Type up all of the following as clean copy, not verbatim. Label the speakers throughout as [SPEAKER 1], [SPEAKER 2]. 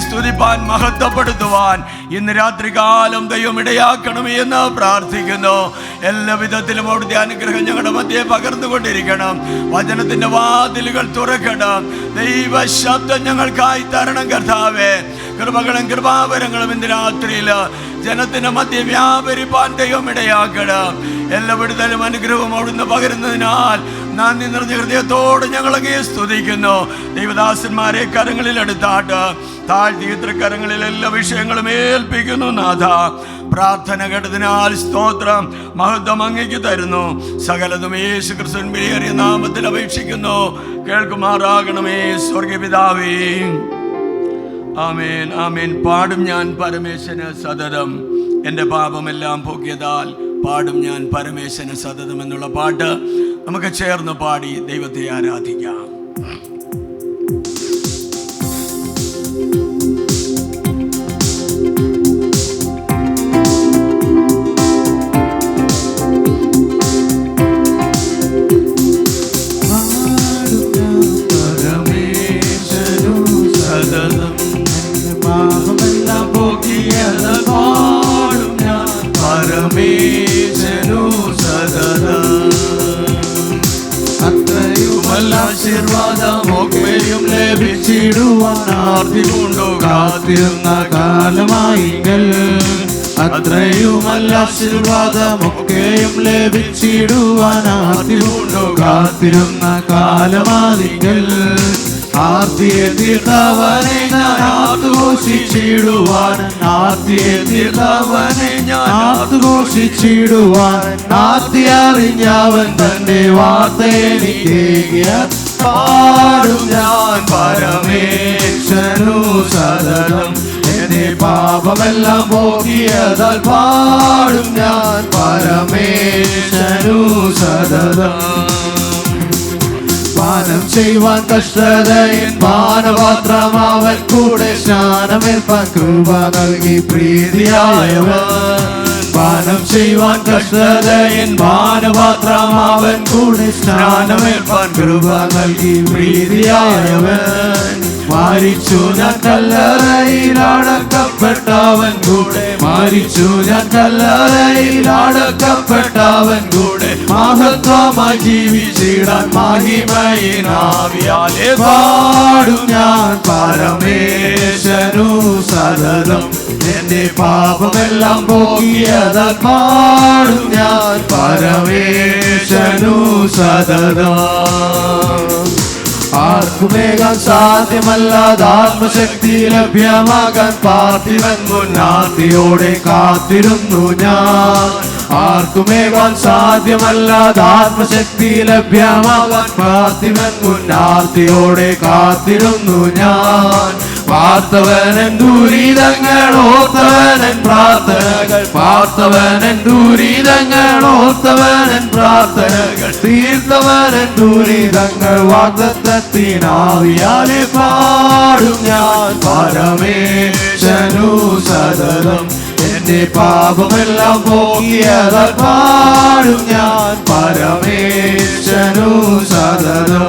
[SPEAKER 1] സ്തുതിപ്പാൻ, മഹത്വപ്പെടുത്തുവാൻ ഇന്ന് രാത്രികാലം ദൈവം ഇടയാക്കണമേ എന്ന് പ്രാർത്ഥിക്കുന്നു. എല്ലാ വിധത്തിലും അവിടുത്തെ അനുഗ്രഹം ഞങ്ങളുടെ മധ്യേ പകർന്നുകൊണ്ടിരിക്കണം. വചനത്തിന്റെ വാതിലുകൾ തുറക്കണം. ദൈവ ശബ്ദം ഞങ്ങൾക്കായി തരണം കർത്താവേ. കൃപകളും കൃപാവരങ്ങളും ഇന്ന് രാത്രിയിൽ ജനത്തിന്റെ മധ്യ വ്യാപരിപ്പാൻ ദൈവം ഇടയാക്കണം. എല്ലാ വിടുതലും അനുഗ്രഹവും അവിടുന്ന് പകരുന്നതിനാൽ നന്ദി നിറഞ്ഞ ഹൃദയത്തോട് ഞങ്ങളങ്ങേ സ്തുതിക്കുന്നു. ദൈവദാസന്മാരെ കരങ്ങളിൽ എടുത്താട്ട് താഴ്ത്തിയിത്ര കരങ്ങളിൽ എല്ലാ വിഷയങ്ങളും ഏൽപ്പിക്കുന്നു നാഥ. പ്രാർത്ഥന കേട്ടതിനാൽ സ്തോത്രം, മഹത്വം അങ്ങേക്ക് തരുന്നു. സകലതും യേശു ക്രിസ്തുവിൻ വിലയേറിയ നാമത്തിൽ അപേക്ഷിക്കുന്നു. കേൾക്കുമാറാകണമേ സ്വർഗ്ഗീയ പിതാവേ. ആമേൻ, ആമേൻ. പാടും ഞാൻ പരമേശ്വരന് സതതം, എൻ്റെ പാപമെല്ലാം പോക്കിയതാൽ പാടും ഞാൻ പരമേശ്വരന് സതതം എന്നുള്ള പാട്ട് നമുക്ക് ചേർന്ന് പാടി ദൈവത്തെ ആരാധിക്കാം.
[SPEAKER 2] ആശീർവാദമൊക്കെയും ലഭിച്ചിടുവാൻ ആർത്തി കൊണ്ടു കാത്തിരുന്ന കാലമായിങ്കൽ, അത്രയുമല്ല ആശീർവാദമൊക്കെയും ലഭിച്ചിടുവാൻ ആർത്തി കൊണ്ടു കാത്തിരുന്ന കാലമായിങ്കൽ, ആർത്തിയെ തീർത്തവനെ ഞാൻ ആഘോഷിച്ചിടുവാൻ, ആർത്തിയെ തീർത്തവനെ ഞാൻ ആഘോഷിച്ചിടുവാൻ, ആർത്തി അറിഞ്ഞവൻ തന്റെ വാർത്ത എനിക്ക് പാടും ഞാൻ പരമേശ്വരനു സതതം, എന്റെ പാപമെല്ലാം പോക്കിയതാൽ പാടും ഞാൻ പരമേശ്വരനു സതതം. പാനം ചെയ്യുവാൻ കഷ്ടതയൻ പാനപാത്രം അവൻ കൂടെ സ്നാനമേൽപ്പാൻ കൃപ നൽകി പ്രീതിയായവൻ, പാനം ചെയ്യുവാൻ കഷ്ടതയൻ പാനപാത്രം അവൻ കൂടെ സ്നാനമേൽപ്പാൻ കൃപ നൽകി പ്രീതിയായവൻ, മരിച്ചു ഞാൻ കല്ലറയിൽ അടക്കപ്പെട്ടവൻ കൂടെ, മരിച്ചു ഞാൻ കല്ലറയിൽ അടക്കപ്പെട്ടവൻ കൂടെ, മഹത്വമായി ജീവിച്ചിടാൻ മഹിമയിനാവിയാലെ പാടും ഞാൻ പരമേശ്വരനു സതതം, എന്റെ പാപമെല്ലാം പോകിയതാൽ പാടും ഞാൻ പരമേശ്വരനു സതതം. ആർക്കുമേകാൻ സാധ്യമല്ലാതെ ആത്മശക്തി ലഭ്യമാകാൻ പാർത്ഥിവൻ മുന്നാർത്തിയോടെ കാത്തിരുന്നു ഞാൻ, ആർക്കുമേകാൻ സാധ്യമല്ലാതെ ആത്മശക്തി ലഭ്യമാകാൻ പാർത്ഥിവൻ മുന്നാർത്തിയോടെ കാത്തിരുന്നു ഞാൻ, പാർത്തവനൻ ദുരിതങ്ങൾ ഓർത്തവനൻ പ്രാർത്ഥനകൾ, പാർത്തവനൻ ദുരിതങ്ങൾ ഓർത്തവനൻ പ്രാർത്ഥനകൾ, തീർത്തവനൻ ദുരിതങ്ങൾ വാഗ്ദത്തത്തിനാവിയാലെ പാടും ഞാൻ പരമേശ്വരനു സതതം, എന്റെ പാപമെല്ലാം പോക്കിയതാൽ പാടും ഞാൻ പരമേശ്വരനു സതതം.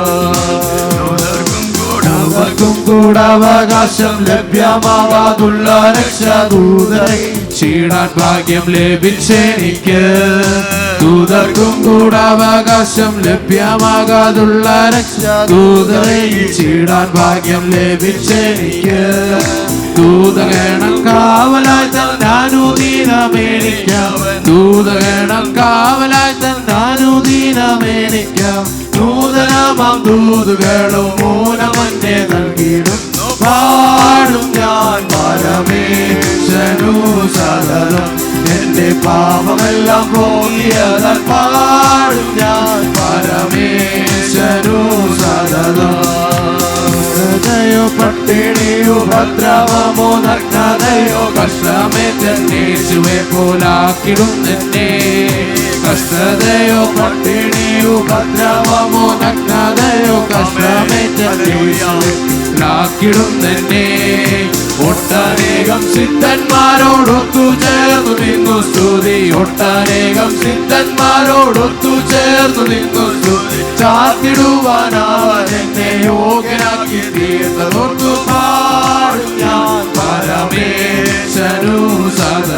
[SPEAKER 2] അവർക്കും കൂടവകാശം ലഭ്യമാവാതുള്ള രക്ഷാദൂതരെ ചീടാൻ ഭാഗ്യം ലഭിച്ചെനിക്ക്, ദൂതർക്കും കൂടവകാശം ലഭ്യമാകാതുള്ള രക്ഷാദൂതരെ ചീടാൻ ഭാഗ്യം ലഭിച്ചെനിക്ക്, ദൂതഗണം കാവലായി തന്നാനുദീനമേനിക്കാം, ദൂതഗണം കാവലായി തന്നാനുദീനമേനിക്കാം, നൂതനമാം ദൂതുകളും മൂലമന്നെ നൽകിയിടുന്നു പാടും ഞാൻ പരമേശ്വരനു സതതം, എന്റെ പാപമെല്ലാം പോകിയതാൽ പാടും ഞാൻ പരമേശ്വരനു സതതം. യോ പട്ടിണിയോ ഭദ്രവമോ നഗ്നതയോ കഷ്ടമേറ്റേശുവെ പോലാക്കിടുന്നെന്നെ, കഷ്ടതയോ പട്ടിണിയോ ഭദ്രവമോ നഗ്നതയോ കഷ്ടമേറ്റേശുവെക്കിടുന്നെന്നെ, ഒട്ടനേകം സിദ്ധന്മാരോടൊത്തു ചേർന്നു നിന്നു സ്തുതി, ഒട്ടനേകം സിദ്ധന്മാരോടൊത്തു ചേർന്നു നിന്നു സ്തുതി, ചാത്തിടുവാനാവൻ എന്നെ യോഗ്യനാക്കി തീർത്തതോർത്തു പാടും ഞാൻ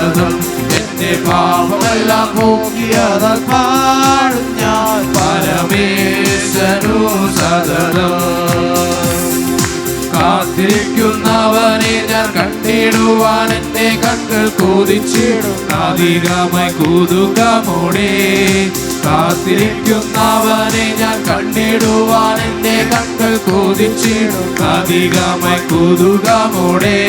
[SPEAKER 2] സതതം എന്റെ പാപമെല്ലാം പോക്കിയതാൽ പാടും ഞാൻ പരമേശനു സതതം. കാത്തിരിക്കുന്നവനെ ഞാൻ കണ്ടിടുവാൻ എന്റെ കണ്കൾ കൊതിച്ചിടും അധികമായി കുതുകമോടെ. കാത്തിരിക്കുന്നവനെ ഞാൻ കണ്ടിടുവാൻ എന്റെ കണ്കൾ കൊതിച്ചിടും അധികമായി കുതുകമോടെ.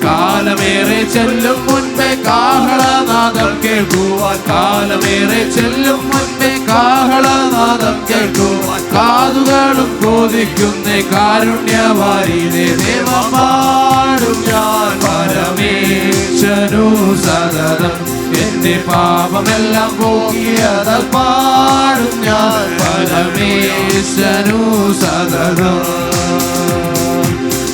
[SPEAKER 2] കാലമേറെ ചെല്ലും മുൻപേ കാഹളനാദം കേൾക്കുവാൻ, കാലമേറെ ചെല്ലും മുൻപേ കാഹളനാദം കേൾക്കുവാൻ കാതുകളും കൊതിക്കുന്ന കാരുണ്യവാരിതേ ദേവം പാടും ഞാൻ പരമേശനു സതതം എന്റെ പാപമെല്ലാം പോക്കിയതാൽ പാടും ഞാൻ പരമേശനു സതതം.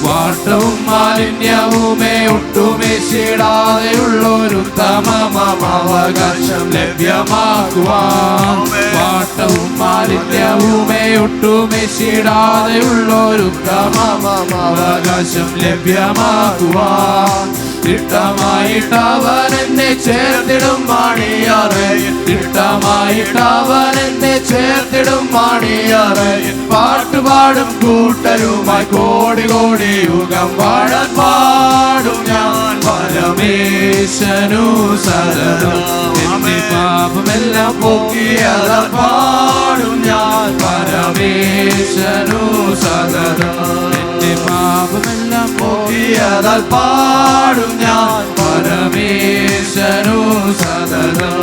[SPEAKER 2] വാട്ടവും മാലിന്യവുമേ ഒട്ടുമേശിടാതെയുള്ളൊരു തമമവകാശം ലഭ്യമാക്കുവാൻ. വാട്ടവും മാലിന്യവുമേ ഒട്ടുമേശിടാതെയുള്ളൊരു തമമവകാശം ലഭ്യമാക്കുവാൻ. തിട്ടമായിട്ടവൻ എന്നെ ചേർത്തിടും മാണിയറയിൽ, തിട്ടമായിട്ടവൻ എന്നെ ചേർത്തിടും മാണിയറയിൽ. പാട്ടുപാടും കൂട്ടരുമായി കോടി കോടി യുഗം വാഴാൻ പാടും ഞാൻ പരമേശനു സതതം എന്റെ പാപമെല്ലാം പോക്കിയതാൽ പാടും ഞാൻ പരമേശനു സതതം എന്റെ പാപമെല്ലാം പോക്കിയതാൽ പാടും ഞാൻ പരമേശനു സതതം.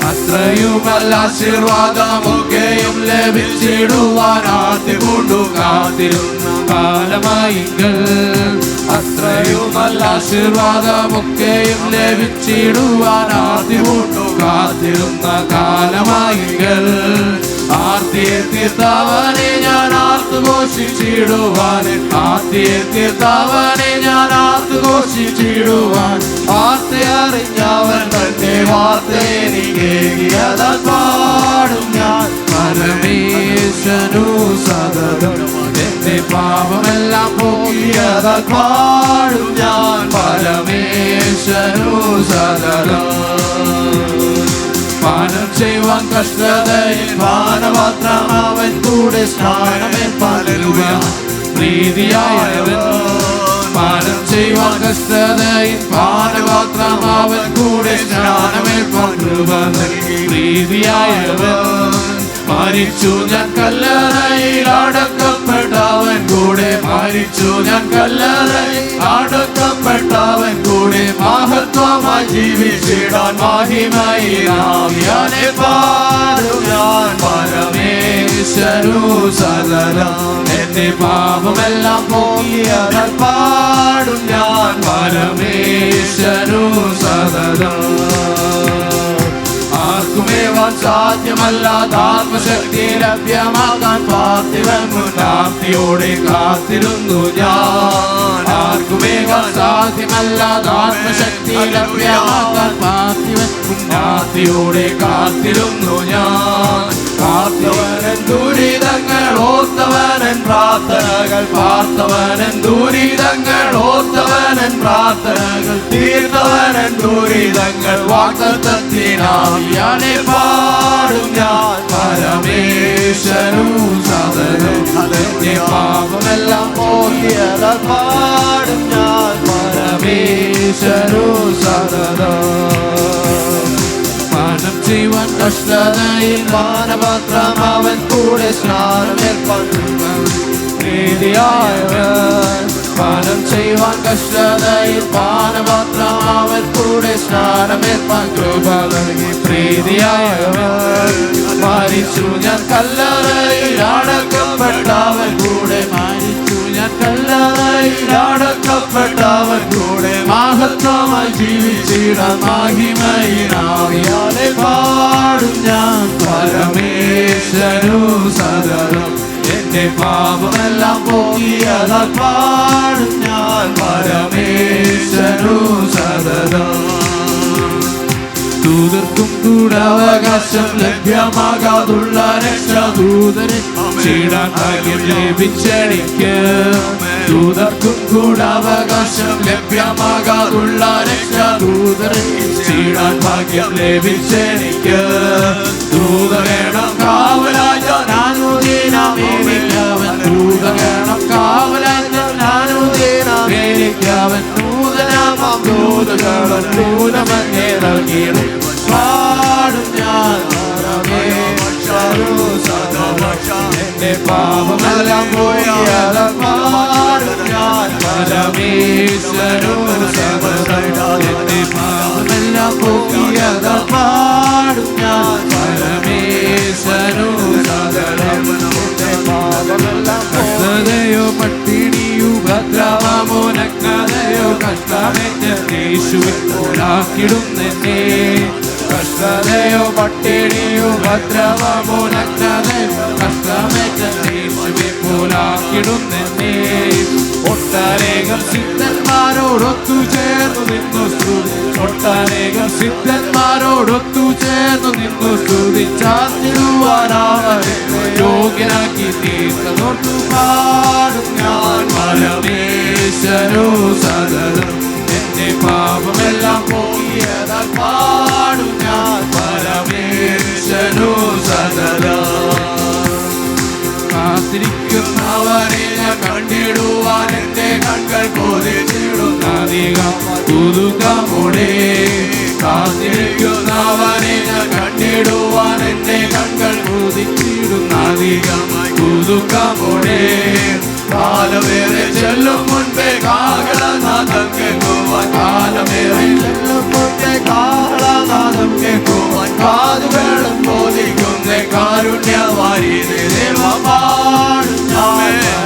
[SPEAKER 2] അത്രയുമല്ല ആശീർവാദമൊക്കെയും ലഭിച്ചിടുവാൻ ആദ്യ കൊണ്ടു കാത്തിരുന്ന കാലമായിങ്ങൾ. അത്രയുമല്ല ആശീർവാദമൊക്കെയും ലഭിച്ചിടുവാൻ ആദ്യ കൊണ്ടു കാത്തിരുന്ന കാലമായിങ്ങൾ. ആർത്തിയെ തീർത്തവനെ ഞാൻ ആർത്തു ഘോഷിച്ചിടുവാൻ, ആർത്തിയെ തീർത്തവനെ ഞാൻ ആർത്തു ഘോഷിച്ചിടുവാൻ. വാർത്ത അറിഞ്ഞവൻ തന്റെ വാർത്തയെനിക്കേകിയതാൽ പാടും ഞാൻ പരമേശനു സതതം എന്റെ പാപമെല്ലാം പോക്കിയതാൽ പാടും ഞാൻ പരമേശനു സതതം. പാനം ചെയ്യുവാൻ കഷ്ടതയിൽ പാനപാത്രം അവൻ കൂടെ സ്നാനമേൽപ്പാൻ പ്രീതിയായവൻ. പാനം ചെയ്യുവാൻ കഷ്ടതയിൽ പാനപാത്രം അവൻ കൂടെ സ്നാനമേൽപ്പാൻ കൃപ നൽകി പ്രീതിയായവൻ. മരിച്ചു ഞാൻ കല്ലറയിൽ അടക്കപ്പെട്ടവൻ കൂടെ, മരിച്ചു ഞാൻ കല്ലറയിൽ അടക്കപ്പെട്ടവൻ കൂടെ. മഹത്വമായി ജീവിച്ചിടാൻ മഹിമയിലാവിയാനെ പാടും ഞാൻ പരമേശനു സതതം എന്റെ പാപമെല്ലാം പോക്കിയതാൽ പാടും ഞാൻ പരമേശനു സതതം. ആർക്കുമേവാൻ സാധ്യമല്ലാത്ത ആത്മശക്തി ലഭ്യമാക്കാൻ പാർത്ഥിവൻ മുന്നാർത്തിയോടെ കാത്തിരുന്നു ഞാൻ. ആർക്കുമേവാൻ സാധ്യമല്ലാത്ത ആത്മശക്തി ലഭ്യമാക്കാൻ പാർത്ഥിവൻ മുന്നാർത്തിയോടെ കാത്തിരുന്നു ഞാൻ. കാത്തവനൻ ദുരിതങ്ങൾ ഓർത്തവനൻ പ്രാർത്ഥനകൾ, പാർത്തവനൻ ദുരിതങ്ങൾ ഓർത്തവനൻ പ്രാർത്ഥനകൾ, തീർത്തവനൻ ദുരിതങ്ങൾ വാഗ്ദത്തത്തിനാവിയാനെ പാടും ഞാൻ പരമേശനു സതതം എന്റെ പാപമെല്ലാം പോക്കിയതാൽ പാടും ഞാൻ പരമേശനു സതതം. പാനം ചെയ്യുവാൻ കഷ്ടതയിൽ പാനപാത്രം അവൻ കൂടെ സ്നാനമേൽപ്പാൻ പ്രീതിയായവൻ. പാനം ചെയ്യുവാൻ കഷ്ടതയിൽ പാനപാത്രം അവൻ കൂടെ സ്നാനമേൽപ്പാൻ കൃപ നൽകി പ്രീതിയായവൻ. മരിച്ചു ഞാൻ കല്ലറയിൽ അടക്കപ്പെട്ടവൻ കൂടെ, മരിച്ചു ഞാൻ കല്ലറയിൽ അടക്കപ്പെട്ടവൻ കൂടെ. മഹത്വമായി ജീവിച്ചിടാൻ മഹിമയിനാവിയാലെ പാടും ഞാൻ പരമേശനു സതതം എന്റെ പാപമെല്ലാം പോക്കിയതാൽ പാടും ഞാൻ പരമേശനു സതതം. ദൂതർക്കും കൂടെ അവകാശം ലഭ്യമാകാതുള്ള രക്ഷാദൂതരെ ചീടാൻ ഭാഗ്യം ലഭിച്ചെനിക്ക്. ദൂതർക്കും കൂടവകാശം ലഭ്യമാകാതുള്ള രക്ഷ ദൂതരെ ചീടാൻ ഭാഗ്യം ലഭിച്ചെനിക്ക്. ദൂതഗണം കാവലായ നാനുദീനമേനിക്കവൻ ദൂതഗണം കാവലായ നാനുദീനമേനിക്കവൻ നൂതനാമം ദൂതഗണം നൂതമങ്ങേ നൽകിയിടും പാടും ഞാൻ എന്റെ പാപമെല്ലാം പോയത് പാടും ഞാൻ പരമേശ്വരോ എന്റെ പാപമെല്ലാം പോയത് പാടും ഞാൻ പരമേശ്വരോ കഷ്ടതയോ പട്ടിണിയോ ഭദ്രമോ നഗ്നതയോ കഷ്ടമെറ്റ യേശുവിൻ പോലാക്കിടുന്നെന്നെ. കഷ്ടതയോ പട്ടിണിയോ ഭദ്രമോ നഗ്നതയോ കഷ്ടമെറ്റ യേശുവിൻ പോലാക്കിടുന്നെന്നെ. ഒട്ടനേകം സിദ്ധന്മാരോടൊത്തു ചേർന്നു നിന്നു സ്തുതി ഒട്ടനേകം സിദ്ധന്മാരോടൊത്തു ചേർന്നു നിന്നു സ്തുതിച്ചാത്തിടുവാനാവരെ യോഗ്യനാക്കി തീർത്തതോർത്തു പാടും ഞാൻ പരമേശ്വരോ സദനം എന്റെ പാപമെല്ലാം പോക്കിയതാൽ പാടും ഞാൻ പരമേശ്വരോ സദനം. കാത്തിരിക്കുന്നവരെ ഞാൻ കണ്ടിടുവാൻ എന്റെ കൺകൾ കൊതിച്ചിടുന്നധികം പുതുക്കമോടെ. കാത്തിരിക്കുന്നവരെ ഞാൻ കണ്ടിടുവാൻ എന്റെ കൺകൾ കൊതിച്ചിടുന്നധികം പുതുക്കമോടെ. കാലമേറെ ചെല്ലും മുൻപേ കാഹളനാദം കേൾക്കുവാൻ കാലമേറെ ചെല്ലും മുൻപേ കാഹളനാദം കേൾക്കുവാൻ കാതുകളും ബോധിക്കുന്ന കാരുണ്യവാരി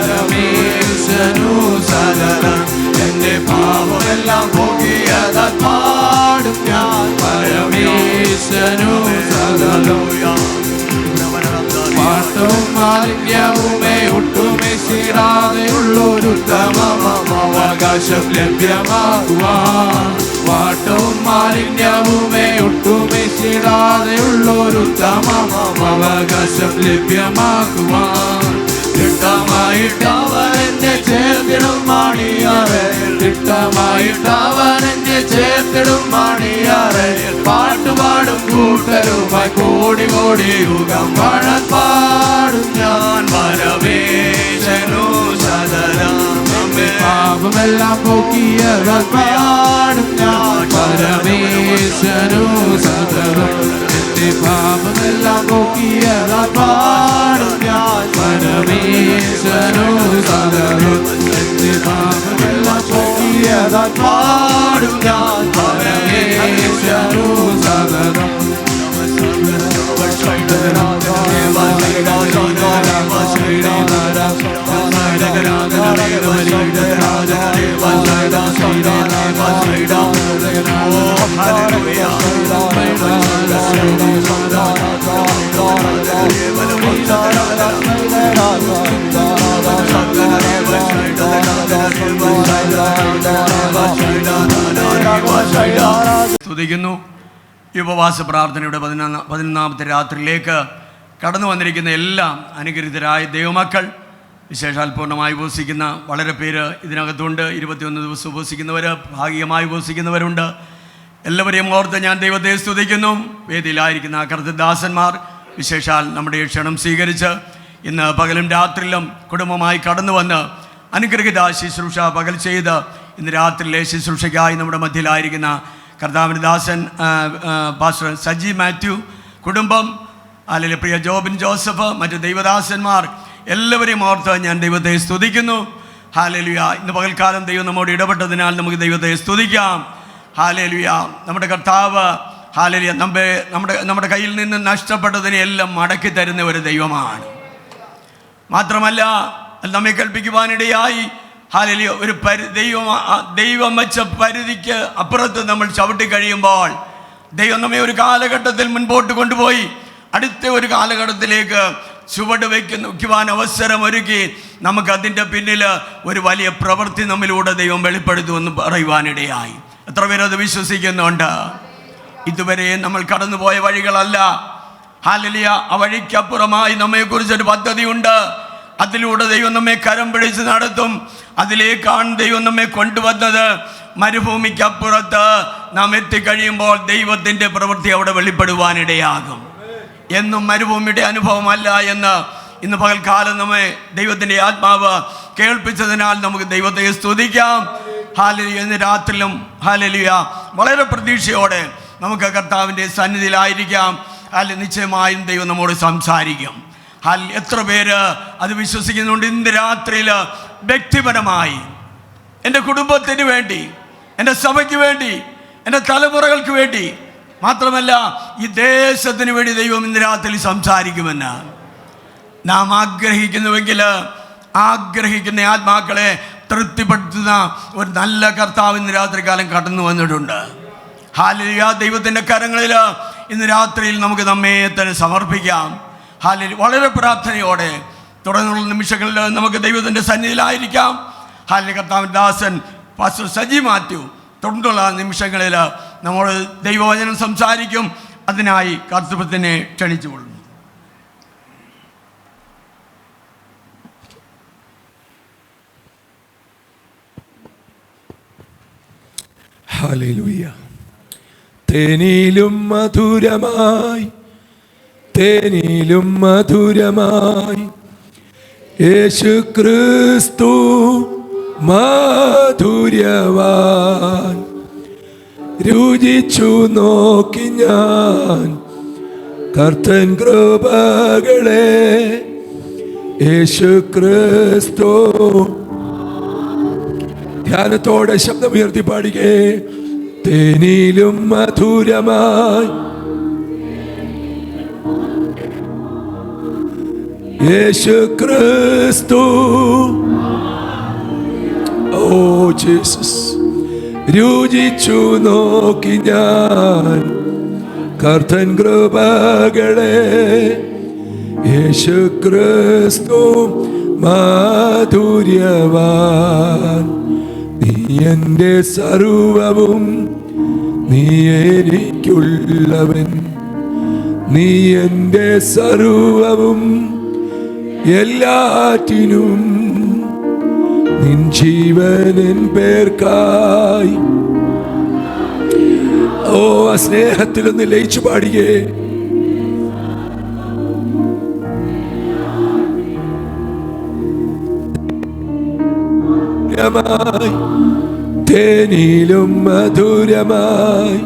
[SPEAKER 2] പരമേശ്വരോ സദനം എന്റെ പാപമെല്ലാം പോകിയതാൽ പാടും ഞാൻ പരമേശ്വരോ സദനം. പാട്ടവും മാലിന്യവുമേ ഒട്ടുമേ ശീരാതെയുള്ളൊരു അവകാശം ലഭ്യമാക്കുവാൻ. പാട്ടവും മാലിന്യവുമേ ഒട്ടുമേ ശീരാതെയുള്ളൊരു അവകാശം ലഭ്യമാക്കുവാൻ. തിട്ടമായിട്ടവൻ എന്നെ ചേർത്തിടും മാണിയാറെ തിട്ടമായിട്ടവൻ എന്നെ ചേർത്തിടും മാണിയാറെ. പാട്ടുപാടും കൂട്ടരുമായി കോടി കോടി യുഗം പാടും ഞാൻ പരമേശ്വരോ സദനം പാപമെല്ലാം പോക്കിയതാൽ പാടും ഞാൻ പരമേശ്വരോ സദനം എന്റെ പാപമെല്ലാം പോക്കിയതാൽ പാടും ഞാൻ പരമേശ്വരോ സദനം എന്റെ പാപമെല്ലാം പോക്കിയതാൽ പാടും ഞാൻ പരമേശ്വരോ സദനം.
[SPEAKER 1] സ്തുതിക്കുന്നു. ഈ ഉപവാസ പ്രാർത്ഥനയുടെ 11ാമത്തെ രാത്രിയിലേക്ക് കടന്നു വന്നിരിക്കുന്ന എല്ലാ അനുഗ്രഹീതരായ ദൈവമക്കൾ, വിശേഷാൽ പൂർണ്ണമായി ഉപവസിക്കുന്ന വളരെ പേര് ഇതിനകത്തുണ്ട്. 21 ദിവസം ഉപവസിക്കുന്നവർ, ഭാഗികമായി ഉപവസിക്കുന്നവരുണ്ട്. എല്ലാവരെയും ഓർത്ത് ഞാൻ ദൈവത്തെ സ്തുതിക്കുന്നു. വേദിയിലായിരിക്കുന്ന കർത്തദാസന്മാർ വിശേഷാൽ നമ്മുടെ ക്ഷണം സ്വീകരിച്ച് ഇന്ന് പകലും രാത്രിയിലും കുടുംബമായി കടന്നു വന്ന് അനുഗ്രഹിത ശുശ്രൂഷ പകൽ ചെയ്ത് ഇന്ന് രാത്രിയിലെ ശുശ്രൂഷയ്ക്കായി നമ്മുടെ മധ്യയിലായിരിക്കുന്ന കർത്താവിൻ്റെ ദാസൻ പാസ്റ്റർ സജി മാത്യു, കുടുംബം, അല്ലെങ്കിൽ പ്രിയ ജോബിൻ ജോസഫ്, മറ്റ് ദൈവദാസന്മാർ എല്ലാവരെയും ഓർത്ത് ഞാൻ ദൈവത്തെ സ്തുതിക്കുന്നു. ഹല്ലേലൂയ. ഇന്ന് പകൽക്കാലം ദൈവം നമ്മോട് ഇടപെട്ടതിനാൽ നമുക്ക് ദൈവത്തെ സ്തുതിക്കാം. ഹല്ലേലൂയ. നമ്മുടെ കർത്താവ് ഹല്ലേലൂയ നമ്മുടെ കയ്യിൽ നിന്ന് നഷ്ടപ്പെട്ടതിനെ എല്ലാം മടക്കി തരുന്ന ഒരു ദൈവമാണ്. മാത്രമല്ല നമ്മെ കൽപ്പിക്കുവാനിടയായി ഹല്ലേലൂയ ഒരു ദൈവം വെച്ച പരിധിക്ക് അപ്പുറത്ത് നമ്മൾ ചവിട്ടി കഴിയുമ്പോൾ ദൈവം നമ്മെ ഒരു കാലഘട്ടത്തിൽ മുൻപോട്ട് കൊണ്ടുപോയി അടുത്ത ഒരു കാലഘട്ടത്തിലേക്ക് ചുവട് വയ്ക്കുവാൻ അവസരം ഒരുക്കി നമുക്ക് അതിൻ്റെ പിന്നിൽ ഒരു വലിയ പ്രവൃത്തി നമ്മിലൂടെ ദൈവം വെളിപ്പെടുത്തുമെന്ന് പറയുവാനിടയായി. എത്ര പേരത് വിശ്വസിക്കുന്നുണ്ട്? ഇതുവരെ നമ്മൾ കടന്നുപോയ വഴികളല്ല. ഹല്ലേലൂയ. ആ വഴിക്കപ്പുറമായി നമ്മെക്കുറിച്ചൊരു പദ്ധതിയുണ്ട്. അതിലൂടെ ദൈവം നമ്മെ കരം പിടിച്ച് നടത്തും. അതിലേക്കാണ് ദൈവം നമ്മെ കൊണ്ടുവന്നത്. മരുഭൂമിക്കപ്പുറത്ത് നാം എത്തിക്കഴിയുമ്പോൾ ദൈവത്തിൻ്റെ പ്രവൃത്തി അവിടെ വെളിപ്പെടുവാനിടയാകും. എന്നും മരുഭൂമിയുടെ അനുഭവമല്ല എന്ന് ഇന്ന് പകൽക്കാലം നമ്മെ ദൈവത്തിൻ്റെ ആത്മാവ് കേൾപ്പിച്ചതിനാൽ നമുക്ക് ദൈവത്തെ സ്തുതിക്കാം. ഹല്ലേലൂയ. ഇന്ന് രാത്രിയിലും ഹല്ലേലൂയ വളരെ പ്രതീക്ഷയോടെ നമുക്ക് കർത്താവിൻ്റെ സന്നിധിയിലായിരിക്കാം. നിശ്ചയമായും ദൈവം നമ്മോട് സംസാരിക്കും. എത്ര പേര് അത് വിശ്വസിക്കുന്നുണ്ട്? ഇന്ന് രാത്രിയിൽ വ്യക്തിപരമായി എൻ്റെ കുടുംബത്തിന് വേണ്ടി, എൻ്റെ സഭയ്ക്ക് വേണ്ടി, എൻ്റെ തലമുറകൾക്ക് വേണ്ടി, മാത്രമല്ല ഈ ദേശത്തിന് വേണ്ടി ദൈവം ഇന്ന് രാത്രി സംസാരിക്കുമെന്ന് നാം ആഗ്രഹിക്കുന്നുവെങ്കിൽ ആഗ്രഹിക്കുന്ന ആത്മാക്കളെ തൃപ്തിപ്പെടുത്തുന്ന ഒരു നല്ല കർത്താവ് ഇന്ന് രാത്രികാലം കടന്നു വന്നിട്ടുണ്ട്. ഹല്ലേലൂയ. ദൈവത്തിൻ്റെ കരങ്ങളിൽ ഇന്ന് രാത്രിയിൽ നമുക്ക് നമ്മെ തന്നെ സമർപ്പിക്കാം. ഹല്ലേലൂയ. വളരെ പ്രാർത്ഥനയോടെ തുടർന്നുള്ള നിമിഷങ്ങളിൽ നമുക്ക് ദൈവത്തിൻ്റെ സന്നിധിയിലായിരിക്കാം. ഹല്ലേലൂയ. കർത്താവിൻ്റെ ദാസൻ പാസ്റ്റർ സജി മാത്യു തുടർന്നുള്ള നിമിഷങ്ങളിൽ നമ്മൾ ദൈവവചനം സംസാരിക്കും. അതിനായി കർത്തൃത്വത്തിനെ ക്ഷണിച്ചുകൊള്ളുന്നു.
[SPEAKER 3] ഹല്ലേലൂയ. തേനിലും മധുരമായി, തേനിലും മധുരമായി യേശു ക്രിസ്തു മാധുര്യവാൻ. രുചിച്ചു നോക്കി ഞാൻ കർത്തൻ കൃപകളെ, യേശു ക്രിസ്തു. ധ്യാനത്തോടെ ശബ്ദമുയർത്തി പാടിക്കേ. തേനിലും മധുരമായി യേശു ക്രിസ്തു. Oh Jesus. രുചിച്ചു നോക്കി ഞാൻ കർത്തൻ കൃപകളെ, യേശു ക്രിസ്തു മാധുര്യവാൻ. നീ എൻ്റെ സർവവും, നീ എനിക്കുള്ളവൻ, നീ എൻ്റെ സർവവും, എല്ലാറ്റിനും നിൻ ജീവനിൻ പേർക്കായി. ഓ ആ സ്നേഹത്തിലൊന്ന് ലയിച്ചു പാടിയേ. തേനിലും മധുരമായി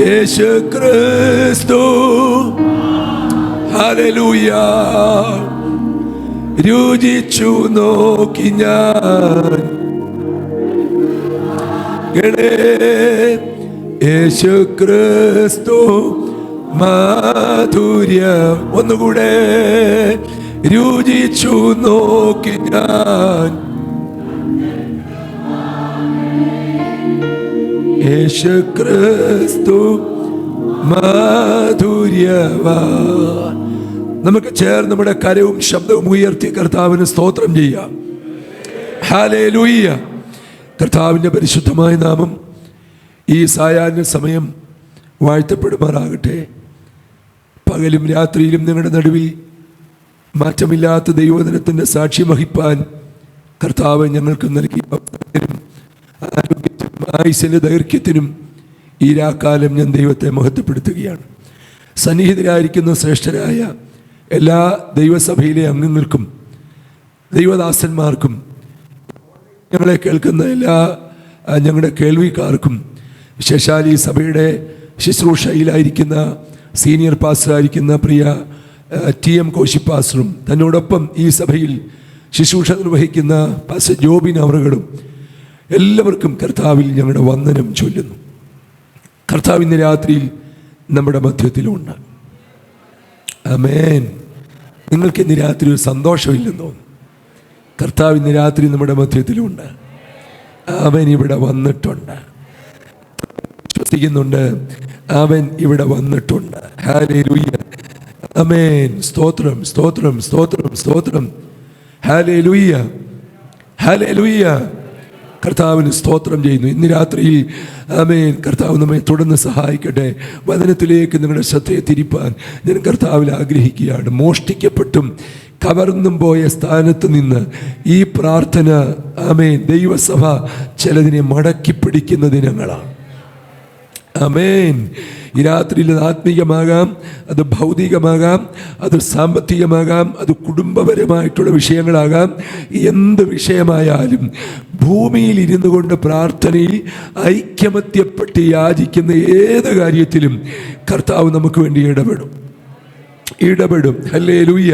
[SPEAKER 3] യേശു ക്രിസ്തു. ഹല്ലേലൂയ. രുചിച്ചു നോക്കി ഞാൻ യേശു ക്രിസ്തു മാധുര്യ. ഒന്നുകൂടെ. രുചിച്ചു നോക്കി ഞാൻ യേശു ക്രിസ്തു മാധുര്യവാൻ. നമുക്ക് ചേർന്ന് നമ്മുടെ കരവും ശബ്ദവും ഉയർത്തി കർത്താവിന് സ്തോത്രം ചെയ്യാം. ഹല്ലേലൂയ. കർത്താവിൻ്റെ പരിശുദ്ധമായ നാമം ഈ സായാഹ്ന സമയം വാഴ്ത്തപ്പെടുമാറാകട്ടെ. പകലും രാത്രിയിലും നിങ്ങളുടെ നടുവിൽ മാറ്റമില്ലാത്ത ദൈവവചനത്തിൻ്റെ സാക്ഷ്യം വഹിപ്പാൻ കർത്താവ് ഞങ്ങൾക്ക് നൽകിയ ആരോഗ്യത്തിനും ആയുസ്സിൻ്റെ ദൈർഘ്യത്തിനും ഈ രാക്കാലം ഞാൻ ദൈവത്തെ മഹത്വപ്പെടുത്തുകയാണ്. സന്നിഹിതരായിരിക്കുന്ന ശ്രേഷ്ഠരായ എല്ലാ ദൈവസഭയിലെ അംഗങ്ങൾക്കും ദൈവദാസന്മാർക്കും ഞങ്ങളെ കേൾക്കുന്ന എല്ലാ ഞങ്ങളുടെ കേൾവിക്കാർക്കും, വിശേഷാൽ ഈ സഭയുടെ ശുശ്രൂഷയിലായിരിക്കുന്ന സീനിയർ പാസ്റ്ററായിരിക്കുന്ന പ്രിയ TM കോശി പാസ്റ്ററും തന്നോടൊപ്പം ഈ സഭയിൽ ശുശ്രൂഷ നിർവഹിക്കുന്ന പാസ്റ്റർ ജോബിൻ അവറുകളും എല്ലാവർക്കും കർത്താവിൽ ഞങ്ങളുടെ വന്ദനം ചൊല്ലുന്നു. കർത്താവ് ഇന്ന് രാത്രിയിൽ നമ്മുടെ മധ്യത്തിലുണ്ട്. ആമേൻ. നിങ്ങൾക്ക് ഇന്ന് രാത്രി ഒരു സന്തോഷമില്ലെന്നോ? കർത്താവ് ഇന്ന് രാത്രി നമ്മുടെ മധ്യത്തിലുണ്ട്. അവൻ ഇവിടെ വന്നിട്ടുണ്ട്. വിശ്വസിക്കുന്നുണ്ട്, അവൻ ഇവിടെ വന്നിട്ടുണ്ട്. ഹല്ലേലൂയ. ആമേൻ. സ്തോത്രം, സ്തോത്രം, സ്തോത്രം, സ്തോത്രം. ഹല്ലേലൂയ, ഹല്ലേലൂയ. കർത്താവിന് സ്തോത്രം ചെയ്യുന്നു. ഇന്ന് രാത്രിയിൽ ആമേൻ കർത്താവ് നമ്മെ തുടർന്ന് സഹായിക്കട്ടെ. വചനത്തിലേക്ക് നിങ്ങളുടെ ശ്രദ്ധയെ തിരിപ്പാൻ ഞാൻ കർത്താവിൽ ആഗ്രഹിക്കുകയാണ്. മോഷ്ടിക്കപ്പെട്ടും കവർന്നും പോയ സ്ഥാനത്ത് നിന്ന് ഈ പ്രാർത്ഥന ആമേൻ ദൈവസഭ ചിലതിനെ മടക്കി പിടിക്കുന്ന ദിനങ്ങളാണ്. ആമേൻ. ഈ രാത്രിയിൽ അത് ആത്മീയമാകാം, അത് ഭൗതികമാകാം, അത് സാമ്പത്തികമാകാം, അത് കുടുംബപരമായിട്ടുള്ള വിഷയങ്ങളാകാം. എന്ത് വിഷയമായാലും ഭൂമിയിൽ ഇരുന്നു കൊണ്ട് പ്രാർത്ഥനയിൽ ഐക്യമത്യപ്പെട്ട് യാചിക്കുന്ന ഏത് കാര്യത്തിലും കർത്താവ് നമുക്ക് വേണ്ടി ഇടപെടും. ഹല്ലേലൂയ,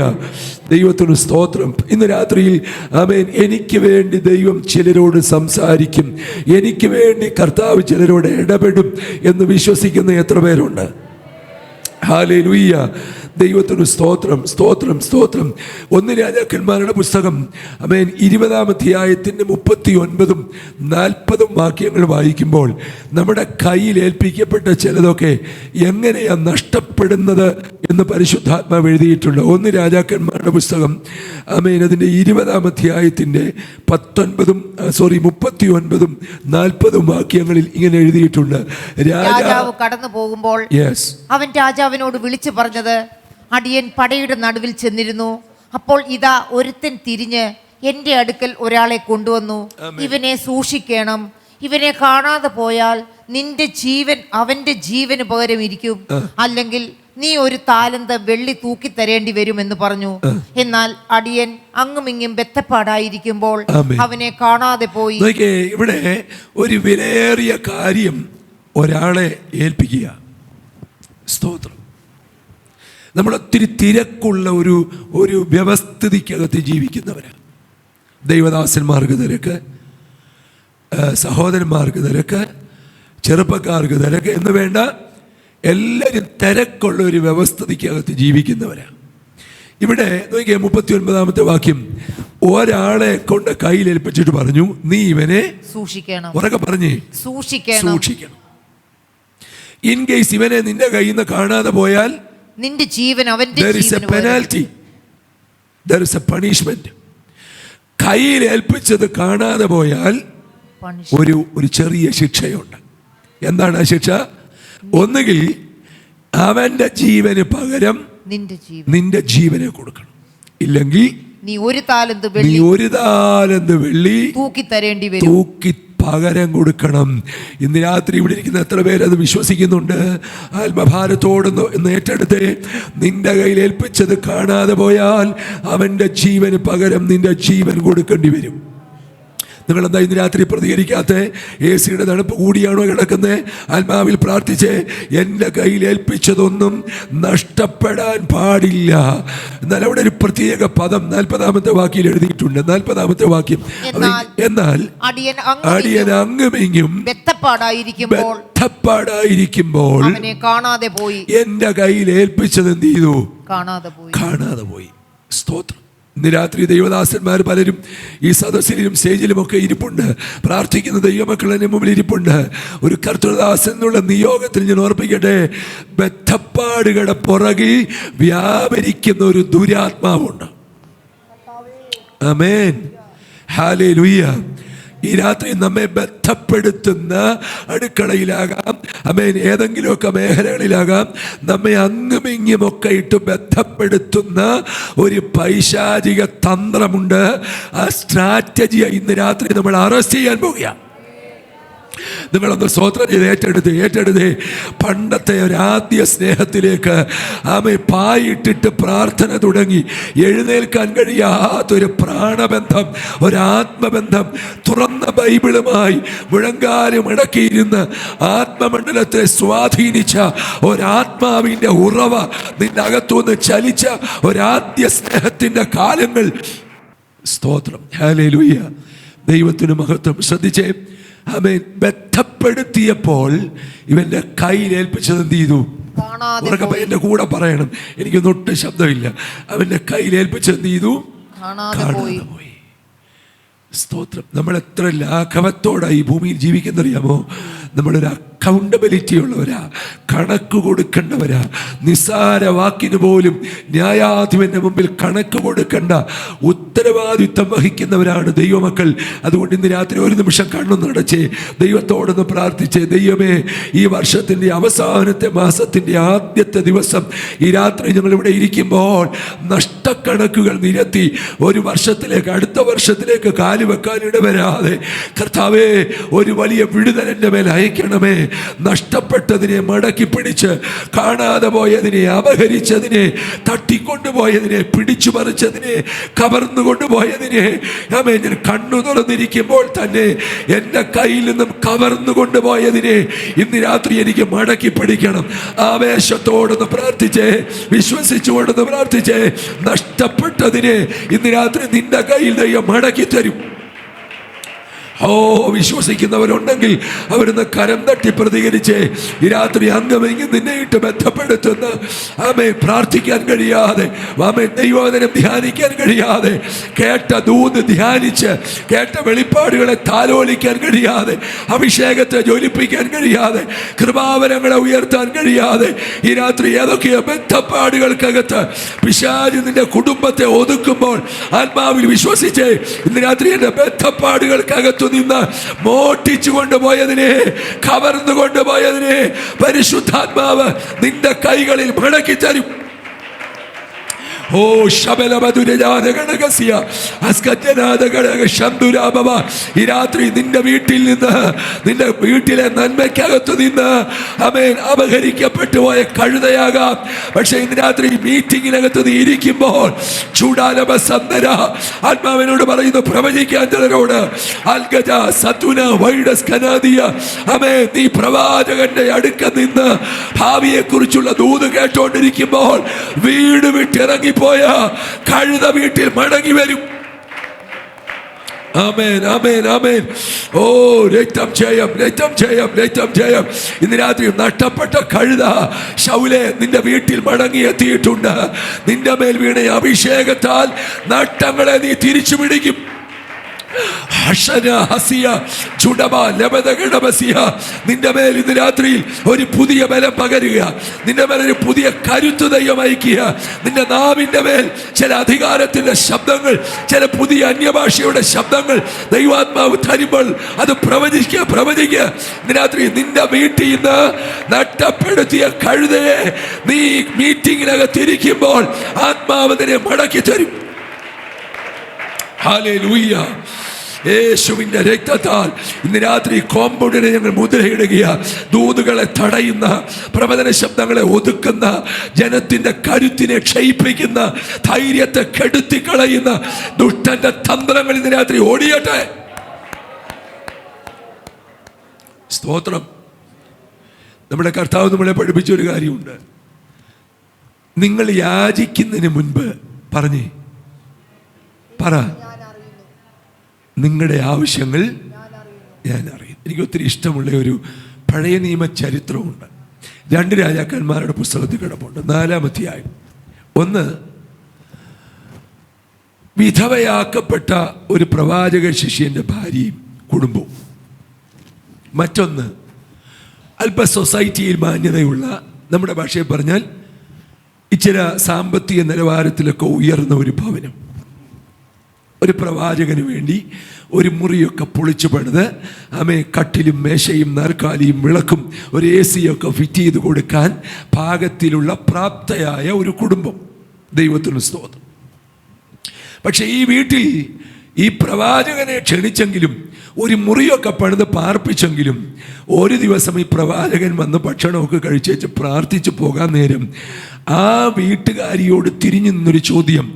[SPEAKER 3] ദൈവത്തിന് സ്തോത്രം. ഇന്ന് രാത്രിയിൽ ആമേൻ എനിക്ക് വേണ്ടി ദൈവം ചിലരോട് സംസാരിക്കും, എനിക്ക് വേണ്ടി കർത്താവ് ചിലരോട് ഇടപെടും എന്ന് വിശ്വസിക്കുന്ന എത്ര പേരുണ്ട്? ഹല്ലേലൂയ, ദൈവത്തിന് സ്തോത്രം, സ്തോത്രം, സ്തോത്രം. 1 രാജാക്കന്മാരുടെ പുസ്തകം ആമേൻ 20-ാം അധ്യായത്തിൻ്റെ 39ഉം 40ഉം വാക്യങ്ങൾ വായിക്കുമ്പോൾ നമ്മുടെ കയ്യിൽ ഏൽപ്പിക്കപ്പെട്ട ചിലതൊക്കെ എങ്ങനെയാണ് നഷ്ടപ്പെടുന്നത് എന്ന് പരിശുദ്ധാത്മാവ് എഴുതിയിട്ടുണ്ട്. 1 രാജാക്കന്മാരുടെ പുസ്തകം ആമേൻ അതിൻ്റെ 20-ാം അധ്യായത്തിൻ്റെ 39ഉം 40ഉം വാക്യങ്ങളിൽ ഇങ്ങനെ എഴുതിയിട്ടുണ്ട്.
[SPEAKER 4] രാജാവ് കടന്നു പോകുമ്പോൾ അവൻ രാജാവിനോട് വിളിച്ചു പറഞ്ഞത്, അടിയൻ പടയുടെ നടുവിൽ ചെന്നിരുന്നു. അപ്പോൾ ഇതാ ഒരുത്തൻ തിരിഞ്ഞ് എൻ്റെ അടുക്കൽ ഒരാളെ കൊണ്ടുവന്നു. ഇവനെ സൂക്ഷിക്കണം, ഇവനെ കാണാതെ പോയാൽ നിന്റെ ജീവൻ അവന്റെ ജീവന് പകരം ഇരിക്കും, അല്ലെങ്കിൽ നീ ഒരു താലന്ത് വെള്ളി തൂക്കി തരേണ്ടി വരുമെന്ന് പറഞ്ഞു. എന്നാൽ അടിയൻ അങ്ങുമിങ്ങും ബെത്തപ്പാടായിരിക്കുമ്പോൾ അവനെ കാണാതെ പോയി.
[SPEAKER 3] ഇവിടെ ഒരു വിലയേറിയ കാര്യം ഒരാളെ ഏൽപ്പിക്കുക. സ്തോത്രം. നമ്മളൊത്തിരി തിരക്കുള്ള ഒരു വ്യവസ്ഥിതിക്കകത്ത് ജീവിക്കുന്നവരാണ്. ദൈവദാസന്മാർക്ക് തിരക്ക്, സഹോദരന്മാർക്ക് തിരക്ക്, ചെറുപ്പക്കാർക്ക് തിരക്ക് എന്ന് വേണ്ട, എല്ലാവരും തിരക്കുള്ള ഒരു വ്യവസ്ഥിതിക്കകത്ത് ജീവിക്കുന്നവരാണ്. ഇവിടെ നോക്കിയേ 39-ാമത്തെ വാക്യം, ഒരാളെ കൊണ്ട് കയ്യിലേൽപ്പിച്ചിട്ട് പറഞ്ഞു, നീ ഇവനെ
[SPEAKER 4] സൂക്ഷിക്കണം.
[SPEAKER 3] ഉറക്കെ പറഞ്ഞേ, സൂക്ഷിക്കണം. ഇൻ കേസ് ഇവനെ നിന്റെ കയ്യിൽ നിന്ന് കാണാതെ പോയാൽ
[SPEAKER 4] നിന്റെ ജീവൻ അവന്റെ
[SPEAKER 3] there is a penalty, there is a punishment. കയ്യിൽ ഏൽപ്പിച്ചത് കാണാതെ പോയാൽ ഒരു ചെറിയ ശിക്ഷയുണ്ട്. എന്താണ് ആ ശിക്ഷ? ഒന്നുകിൽ അവന്റെ ജീവന് പകരം നിന്റെ ജീവനെ കൊടുക്കണം, ഇല്ലെങ്കിൽ
[SPEAKER 4] നീ ഒരു താലന്ത്
[SPEAKER 3] വെള്ളി
[SPEAKER 4] തൂക്കി തരേണ്ടി വരും,
[SPEAKER 3] തൂക്കി പകരം കൊടുക്കണം. ഇന്ന് രാത്രി ഇവിടെ ഇരിക്കുന്ന എത്ര പേരത് വിശ്വസിക്കുന്നുണ്ട്? ആത്മഭാരത്തോടൊന്ന് ഏറ്റെടുത്ത് നിന്റെ കയ്യിൽ ഏൽപ്പിച്ചത് കാണാതെ പോയാൽ അവൻ്റെ ജീവന് പകരം നിന്റെ ജീവൻ കൊടുക്കേണ്ടി വരും. നിങ്ങളെന്താ ഇന്ന് രാത്രി പ്രതികരിക്കാത്ത? AC-യുടെ തണുപ്പ് കൂടിയാണോ കിടക്കുന്നത്? ആത്മാവിൽ പ്രാർത്ഥിച്ച് എൻ്റെ കയ്യിൽ ഏൽപ്പിച്ചതൊന്നും നഷ്ടപ്പെടാൻ പാടില്ല. എന്നാൽ അവിടെ ഒരു പ്രത്യേക പദം 40-ാമത്തെ വാക്യം എഴുതിയിട്ടുണ്ട്. 40-ാമത്തെ വാക്യം, എന്നാൽ അടിയൻ അങ്ങുമിങ്ങും ബെത്തപ്പാടായിരിക്കുമ്പോൾ എൻ്റെ കയ്യിൽ ഏൽപ്പിച്ചത് എന്ത് ചെയ്തു? കാണാതെ പോയി. സ്തോത്രം. ഇന്ന് രാത്രി ദൈവദാസന്മാർ പലരും ഈ സദസ്സിലും സ്റ്റേജിലുമൊക്കെ ഇരിപ്പുണ്ട്. പ്രാർത്ഥിക്കുന്ന ദൈവമക്കളെ മുമ്പിൽ ഇരിപ്പുണ്ട്. ഒരു കർത്തൃദാസൻ എന്നുള്ള നിയോഗത്തിൽ ഞാൻ ഓർപ്പിക്കട്ടെ, ബദ്ധപ്പാടുകളുടെ പുറകിൽ വ്യാപരിക്കുന്ന ഒരു ദുരാത്മാവുണ്ട്. ആമേൻ, ഹല്ലേലൂയ. ഈ രാത്രി നമ്മെ ബന്ധപ്പെടുത്തുന്ന അടുക്കളയിലാകാം, ആമേൻ, ഏതെങ്കിലുമൊക്കെ മേഖലകളിലാകാം, നമ്മെ അങ്ങുമിങ്ങുമൊക്കെ ഇട്ട് ബന്ധപ്പെടുത്തുന്ന ഒരു പൈശാചിക തന്ത്രമുണ്ട്. ആ സ്ട്രാറ്റജിയെ ഇന്ന് രാത്രി നമ്മൾ അറസ്റ്റ് ചെയ്യാൻ പോവുകയാണ്. നിങ്ങളൊന്ന് സ്തോത്രം ചെയ്ത് ഏറ്റെടുത്ത് പണ്ടത്തെ ഒരാദ്യ സ്നേഹത്തിലേക്ക് ആമേ പായിട്ടിട്ട് പ്രാർത്ഥന തുടങ്ങി എഴുന്നേൽക്കാൻ കഴിയാത്തൊരു പ്രാണബന്ധം, ഒരാത്മബന്ധം, തുറന്ന ബൈബിളുമായി മുഴങ്കാലും ഇടക്കിയിരുന്ന് ആത്മമണ്ഡലത്തെ സ്വാധീനിച്ച ഒരാത്മാവിൻ്റെ ഉറവ നിന്റെ അകത്തുനിന്ന് ചലിച്ച ഒരാദ്യ സ്നേഹത്തിൻ്റെ കാലങ്ങൾ. സ്തോത്രം, ഹല്ലേലൂയ, ദൈവത്തിന് മഹത്വം. ശ്രദ്ധിച്ചേ, അവൻ ബന്ധപ്പെടുത്തിയപ്പോൾ ഇവന്റെ കയ്യിൽ ഏൽപ്പിച്ചത് എന്ത് ചെയ്തു? എന്റെ കൂടെ പറയണം, എനിക്കൊന്നും ഒട്ടും ശബ്ദമില്ല. അവന്റെ കയ്യിൽ ഏൽപ്പിച്ചത് എന്ത് ചെയ്തു? കാണാതെ പോയി. സ്തോത്രം. നമ്മൾ എത്ര ലാഘവത്തോടെ ഈ ഭൂമിയിൽ ജീവിക്കുന്നറിയാമോ? നമ്മളൊരു അക്കൗണ്ടബിലിറ്റി ഉള്ളവരാ, കണക്ക് കൊടുക്കേണ്ടവരാ. നിസ്സാര വാക്കിന് പോലും ന്യായാധിപന്റെ മുമ്പിൽ കണക്ക് കൊടുക്കേണ്ട ഉത്തരവാദിത്വം വഹിക്കുന്നവരാണ് ദൈവമക്കൾ. അതുകൊണ്ട് ഇന്ന് രാത്രി ഒരു നിമിഷം കണ്ണു നടച്ചേ, ദൈവത്തോടൊന്ന് പ്രാർത്ഥിച്ചേ. ദൈവമേ, ഈ വർഷത്തിൻ്റെ അവസാനത്തെ മാസത്തിൻ്റെ ആദ്യത്തെ ദിവസം ഈ രാത്രി ഞങ്ങളിവിടെ ഇരിക്കുമ്പോൾ നഷ്ടക്കണക്കുകൾ നിരത്തി ഒരു വർഷത്തിലേക്ക്, അടുത്ത വർഷത്തിലേക്ക് കാല് വെക്കാൻ ഇടവരാതെ കർത്താവേ, ഒരു വലിയ വിടുതൽ എൻ്റെ മേൽ അയക്കണമേ. നഷ്ടപ്പെട്ടതിനെ മടക്കി പിടിച്ച്, കാണാതെ പോയതിനെ, അപഹരിച്ചതിനെ, തട്ടിക്കൊണ്ടുപോയതിനെ, പിടിച്ചു പറിച്ചതിനെ, കവർന്നു കൊണ്ടുപോയതിനെ, ഞാൻ കണ്ണു തുറന്നിരിക്കുമ്പോൾ തന്നെ എൻ്റെ കയ്യിൽ നിന്നും കവർന്നു കൊണ്ടുപോയതിനെ ഇന്ന് രാത്രി എനിക്ക് മടക്കി പിടിക്കണം. ആവേശത്തോടൊന്ന് പ്രാർത്ഥിച്ചേ, വിശ്വസിച്ചുകൊണ്ടൊന്ന് പ്രാർത്ഥിച്ചേ. നഷ്ടപ്പെട്ടതിനെ ഇന്ന് രാത്രി നിന്റെ കയ്യിൽ ദൈവം മടക്കി തരും. വിശ്വസിക്കുന്നവരുണ്ടെങ്കിൽ അവരൊന്ന് കരം തട്ടി പ്രതികരിച്ച് ഈ രാത്രി അംഗമെങ്കിൽ നിന്നെ ഇട്ട് ബന്ധപ്പെടുത്തുന്ന പ്രാർത്ഥിക്കാൻ കഴിയാതെ, ദൈവവചനം ധ്യാനിക്കാൻ കഴിയാതെ, കേട്ട ദൂത് ധ്യാനിച്ച് കേട്ട വെളിപ്പാടുകളെ താലോലിക്കാൻ കഴിയാതെ, അഭിഷേകത്തെ ജ്വലിപ്പിക്കാൻ കഴിയാതെ, കൃപാവരങ്ങളെ ഉയർത്താൻ കഴിയാതെ ഈ രാത്രി ഏതൊക്കെയോ ബന്ധപ്പാടുകൾക്കകത്ത് പിശാച് നിന്റെ കുടുംബത്തെ ഒതുക്കുമ്പോൾ ആത്മാവിൽ വിശ്വസിച്ച് ഇന്ന് രാത്രി എൻ്റെ ബന്ധപ്പാടുകൾക്കകത്ത് നിന്ന് മോട്ടിച്ചു കൊണ്ടുപോയതിനെ, കവർന്നു കൊണ്ടുപോയതിനെ പരിശുദ്ധാത്മാവ് നിന്റെ കൈകളിൽ മടക്കി തരും. ഈ രാത്രി നിന്റെ വീട്ടിൽ നിന്ന്, നിന്റെ വീട്ടിലെ നന്മയ്ക്കകത്തു നിന്ന് അപഹരിക്കപ്പെട്ടു പോയ കഴുതയാകാം. പക്ഷെ ഇന്ന് രാത്രി മീറ്റിങ്ങിനകത്ത് നീ ഇരിക്കുമ്പോൾ ചൂടാലബസന്തര ആത്മാവിനോട് പറയുന്നു, പ്രവചിക്കാൻ ചിലരോട് നീ പ്രവാചകന്റെ അടുക്ക നിന്ന് ഭാവിയെ കുറിച്ചുള്ള ദൂത് കേട്ടോണ്ടിരിക്കുമ്പോൾ വീട് വിട്ടിറങ്ങി പോയ കഴുത വീട്ടിൽ മടങ്ങി വരും. ആമേൻ, ആമേൻ, ആമേൻ. രക്തം ജയം, രക്തം ജയം, രക്തം ജയം. ഇന്ന് രാത്രി നഷ്ടപ്പെട്ട കഴുത ശൗലേ നിന്റെ വീട്ടിൽ മടങ്ങി എത്തിയിട്ടുണ്ട്. നിന്റെ മേൽ വീണ അഭിഷേകത്താൽ നഷ്ടങ്ങളെ നീ തിരിച്ചു പിടിക്കും. നിന്റെ മേൽ ഇന്ന് രാത്രിയിൽ ഒരു പുതിയ ബലം പകരുക. നിന്റെ മേൽ ഒരു പുതിയ കരുത്ത് ദൈവം അയക്കുക. നിന്റെ നാവിന്റെ മേൽ ചില അധികാരത്തിന്റെ ശബ്ദങ്ങൾ, ചില പുതിയ അന്യഭാഷയുടെ ശബ്ദങ്ങൾ ദൈവാത്മാവ് തരുമ്പോൾ അത് പ്രവചിക്കുക, പ്രവചിക്കുക. ഇന്ന് രാത്രി നിന്റെ വീട്ടിൽ നിന്ന് നഷ്ടപ്പെടുത്തിയ കഴുതയെ നീ മീറ്റിങ്ങിനകത്തിരിക്കുമ്പോൾ ആത്മാവ് നിന്നെ മടക്കി തരും. ഹല്ലേലൂയ. യേശുവിന്റെ രക്തത്താൽ ഇന്ന് രാത്രി കോമ്പൗണ്ടിനെ ഞങ്ങൾ മുദ്രയിടുക. ദൂതുകളെ തടയുന്ന, പ്രവചന ശബ്ദങ്ങളെ ഒതുക്കുന്ന, ജനത്തിന്റെ കരുത്തിനെ ക്ഷയിപ്പിക്കുന്ന, ധൈര്യത്തെ കെടുത്തിക്കളയുന്ന ദുഷ്ടന്റെ തന്ത്രങ്ങൾ ഇന്ന് രാത്രി ഓടിയട്ടെ. സ്തോത്രം. നമ്മുടെ കർത്താവ് നമ്മളെ പഠിപ്പിച്ചൊരു കാര്യമുണ്ട്. നിങ്ങൾ യാചിക്കുന്നതിന് മുൻപ് പറഞ്ഞേ, പറ, നിങ്ങളുടെ ആവശ്യങ്ങൾ ഞാൻ അറിയും. എനിക്ക് ഒത്തിരി ഇഷ്ടമുള്ള ഒരു പഴയ നിയമ ചരിത്രമുണ്ട്. 2 രാജാക്കന്മാരുടെ പുസ്തകത്തിൽ കിടപ്പുണ്ട്. 4-ാം അധ്യായം. ഒന്ന്, വിധവയാക്കപ്പെട്ട ഒരു പ്രവാചക ശിഷ്യന്റെ ഭാര്യയും കുടുംബവും. മറ്റൊന്ന്, അല്പ സൊസൈറ്റിയിൽ മാന്യതയുള്ള, നമ്മുടെ ഭാഷയിൽ പറഞ്ഞാൽ ഇച്ചിരി സാമ്പത്തിക നിലവാരത്തിലൊക്കെ ഉയർന്ന ഒരു ഭവനം. ഒരു പ്രവാചകന് വേണ്ടി ഒരു മുറിയൊക്കെ പൊളിച്ചു പണിത് കട്ടിലും മേശയും നാൽക്കാലിയും വിളക്കും ഒരു AC ഒക്കെ ഫിറ്റ് ചെയ്ത് കൊടുക്കാൻ പാകത്തിലുള്ള പ്രാപ്തയായ ഒരു കുടുംബം. ദൈവത്തിന് സ്തോത്രം. പക്ഷെ ഈ വീട്ടിൽ ഈ പ്രവാചകനെ ക്ഷണിച്ചെങ്കിലും ഒരു മുറിയൊക്കെ പണിത് പാർപ്പിച്ചെങ്കിലും ഒരു ദിവസം ഈ പ്രവാചകൻ വന്ന് ഭക്ഷണമൊക്കെ കഴിച്ചേച്ച് പ്രാർത്ഥിച്ചു പോകാൻ നേരം ആ വീട്ടുകാരിയോട് തിരിഞ്ഞു നിന്നൊരു ചോദ്യം,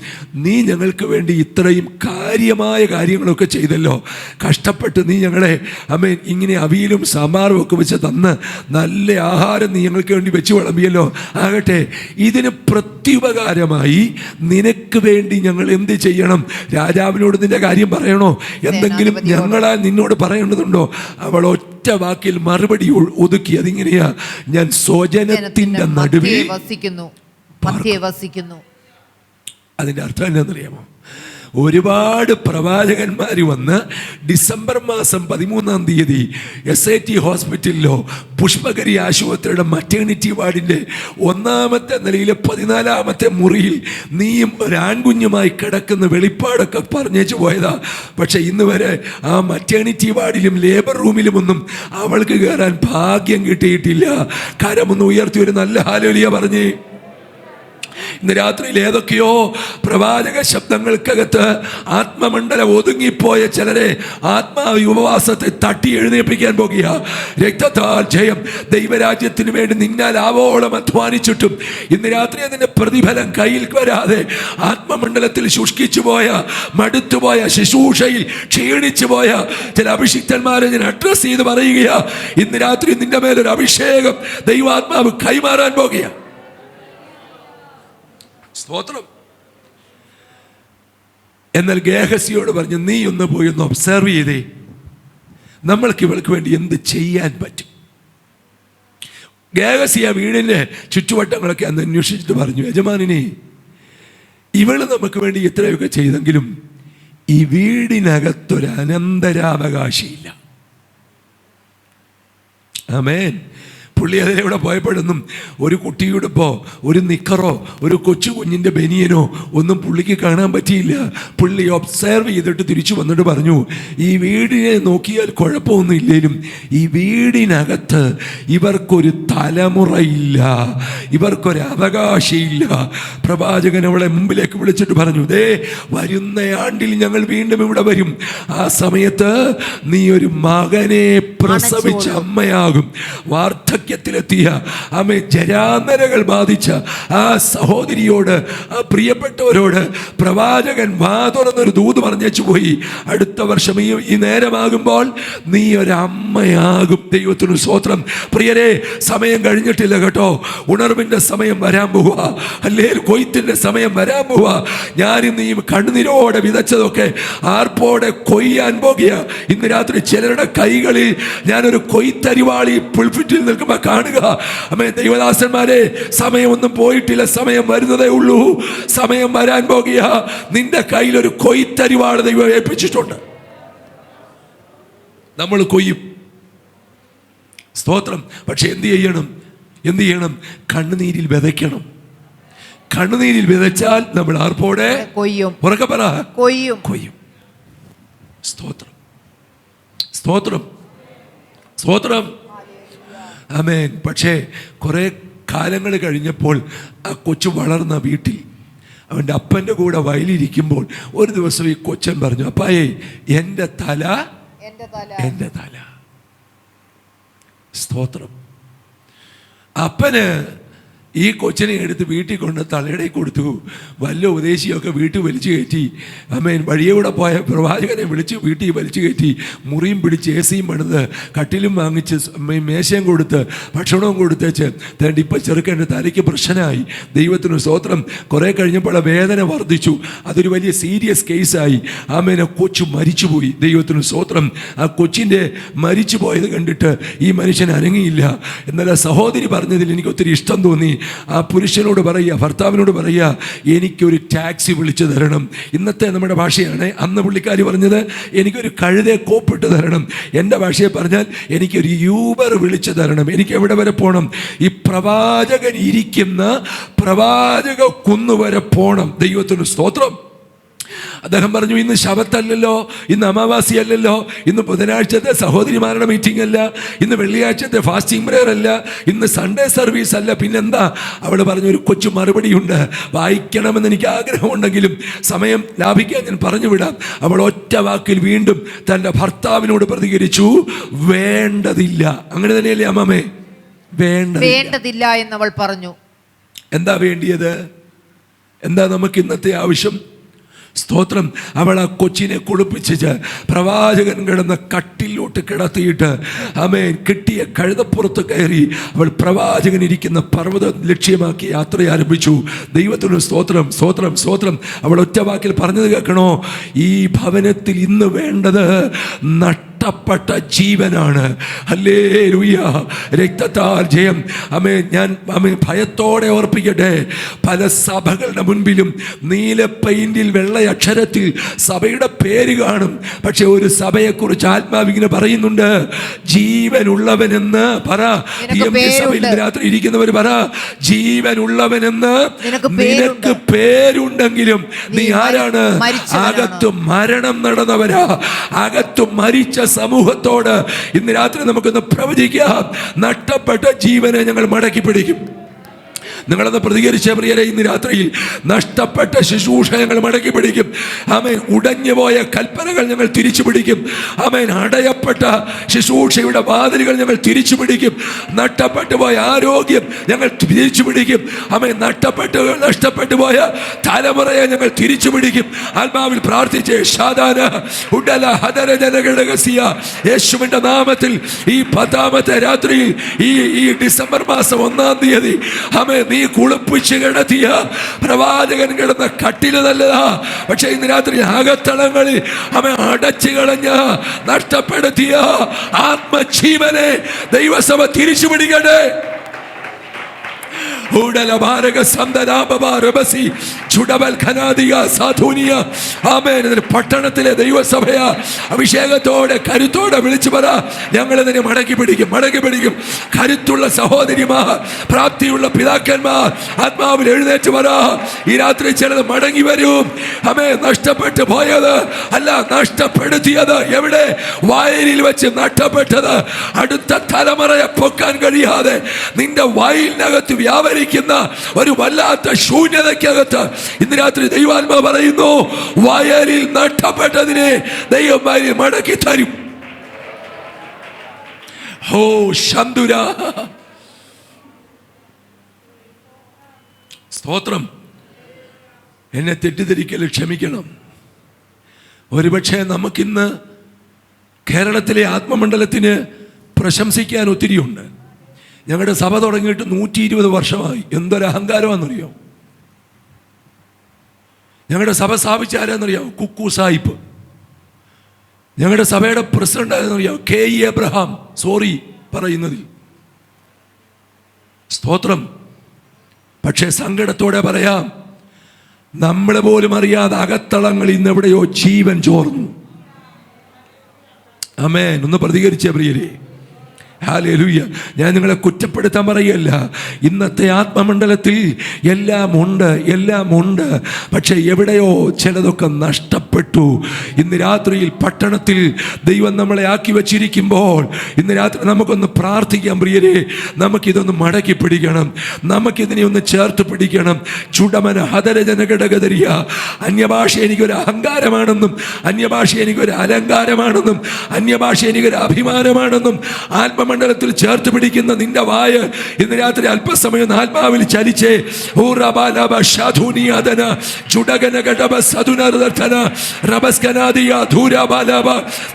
[SPEAKER 3] നീ ഞങ്ങൾക്ക് വേണ്ടി ഇത്രയും കാര്യമായ കാര്യങ്ങളൊക്കെ ചെയ്തല്ലോ, കഷ്ടപ്പെട്ട് നീ ഞങ്ങളെ ഇങ്ങനെ അവിയലും സാമ്പാറും ഒക്കെ വെച്ച് തന്ന് നല്ല ആഹാരം നീ ഞങ്ങൾക്ക് വേണ്ടി വെച്ച് വിളമ്പിയല്ലോ, ആകട്ടെ ഇതിന് പ്രത്യുപകാരമായി നിനക്ക് വേണ്ടി ഞങ്ങൾ എന്ത് ചെയ്യണം? രാജാവിനോട് നിന്റെ കാര്യം പറയണോ? എന്തെങ്കിലും ഞങ്ങളാൽ നിന്നോട് പറയേണ്ടതുണ്ടോ? അവൾ ഒറ്റ വാക്കിൽ മറുപടി ഒതുക്കി. അതിങ്ങനെയാ, ഞാൻ സ്വജനത്തിന്റെ നടുവിൽ വസിക്കുന്നു. അതിന്റെ അർത്ഥം എന്താണെന്നറിയാമോ? ഒരുപാട് പ്രവാചകന്മാർ വന്ന് ഡിസംബർ മാസം 13 SAT ഹോസ്പിറ്റലിലോ പുഷ്പഗിരി ആശുപത്രിയുടെ മറ്റേണിറ്റി വാർഡിൻ്റെ 1ാമത്തെ നിലയിലെ 14ാമത്തെ മുറിയിൽ നീയും ഒരാൺകുഞ്ഞുമായി കിടക്കുന്ന വെളിപ്പാടൊക്കെ പറഞ്ഞേച്ചു പോയതാ. പക്ഷെ ഇന്ന് വരെ ആ മറ്റേണിറ്റി വാർഡിലും ലേബർ റൂമിലുമൊന്നും അവൾക്ക് കയറാൻ ഭാഗ്യം കിട്ടിയിട്ടില്ല. കരമൊന്ന് ഉയർത്തി ഒരു നല്ല ഹല്ലേലൂയ പറഞ്ഞേ. ഇന്ന് രാത്രിയിൽ ഏതൊക്കെയോ പ്രവാചക ശബ്ദങ്ങൾക്കകത്ത് ആത്മമണ്ഡലം ഒതുങ്ങിപ്പോയ ചിലരെ ആത്മാവ് ഉപവാസത്തെ തട്ടി എഴുന്നേൽപ്പിക്കാൻ പോകുക. രക്തത്താൽ ജയം. ദൈവരാജ്യത്തിന് വേണ്ടി നിന്നാൽ ആവോളം അധ്വാനിച്ചിട്ടും ഇന്ന് രാത്രി അതിന്റെ പ്രതിഫലം കയ്യിൽ വരാതെ ആത്മമണ്ഡലത്തിൽ ശുഷ്കിച്ചു പോയ, മടുത്തുപോയ, ശുശ്രൂഷയിൽ ക്ഷീണിച്ചു പോയ ചില അഭിഷിക്തന്മാരെ ഞാൻ അഡ്രസ് ചെയ്ത് പറയുക. ഇന്ന് രാത്രി നിന്റെ മേലൊരു അഭിഷേകം ദൈവാത്മാവ് കൈമാറാൻ പോകുക. സ്തോത്രം. എന്നാൽ ഗേഹസിയോട് പറഞ്ഞു, നീ ഒന്ന് പോയി ഒന്ന് ഒബ്സർവ് ചെയ്തേ, നമ്മൾക്ക് ഇവൾക്ക് വേണ്ടി എന്ത് ചെയ്യാൻ പറ്റും. ഗേഹസി ആ വീടിൻ്റെ ചുറ്റുവട്ടങ്ങളൊക്കെ അന്ന് അന്വേഷിച്ചിട്ട് പറഞ്ഞു, യജമാനിനെ, ഇവള് നമുക്ക് വേണ്ടി ഇത്രയൊക്കെ ചെയ്തെങ്കിലും ഈ വീടിനകത്തൊരു അനന്തരാവകാശിയില്ല. ആമേൻ. പുള്ളി അതിലൂടെ പോയപ്പോഴൊന്നും ഒരു കുട്ടിയുടുപ്പോ ഒരു നിക്കറോ ഒരു കൊച്ചു കുഞ്ഞിൻ്റെ ബനിയനോ ഒന്നും പുള്ളിക്ക് കാണാൻ പറ്റിയില്ല. പുള്ളി ഒബ്സർവ് ചെയ്തിട്ട് തിരിച്ചു വന്നിട്ട് പറഞ്ഞു, ഈ വീടിനെ നോക്കിയാൽ കുഴപ്പമൊന്നും ഇല്ലേലും ഈ വീടിനകത്ത് ഇവർക്കൊരു തലമുറയില്ല, ഇവർക്കൊരു അവകാശമില്ല. പ്രവാചകൻ അവളെ മുമ്പിലേക്ക് വിളിച്ചിട്ട് പറഞ്ഞു, ദേ വരുന്ന ആണ്ടിൽ ഞങ്ങൾ വീണ്ടും ഇവിടെ വരും. ആ സമയത്ത് നീ ഒരു മകനെ പ്രസവിച്ച അമ്മയാകും. വാർദ്ധക്യത്തിലെത്തിയ അമ്മ ജരാനരകൾ ബാധിച്ച ആ സഹോദരിയോട്, ആ പ്രിയപ്പെട്ടവരോട് പ്രവാചകൻ വാ തുറന്നൊരു ദൂത് പറഞ്ഞേച്ചു പോയി, അടുത്ത വർഷം ഈ നേരമാകുമ്പോൾ നീ ഒരമ്മയാകും. ദൈവത്തിന് സ്തോത്രം. പ്രിയരെ, സമയം കഴിഞ്ഞിട്ടില്ല കേട്ടോ. ഉണർവിൻ്റെ സമയം വരാൻ പോവുക, അല്ലെങ്കിൽ കൊയ്ത്തിൻ്റെ സമയം വരാൻ പോവുക. ഞാനിന്ന് ഈ കണ്ണുനീരോടെ വിതച്ചതൊക്കെ ആർപ്പോടെ കൊയ്യാൻ പോകുക. ഇന്ന് രാത്രി ചിലരുടെ കൈകളിൽ ഞാനൊരു കൊയ്ത്തരിവാളി പുൽപിറ്റിൽ നിൽക്കുമ്പോൾ കാണുക. അമ്മേ ദൈവദാസന്മാരെ, സമയമൊന്നും പോയിട്ടില്ല, സമയം വരുന്നതേ ഉള്ളൂ. സമയം വരാൻ പോകുക. നിന്റെ കയ്യിൽ ഒരു കൊയ്ത്തരിവാള് ദൈവം ഏൽപ്പിച്ചിട്ടുണ്ട്. നമ്മൾ കൊയ്യും. സ്തോത്രം. പക്ഷെ എന്ത് ചെയ്യണം? കണ്ണുനീരിൽ വിതയ്ക്കണം. കണ്ണുനീരിൽ വിതച്ചാൽ നമ്മൾ ആർപ്പോടെ കൊയ്യും. ഉറക്കെ പറ, കൊയ്യും. സ്തോത്രം. ആമേൻ. പക്ഷേ കുറെ കാലങ്ങൾ കഴിഞ്ഞപ്പോൾ ആ കൊച്ചു വളർന്ന വീട്ടിൽ അവൻ്റെ അപ്പൻ്റെ കൂടെ വയലിരിക്കുമ്പോൾ ഒരു ദിവസം ഈ കൊച്ചൻ പറഞ്ഞു, അപ്പായേ, എൻ്റെ തല. സ്തോത്രം. അപ്പന് ഈ കൊച്ചിനെ എടുത്ത് വീട്ടിൽ കൊണ്ട് തലയുടെ കൊടുത്തു. വല്ല ഉപദേശിയൊക്കെ വീട്ടിൽ വലിച്ചു കയറ്റി. അമ്മേൻ വഴിയൂടെ പോയ പ്രവാചകനെ വിളിച്ച് വീട്ടിൽ വലിച്ചു കയറ്റി. മുറിയും പിടിച്ച് AC പണിത് കട്ടിലും വാങ്ങിച്ച് മേശയും കൊടുത്ത് ഭക്ഷണവും കൊടുത്തേച്ച് തേണ്ടി ഇപ്പം ചെറുക്കൻ്റെ തലയ്ക്ക് പ്രശ്നമായി. ദൈവത്തിന് സ്തോത്രം. കുറേ കഴിഞ്ഞപ്പോൾ വേദന വർദ്ധിച്ചു. അതൊരു വലിയ സീരിയസ് കേസായി. ആമേനെ കൊച്ചു മരിച്ചുപോയി. ദൈവത്തിന് സ്തോത്രം. ആ കൊച്ചിൻ്റെ മരിച്ചു പോയത് കണ്ടിട്ട് ഈ മനുഷ്യൻ അനങ്ങിയില്ല. എന്നാൽ ആ സഹോദരി പറഞ്ഞതിൽ എനിക്ക് ഒത്തിരി ഇഷ്ടം തോന്നി. ആ പുരുഷനോട് പറയുക, ഭർത്താവിനോട് പറയുക, എനിക്കൊരു ടാക്സി വിളിച്ചു തരണം. ഇന്നത്തെ നമ്മുടെ ഭാഷയാണ്. അന്ന് പുള്ളിക്കാരി പറഞ്ഞത്, എനിക്കൊരു കഴുതയെ കോപ്പിട്ട് തരണം. എൻ്റെ ഭാഷയെ പറഞ്ഞാൽ എനിക്കൊരു യൂബർ വിളിച്ചു തരണം. എനിക്ക് എവിടെ വരെ പോകണം? ഈ പ്രവാചകൻ ഇരിക്കുന്ന പ്രവാചക കുന്നുവരെ പോകണം. ദൈവത്തിന് സ്തോത്രം. അദ്ദേഹം പറഞ്ഞു, ഇന്ന് ശബത്തല്ലല്ലോ, ഇന്ന് അമാവാസിയല്ലല്ലോ, ഇന്ന് ബുധനാഴ്ചത്തെ സഹോദരിമാരുടെ മീറ്റിംഗ് അല്ല, ഇന്ന് വെള്ളിയാഴ്ചത്തെ ഫാസ്റ്റിംഗ് പ്രെയർ അല്ല, ഇന്ന് സൺഡേ സർവീസ് അല്ല, പിന്നെന്താ? അവൾ പറഞ്ഞൊരു കൊച്ചു മറുപടിയുണ്ട്. വായിക്കണമെന്ന് എനിക്ക് ആഗ്രഹമുണ്ടെങ്കിലും സമയം ലാഭിക്കാൻ ഞാൻ പറഞ്ഞു വിടാം. അവൾ ഒറ്റ വാക്കിൽ വീണ്ടും തൻ്റെ ഭർത്താവിനോട് പ്രതികരിച്ചു, വേണ്ടതില്ല. അങ്ങനെ തന്നെയല്ലേ അമ്മമ്മേ? വേണ്ടതില്ല എന്നവൾ പറഞ്ഞു. എന്താ വേണ്ടിയത്? എന്താ നമുക്ക് ഇന്നത്തെ ആവശ്യം? സ്തോത്രം. അവൾ ആ കൊച്ചിനെ കുളിപ്പിച്ച് പ്രവാചകൻ കിടന്ന കട്ടിലോട്ട് കിടത്തിയിട്ട് ആമേൻ കിട്ടിയ കഴുതപ്പുറത്ത് കയറി അവൾ പ്രവാചകൻ ഇരിക്കുന്ന പർവ്വതം ലക്ഷ്യമാക്കി യാത്ര ആരംഭിച്ചു. ദൈവത്തിന് സ്തോത്രം, സ്തോത്രം, സ്തോത്രം. അവൾ ഒറ്റ വാക്കിൽ പറഞ്ഞത് കേൾക്കണോ? ഈ ഭവനത്തിൽ ഇന്ന് വേണ്ടത് നട്ട നഷ്ടപ്പെട്ട ജീവനാണ്. ഹല്ലേലൂയ. രക്തത്താൽ ജയം. ഞാൻ ഭയത്തോടെ ഓർപ്പിക്കട്ടെ, പല സഭകളുടെ മുൻപിലും നീല പെയിന്റിൽ വെള്ള അക്ഷരത്തിൽ സഭയുടെ പേര് കാണും. പക്ഷെ ഒരു സഭയെക്കുറിച്ച് ആത്മാവിങ്ങനെ പറയുന്നുണ്ട്, ജീവനുള്ളവനെന്ന് പറ. സഭയിൽ രാത്രി ഇരിക്കുന്നവർ പറ, ജീവനുള്ളവനെന്ന് നിനക്ക് പേരുണ്ടെങ്കിലും നീ ആരാണ്? അകത്ത് മരണം നടന്നവരാ. അകത്ത് മരിച്ച സമൂഹത്തോട് ഇന്ന് രാത്രി നമുക്കൊന്ന് പ്രവചിക്കാം, നഷ്ടപ്പെട്ട ജീവനെ ഞങ്ങൾ മടക്കി പിടിക്കും. നിങ്ങളത് പ്രതികരിച്ച പ്രിയരെ, ഇന്ന് രാത്രിയിൽ നഷ്ടപ്പെട്ട ശുശ്രൂഷ ഞങ്ങൾ മടക്കി പിടിക്കും. ആമേൻ. ഉടഞ്ഞുപോയ കൽപ്പനകൾ ഞങ്ങൾ തിരിച്ചു പിടിക്കും. ആമേൻ. അടയപ്പെട്ട ശുശ്രൂഷയുടെ വാതിലുകൾ ഞങ്ങൾ തിരിച്ചു പിടിക്കും. നഷ്ടപ്പെട്ടു പോയ ആരോഗ്യം ഞങ്ങൾ തിരിച്ചു പിടിക്കും. ആമേൻ. നഷ്ടപ്പെട്ടു പോയ തലമുറയെ ഞങ്ങൾ തിരിച്ചു പിടിക്കും. ആത്മാവിൽ പ്രാർത്ഥിച്ച് യേശുവിന്റെ നാമത്തിൽ ഈ 10ാമത്തെ രാത്രിയിൽ ഈ ഡിസംബർ മാസം 1-ാം തീയതി ആമേൻ, നീ കുളിപ്പിച്ച് കിടത്തിയ പ്രവാചകൻ കിടന്ന കട്ടില് നല്ലതാ. പക്ഷെ ഇന്ന് രാത്രി അകത്തളങ്ങളിൽ അവൻ അടച്ചു കളഞ്ഞ നഷ്ടപ്പെടുത്തിയ ആത്മജീവനെ ദൈവസഭ തിരിച്ചു പിടിക്കട്ടെ. പട്ടണത്തിലെ ദൈവസഭയ അഭിഷേകത്തോടെ കരുത്തോടെ വിളിച്ചു പറ, ഞങ്ങൾ ഇതിനെ മടക്കി പിടിക്കും. കരുത്തുള്ള സഹോദരിമാർ, പ്രാപ്തിയുള്ള പിതാക്കന്മാർ ആത്മാവിൽ എഴുന്നേറ്റ് പറ, ഈ രാത്രി ചിലത് മടങ്ങി വരും. നഷ്ടപ്പെട്ടു പോയത് അല്ല, നഷ്ടപ്പെടുത്തിയത് എവിടെ? വയലിൽ വെച്ച് നഷ്ടപ്പെട്ടത് അടുത്ത തലമുറയെ പൊക്കാൻ കഴിയാതെ നിന്റെ വയലിനകത്ത് വ്യാപരിക്കുന്ന ഒരു വല്ലാത്ത ശൂന്യതയ്ക്കകത്ത് ഇന്ന് രാത്രി ദൈവാത്മാ പറയുന്നു, വയലിൽ നഷ്ടപ്പെട്ടതിനെ ദൈവം വയലിൽ മടക്കി തരും. ഹോ ശന്തുര സ്തോത്രം. എന്നെ തെറ്റിദ്ധരിക്കൽ ക്ഷമിക്കണം. ഒരുപക്ഷെ നമുക്കിന്ന് കേരളത്തിലെ ആത്മമണ്ഡലത്തിന് പ്രശംസിക്കാൻ ഒത്തിരിയുണ്ട്. ഞങ്ങളുടെ സഭ തുടങ്ങിയിട്ട് 120 വർഷമായി. എന്തൊരു അഹങ്കാരമാണെന്നറിയോ? ഞങ്ങളുടെ സഭ സ്ഥാപിച്ച ആരാന്നറിയാം? കുക്കു സാഹിബ്. ഞങ്ങളുടെ സഭയുടെ പ്രസിഡന്റ് ആരെന്നറിയാം? KE Abraham. സോറി പറയുന്നതിൽ സ്തോത്രം. പക്ഷേ സങ്കടത്തോടെ പറയാം, നമ്മളെ പോലും അറിയാതെ അകത്തളങ്ങളിൽ ഇന്ന് എവിടെയോ ജീവൻ ചോർന്നു. ആമേൻ. ഒന്ന് പ്രതികരിച്ചേ പ്രിയരെ. ഹല്ലേലൂയ. ഞാൻ നിങ്ങളെ കുറ്റപ്പെടുത്താൻ പറയല്ല. ഇന്നത്തെ ആത്മമണ്ഡലത്തിൽ എല്ലാം ഉണ്ട്. പക്ഷെ എവിടെയോ ചിലതൊക്കെ നഷ്ടപ്പെട്ടു. ഇന്ന് രാത്രിയിൽ പട്ടണത്തിൽ ദൈവം നമ്മളെ ആക്കി വച്ചിരിക്കുമ്പോൾ ഇന്ന് രാത്രി നമുക്കൊന്ന് പ്രാർത്ഥിക്കാം പ്രിയരെ. നമുക്കിതൊന്ന് മടക്കി പിടിക്കണം. നമുക്കിതിനെ ഒന്ന് ചേർത്ത് പിടിക്കണം. ചുടമന ഹതരജനഘടകതരിയ. അന്യഭാഷ എനിക്കൊരു അഹങ്കാരമാണെന്നും അന്യഭാഷ എനിക്കൊരു അലങ്കാരമാണെന്നും അന്യഭാഷ എനിക്കൊരു അഭിമാനമാണെന്നും മണ്ഡലത്തിൽ ചേർത്ത് പിടിക്കുന്ന നിന്റെ വായ ഇന്ന് രാത്രി അല്പസമയം ആത്മാവിൽ ചലിച്ചേ.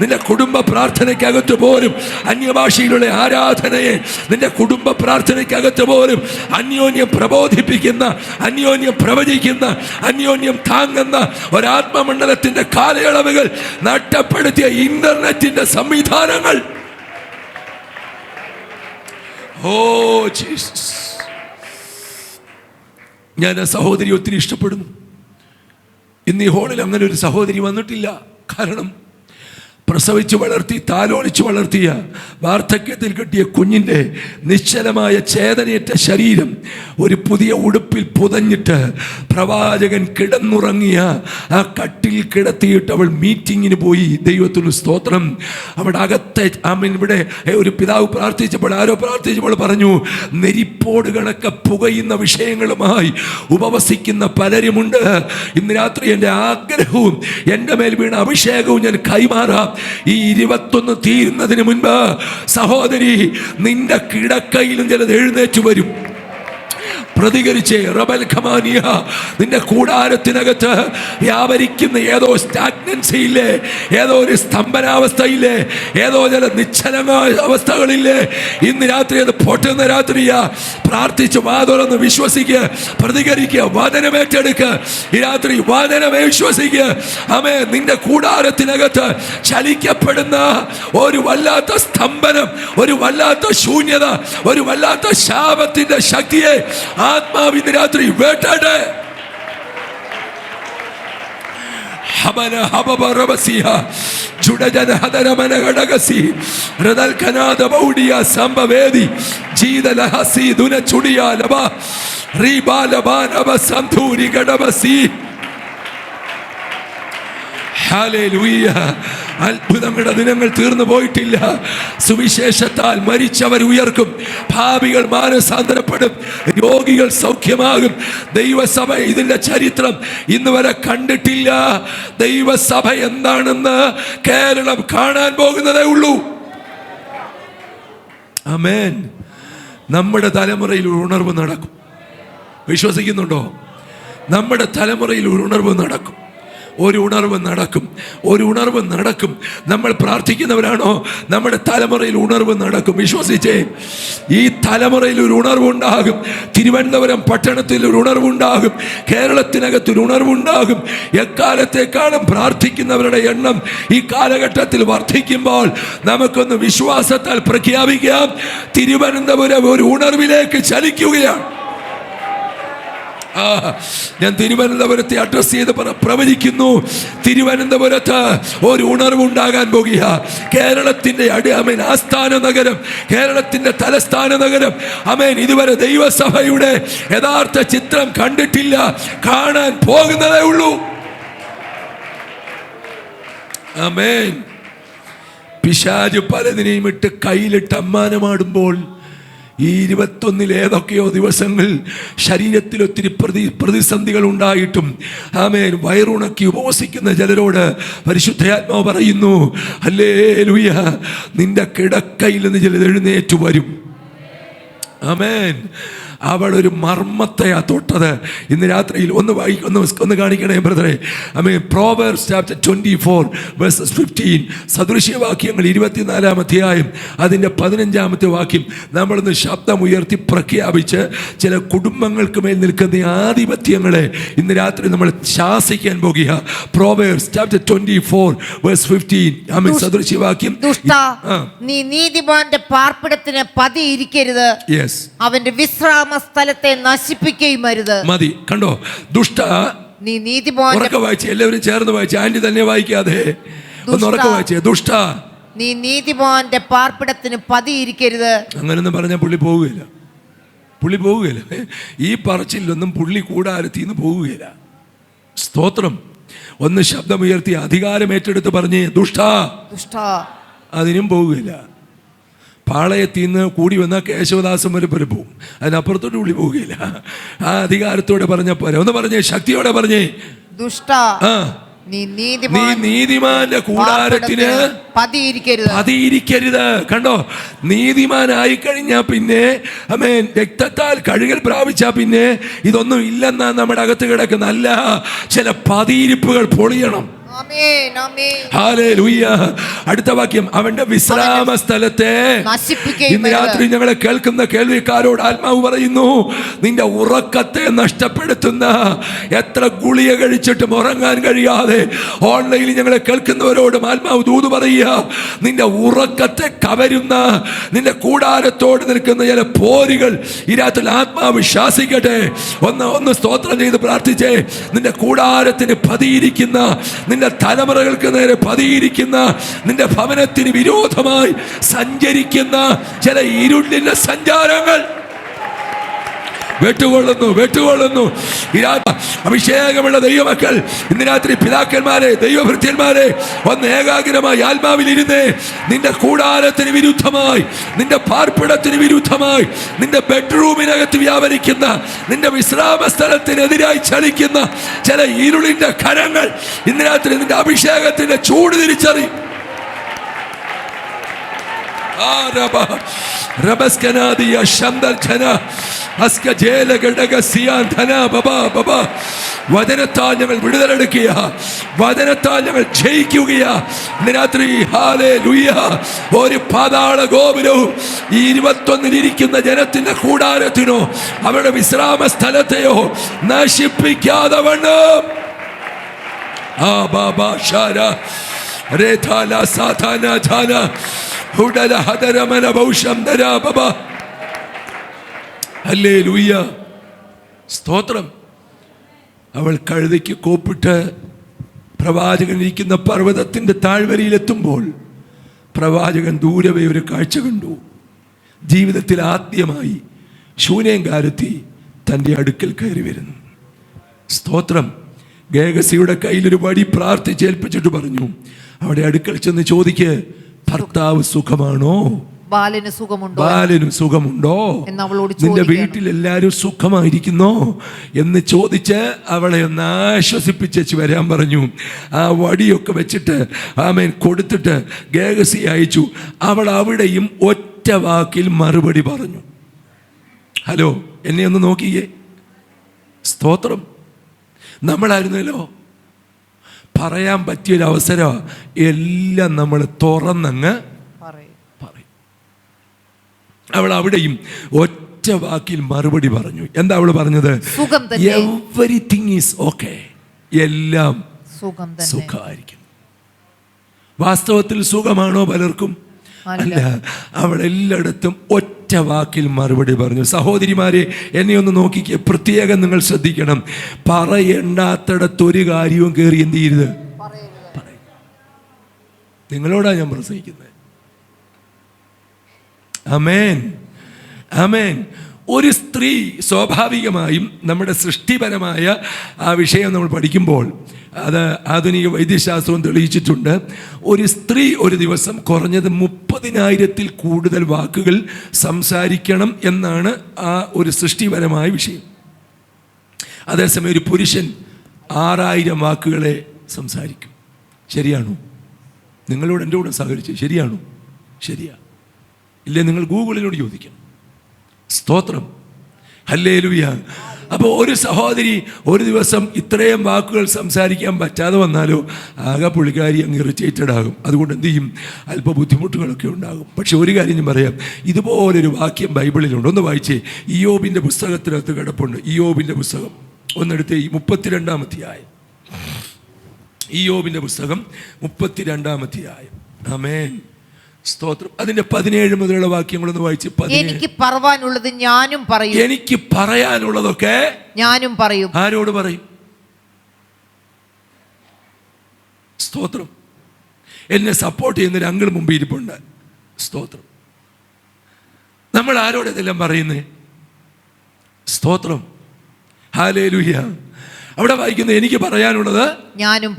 [SPEAKER 3] നിന്റെ കുടുംബ പ്രാർത്ഥനയ്ക്കകത്ത് പോലും അന്യഭാഷയിലുള്ള ആരാധനയെ, നിന്റെ കുടുംബ പ്രാർത്ഥനയ്ക്കകത്ത് പോലും അന്യോന്യം പ്രബോധിപ്പിക്കുന്ന, അന്യോന്യം പ്രവചിക്കുന്ന, അന്യോന്യം താങ്ങുന്ന ഒരാത്മമണ്ഡലത്തിന്റെ കാലയളവുകൾ നഷ്ടപ്പെടുത്തിയ ഇന്റർനെറ്റിന്റെ സംവിധാനങ്ങൾ. Oh Jesus. ഞാൻ ആ സഹോദരി ഒത്തിരി ഇഷ്ടപ്പെടുന്നു. ഇന്ന് ഈ ഹോളിൽ അങ്ങനെ ഒരു സഹോദരി വന്നിട്ടില്ല. കാരണം പ്രസവിച്ചു വളർത്തി താലോലിച്ചു വളർത്തിയ വാർദ്ധക്യത്തിൽ കിട്ടിയ കുഞ്ഞിൻ്റെ നിശ്ചലമായ ചേതനയേറ്റ ശരീരം ഒരു പുതിയ ഉടുപ്പിൽ പുതഞ്ഞിട്ട് പ്രവാചകൻ കിടന്നുറങ്ങിയ ആ കട്ടിൽ കിടത്തിയിട്ട് അവൾ മീറ്റിങ്ങിന് പോയി. ദൈവത്തിന് സ്തോത്രം. അവിടെ അകത്തെ ഇവിടെ ഒരു പിതാവ് പ്രാർത്ഥിച്ചപ്പോൾ, ആരോ പ്രാർത്ഥിച്ചപ്പോൾ പറഞ്ഞു, നെരിപ്പോട് കണക്കെ പുകയുന്ന വിഷയങ്ങളുമായി ഉപവസിക്കുന്ന പലരുമുണ്ട്. ഇന്ന് രാത്രി എൻ്റെ ആഗ്രഹവും എൻ്റെ മേൽ വീണ അഭിഷേകവും ഞാൻ കൈമാറാം. ഈ 21 തീരുന്നതിന് മുൻപ് സഹോദരി, നിന്റെ കിടക്കയിലും ചിലത് എഴുന്നേറ്റ് വരും. പ്രതികരിച്ചേ. റബൽ ഖമാനിയ, നിന്റെ കൂടാരത്തിനകത്ത് വ്യാപരിക്കുന്ന ഏതോ സ്റ്റാഗ്നൻസിയില്ലേ, ഏതോ ഒരു സ്തംഭനാവസ്ഥയില്ലേ, ഏതോ ചില നിശ്ചലമായ അവസ്ഥകളില്ലേ, ഇന്ന് രാത്രി അത് പൊട്ടുന്ന രാത്രിയാ. പ്രാർത്ഥിച്ച് വാതുറന്ന് വിശ്വസിക്കുക, പ്രതികരിക്കുക, വചനമേറ്റെടുക്കുക. ഈ രാത്രി വചനമേ വിശ്വസിക്കുക. ആമേ, നിന്റെ കൂടാരത്തിനകത്ത് ചലിക്കപ്പെടുന്ന ഒരു വല്ലാത്ത സ്തംഭനം, ഒരു വല്ലാത്ത ശൂന്യത, ഒരു വല്ലാത്ത ശാപത്തിന്റെ ശക്തിയെ ആത്മാവിന്റെ രാത്രി വേട്ടട്ടെ. ഹബന ഹബബ റബസിയ ജുഡജന ഹദരമന ഗഡഗസി റദൽ കനാദ ബൗഡിയ സംഭവേദി ജീദലഹസി ദുന ചുടിയ ലബ റീബാലബാന ബസന്തൂരി ഗഡബസി. ഹല്ലേലൂയ. അത്ഭുതങ്ങളുടെ ദിനങ്ങൾ തീർന്നു പോയിട്ടില്ല. സുവിശേഷത്താൽ മരിച്ചവർ ഉയർക്കും, പാപികൾ മാനസാന്തരപ്പെടും, രോഗികൾ സൗഖ്യമാകും. ദൈവസഭ ഇതിന്റെ ചരിത്രം ഇന്ന് വരെ കണ്ടിട്ടില്ല. ദൈവസഭ എന്താണെന്ന് കേരളം കാണാൻ പോകുന്നതേ ഉള്ളൂ. ആമേൻ. നമ്മുടെ തലമുറയിൽ ഒരു ഉണർവ് നടക്കും. വിശ്വസിക്കുന്നുണ്ടോ? നമ്മുടെ തലമുറയിൽ ഒരു ഉണർവ് നടക്കും. ഒരു ഉണർവ് നടക്കും. ഒരു ഉണർവ് നടക്കും. നമ്മൾ പ്രാർത്ഥിക്കുന്നവരാണോ? നമ്മുടെ തലമുറയിൽ ഉണർവ് നടക്കും. വിശ്വസിച്ചേ. ഈ തലമുറയിൽ ഒരു ഉണർവുണ്ടാകും. തിരുവനന്തപുരം പട്ടണത്തിൽ ഒരു ഉണർവുണ്ടാകും. കേരളത്തിനകത്തൊരു ഉണർവുണ്ടാകും. എക്കാലത്തെക്കാളും പ്രാർത്ഥിക്കുന്നവരുടെ എണ്ണം ഈ കാലഘട്ടത്തിൽ വർദ്ധിക്കുമ്പോൾ നമുക്കൊന്ന് വിശ്വാസത്താൽ പ്രഖ്യാപിക്കാം, തിരുവനന്തപുരം ഒരു ഉണർവിലേക്ക് ചലിക്കുകയാണ്. ഞാൻ തിരുവനന്തപുരത്തെ അഡ്രസ് ചെയ്ത് പ്രവചിക്കുന്നു. തിരുവനന്തപുരത്ത് ഒരു ഉണർവുണ്ടാകാൻ പോകുക. കേരളത്തിന്റെ അമേൻ ആസ്ഥാന നഗരം, കേരളത്തിന്റെ തലസ്ഥാന നഗരം. അമേൻ, ഇതുവരെ ദൈവസഭയുടെ യഥാർത്ഥ ചിത്രം കണ്ടിട്ടില്ല, കാണാൻ പോകുന്നതേ ഉള്ളൂ. ആമേൻ. പിശാച് പലതിനെയും ഇട്ട് കയ്യിലിട്ട് അമ്മാനമാടുമ്പോൾ ഈ 21 ഏതൊക്കെയോ ദിവസങ്ങൾ ശരീരത്തിൽ ഒത്തിരി പ്രതിസന്ധികൾ ഉണ്ടായിട്ടും ആമേൻ വയറുണക്കി ഉപവസിക്കുന്ന ചിലരോട് പരിശുദ്ധാത്മാവ് പറയുന്നു, ഹല്ലേലൂയ, നിന്റെ കിടക്കയിൽ നിന്ന് ചിലത് എഴുന്നേറ്റ് വരും. ആമേൻ. അവൾ ഒരു മർമ്മത്തെയാ തൊട്ടത്. ഇന്ന് രാത്രിയിൽ ഒന്ന് കാണിക്കണേ ബ്രദറെ. ആമേൻ. Proverbs chapter 24 verses 15. സദൃശ്യവാക്യങ്ങൾ 24-ാം അധ്യായം അതിൻ്റെ 15-ാമത്തെ വാക്യം നമ്മളൊന്ന് ശബ്ദമുയർത്തി പ്രഖ്യാപിച്ച് ചില കുടുംബങ്ങൾക്ക് മേൽ നിൽക്കുന്ന ആധിപത്യങ്ങളെ ഇന്ന് രാത്രി നമ്മൾ ശാസിക്കാൻ പോകുക. Proverbs chapter 24 verse 15. ആമേൻ. സദൃശ്യവാക്യം,
[SPEAKER 4] നീ നീതിമാന്റെ പാർപ്പിടത്തിന് പതിയിരിക്കരുത്, അവന്റെ വിശ്രാമ സ്ഥലത്തെ നശിപ്പിക്കുകയും അരുത്.
[SPEAKER 3] മതി. കണ്ടോ? ദുഷ്ട,
[SPEAKER 4] നീ നീതിമാന്റെ,
[SPEAKER 3] വായിച്ചേ, എല്ലാവരും ചേർന്ന് വായിച്ചേ, ആന്റി തന്നെ വായിക്കാതെ ഒന്ന് ഉറക്കെ വായിച്ചേ. ദുഷ്ട,
[SPEAKER 4] നീ നീതിമാന്റെ പാർപ്പിടത്തിന് പതിയിരിക്കരുത്.
[SPEAKER 3] അങ്ങനൊന്നും പറഞ്ഞാൽ പുള്ളി പോവുകയില്ല. പുള്ളി പോവുകയില്ല. ഈ പറച്ചിലൊന്നും പുള്ളി കൂടാരത്തിന്ന് പോവുകയില്ല. സ്തോത്രം. ഒന്ന് ശബ്ദമുയർത്തി അധികാരം ഏറ്റെടുത്ത് പറഞ്ഞേ, ദുഷ്ട, അതിനും പോവുകയില്ല. പാളയത്തിൽ നിന്ന് കൂടി വന്നാൽ കേശവദാസം വരെ പോലെ പോവും, അതിനപ്പുറത്തോട്ട് പുള്ളി പോവുകയില്ല. ആ അധികാരത്തോടെ പറഞ്ഞ പോലെ ഒന്ന് പറഞ്ഞേ, ശക്തിയോടെ പറഞ്ഞേ,
[SPEAKER 4] ദുഷ്ട,
[SPEAKER 3] നീ നീതിമാന്റെ കൂടാരത്തിന് പതിയിരിക്കരുത്. കണ്ടോ? നീതിമാനായി കഴിഞ്ഞാൽ പിന്നെ ആമേൻ രക്തത്താൽ കഴുകൽ പ്രാപിച്ചാൽ പിന്നെ ഇതൊന്നും ഇല്ലെന്നാ നമ്മുടെ അകത്ത് കിടക്കുന്ന. അല്ല, ചില പതിയിരിപ്പുകൾ പൊളിയണം. ഹല്ലേലൂയ. അടുത്ത വാക്യം, അവന്റെ വിശ്രാമ സ്ഥലത്തെ ഇന്ന് രാത്രി ഞങ്ങളെ കേൾക്കുന്ന കേൾവിക്കാരോട് ആത്മാവ് പറയുന്നു, നിന്റെ ഉറക്കത്തെ നഷ്ടപ്പെടുത്തുന്ന, എത്ര ഗുളിക കഴിച്ചിട്ടും ഉറങ്ങാൻ കഴിയാതെ ഓൺലൈനിൽ ഞങ്ങളെ കേൾക്കുന്നവരോടും ആത്മാവ് ദൂത് പറയുക, നിന്റെ ഉറക്കത്തെ കവരുന്ന, നിന്റെ കൂടാരത്തോട് നിൽക്കുന്ന ചില പോരുകൾ ഈ രാത്രി ആത്മാവ് ശാസിക്കട്ടെ. ഒന്ന് സ്തോത്രം ചെയ്ത് പ്രാർത്ഥിച്ചേ. നിന്റെ കൂടാരത്തിന് പതിയിരിക്കുന്ന, നിന്റെ തലമുറകൾക്ക് നേരെ പതിയിരിക്കുന്ന, നിന്റെ ഭവനത്തിന് വിരോധമായി സഞ്ചരിക്കുന്ന ചില ഇരുളിന്റെ സഞ്ചാരങ്ങൾ വെട്ടുകൊള്ളുന്നു. അഭിഷേകമുള്ള ദൈവമക്കൾ ഇന്ന് രാത്രി, പിതാക്കന്മാരെ, ദൈവഭൃത്യന്മാരെ, ഒന്ന് ഏകാഗ്രമായി ആത്മാവിലിരുന്നേ. നിന്റെ കൂടാരത്തിന് വിരുദ്ധമായി, നിന്റെ പാർപ്പിടത്തിന് വിരുദ്ധമായി, നിന്റെ ബെഡ്റൂമിനകത്ത് വ്യാപരിക്കുന്ന, നിന്റെ വിശ്രാമ സ്ഥലത്തിനെതിരായി ചലിക്കുന്ന ചില ഇരുളിന്റെ കരങ്ങൾ ഇന്ന് രാത്രി നിന്റെ അഭിഷേകത്തിന്റെ ചൂട് തിരിച്ചറിയും. Rabaskanadia Shandal Chana Aska Jela Gadaga Sian Thana Baba വചനത്താൽ ഞങ്ങൾ വിടുതലെടുക്കുക, വചനത്താൽ ഞങ്ങൾ ജയിക്കുകയ. രാത്രി ഹല്ലേലൂയ. ഒരു പാതാള ഗോപുരവും ഈ 21 ഇരിക്കുന്ന ജനത്തിന്റെ കൂടാരത്തിനോ അവരുടെ വിശ്രാമ സ്ഥലത്തെയോ നശിപ്പിക്കാതെ വണ്ണം. ആ ബാബാ ഷാര രേഥാല സാധാന ധാന ഹുഡല ഹദരമന ബൗഷം ദരാ ബബ. ഹല്ലേലൂയ. സ്തോത്രം. അവൾ കഴുതയ്ക്ക് കോപ്പിട്ട് പ്രവാചകൻ ഇരിക്കുന്ന പർവ്വതത്തിൻ്റെ താഴ്വരയിലെത്തുമ്പോൾ പ്രവാചകൻ ദൂരവേ ഒരു കാഴ്ച കണ്ടു. ജീവിതത്തിൽ ആദ്യമായി ശൂന്യങ്കാരത്തി തൻ്റെ അടുക്കൽ കയറി വരുന്നു. സ്തോത്രം. ഗേഹസിയുടെ കയ്യിലൊരു വടി പ്രാർത്ഥിച്ചേൽപ്പിച്ചിട്ട് പറഞ്ഞു, അവിടെ അടുക്കൽ ചെന്ന് ചോദിക്ക്, ഭർത്താവ് സുഖമാണോ?
[SPEAKER 4] ബാലന് സുഖമുണ്ടോ?
[SPEAKER 3] ബാലന് സുഖമുണ്ടോ? നിന്റെ വീട്ടിൽ എല്ലാവരും സുഖമായിരിക്കുന്നോ എന്ന് ചോദിച്ച് അവളെ ഒന്ന് ആശ്വസിപ്പിച്ചു വരാൻ പറഞ്ഞു. ആ വടിയൊക്കെ വെച്ചിട്ട് ആമേൻ കൊടുത്തിട്ട് ഗേഹസി അയച്ചു. അവൾ അവിടെയും ഒറ്റ വാക്കിൽ മറുപടി പറഞ്ഞു. ഹലോ, എന്നെ ഒന്ന് നോക്കിയേ. സ്തോത്രം. നമ്മളായിരുന്നല്ലോ, പറയാൻ പറ്റിയൊരവസരമാണ്. എല്ലാം നമ്മൾ തുറന്നങ്ങ് പറയും. അവൾ അവിടെയും ഒറ്റ വാക്കിൽ മറുപടി പറഞ്ഞു. എന്താ അവൾ പറഞ്ഞത്? Everything is okay. എല്ലാം സുഖമായിരിക്കും. വാസ്തവത്തിൽ സുഖമാണോ പലർക്കും? അല്ല. അവൾ എല്ലായിടത്തും ഒറ്റ വാക്കിൽ മറുപടി പറഞ്ഞു. സഹോദരിമാരെ, എന്നെ ഒന്ന് നോക്കിക്കേ. പ്രത്യേകം നിങ്ങൾ ശ്രദ്ധിക്കണം. പറയണ്ടാത്തടത്തൊരു കാര്യവും കയറി എന്ത് ചെയ്യരുത്. നിങ്ങളോടാ ഞാൻ പ്രസംഗിക്കുന്നത്. ആമേൻ, ആമേൻ. ഒരു സ്ത്രീ സ്വാഭാവികമായും നമ്മുടെ സൃഷ്ടിപരമായ ആ വിഷയം നമ്മൾ പഠിക്കുമ്പോൾ അത് ആധുനിക വൈദ്യശാസ്ത്രവും തെളിയിച്ചിട്ടുണ്ട്. ഒരു സ്ത്രീ ഒരു ദിവസം കുറഞ്ഞത് 30,000-ൽ കൂടുതൽ വാക്കുകൾ സംസാരിക്കണം എന്നാണ് ആ ഒരു സൃഷ്ടിപരമായ വിഷയം. അതേസമയം ഒരു പുരുഷൻ 6,000 വാക്കുകളെ സംസാരിക്കും. ശരിയാണോ? നിങ്ങളോട് എൻ്റെ കൂടെ സഹകരിച്ച് ശരിയാണോ? ശരിയാ. ഇല്ലേ? നിങ്ങൾ ഗൂഗിളിനോട് ചോദിക്കണം. സ്തോത്രം. ഹല്ലേലൂയ. അപ്പോൾ ഒരു സഹോദരി ഒരു ദിവസം ഇത്രയും വാക്കുകൾ സംസാരിക്കാൻ പറ്റാതെ വന്നാലോ ആകെ പുള്ളിക്കാരി അങ്ങ് ഇറിറ്റേറ്റഡ് ആകും. അതുകൊണ്ട് എന്ത് ചെയ്യും? അല്പ ബുദ്ധിമുട്ടുകളൊക്കെ ഉണ്ടാകും. പക്ഷെ ഒരു കാര്യം ഞാൻ പറയാം, ഇതുപോലൊരു വാക്യം ബൈബിളിലുണ്ട്. ഒന്ന് വായിച്ചേ. ഇയ്യോബിൻ്റെ പുസ്തകത്തിനകത്ത് കിടപ്പുണ്ട്. ഇയ്യോബിൻ്റെ പുസ്തകം ഒന്നെടുത്ത് 32-ാം അധ്യായം. ഇയ്യോബിൻ്റെ പുസ്തകം 32-ാം അധ്യായം. ആമേൻ. സ്തോത്രം. അതിന്റെ 17 മുതലുള്ള വാക്യങ്ങളൊന്ന് വായിച്ച്.
[SPEAKER 4] എനിക്ക് പറയാനുള്ളത് ഞാനും പറയും.
[SPEAKER 3] എനിക്ക് പറയാനുള്ളതൊക്കെ
[SPEAKER 4] ഞാനും പറയും.
[SPEAKER 3] ആരോട് പറയും? സ്തോത്രം. എന്നെ സപ്പോർട്ട് ചെയ്യുന്നൊരു അങ്കിൾ മുമ്പ് ഇരിപ്പുണ്ട്. സ്തോത്രം. നമ്മൾ ആരോട് ഇതെല്ലാം പറയുന്നേ? സ്തോത്രം. ഹല്ലേലൂയ. അവിടെ വായിക്കുന്നത് എനിക്ക് പറയാനുള്ളത് ഞാനും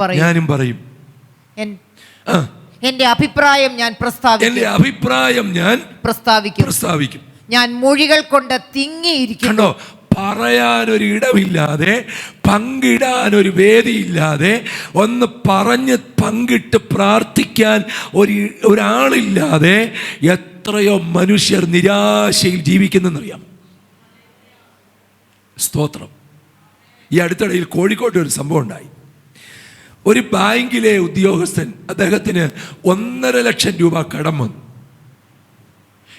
[SPEAKER 3] പറയും.
[SPEAKER 4] എന്റെ അഭിപ്രായം ഞാൻ പ്രസ്താവിക്കും. ഞാൻ മൊഴികൾ കൊണ്ട് തിങ്ങിയിരിക്കുന്നു.
[SPEAKER 3] പറയാനൊരു ഇടമില്ലാതെ, പങ്കിടാനൊരു വേദിയില്ലാതെ, ഒന്ന് പറഞ്ഞ് പങ്കിട്ട് പ്രാർത്ഥിക്കാൻ ഒരാളില്ലാതെ എത്രയോ മനുഷ്യർ നിരാശയിൽ ജീവിക്കുന്നെന്നറിയാം. സ്തോത്രം. ഈ അടുത്തിടയിൽ കോഴിക്കോട്ട് ഒരു സംഭവം ഉണ്ടായി. ഒരു ബാങ്കിലെ ഉദ്യോഗസ്ഥൻ, അദ്ദേഹത്തിന് 1.5 ലക്ഷം രൂപ കടം വന്നു.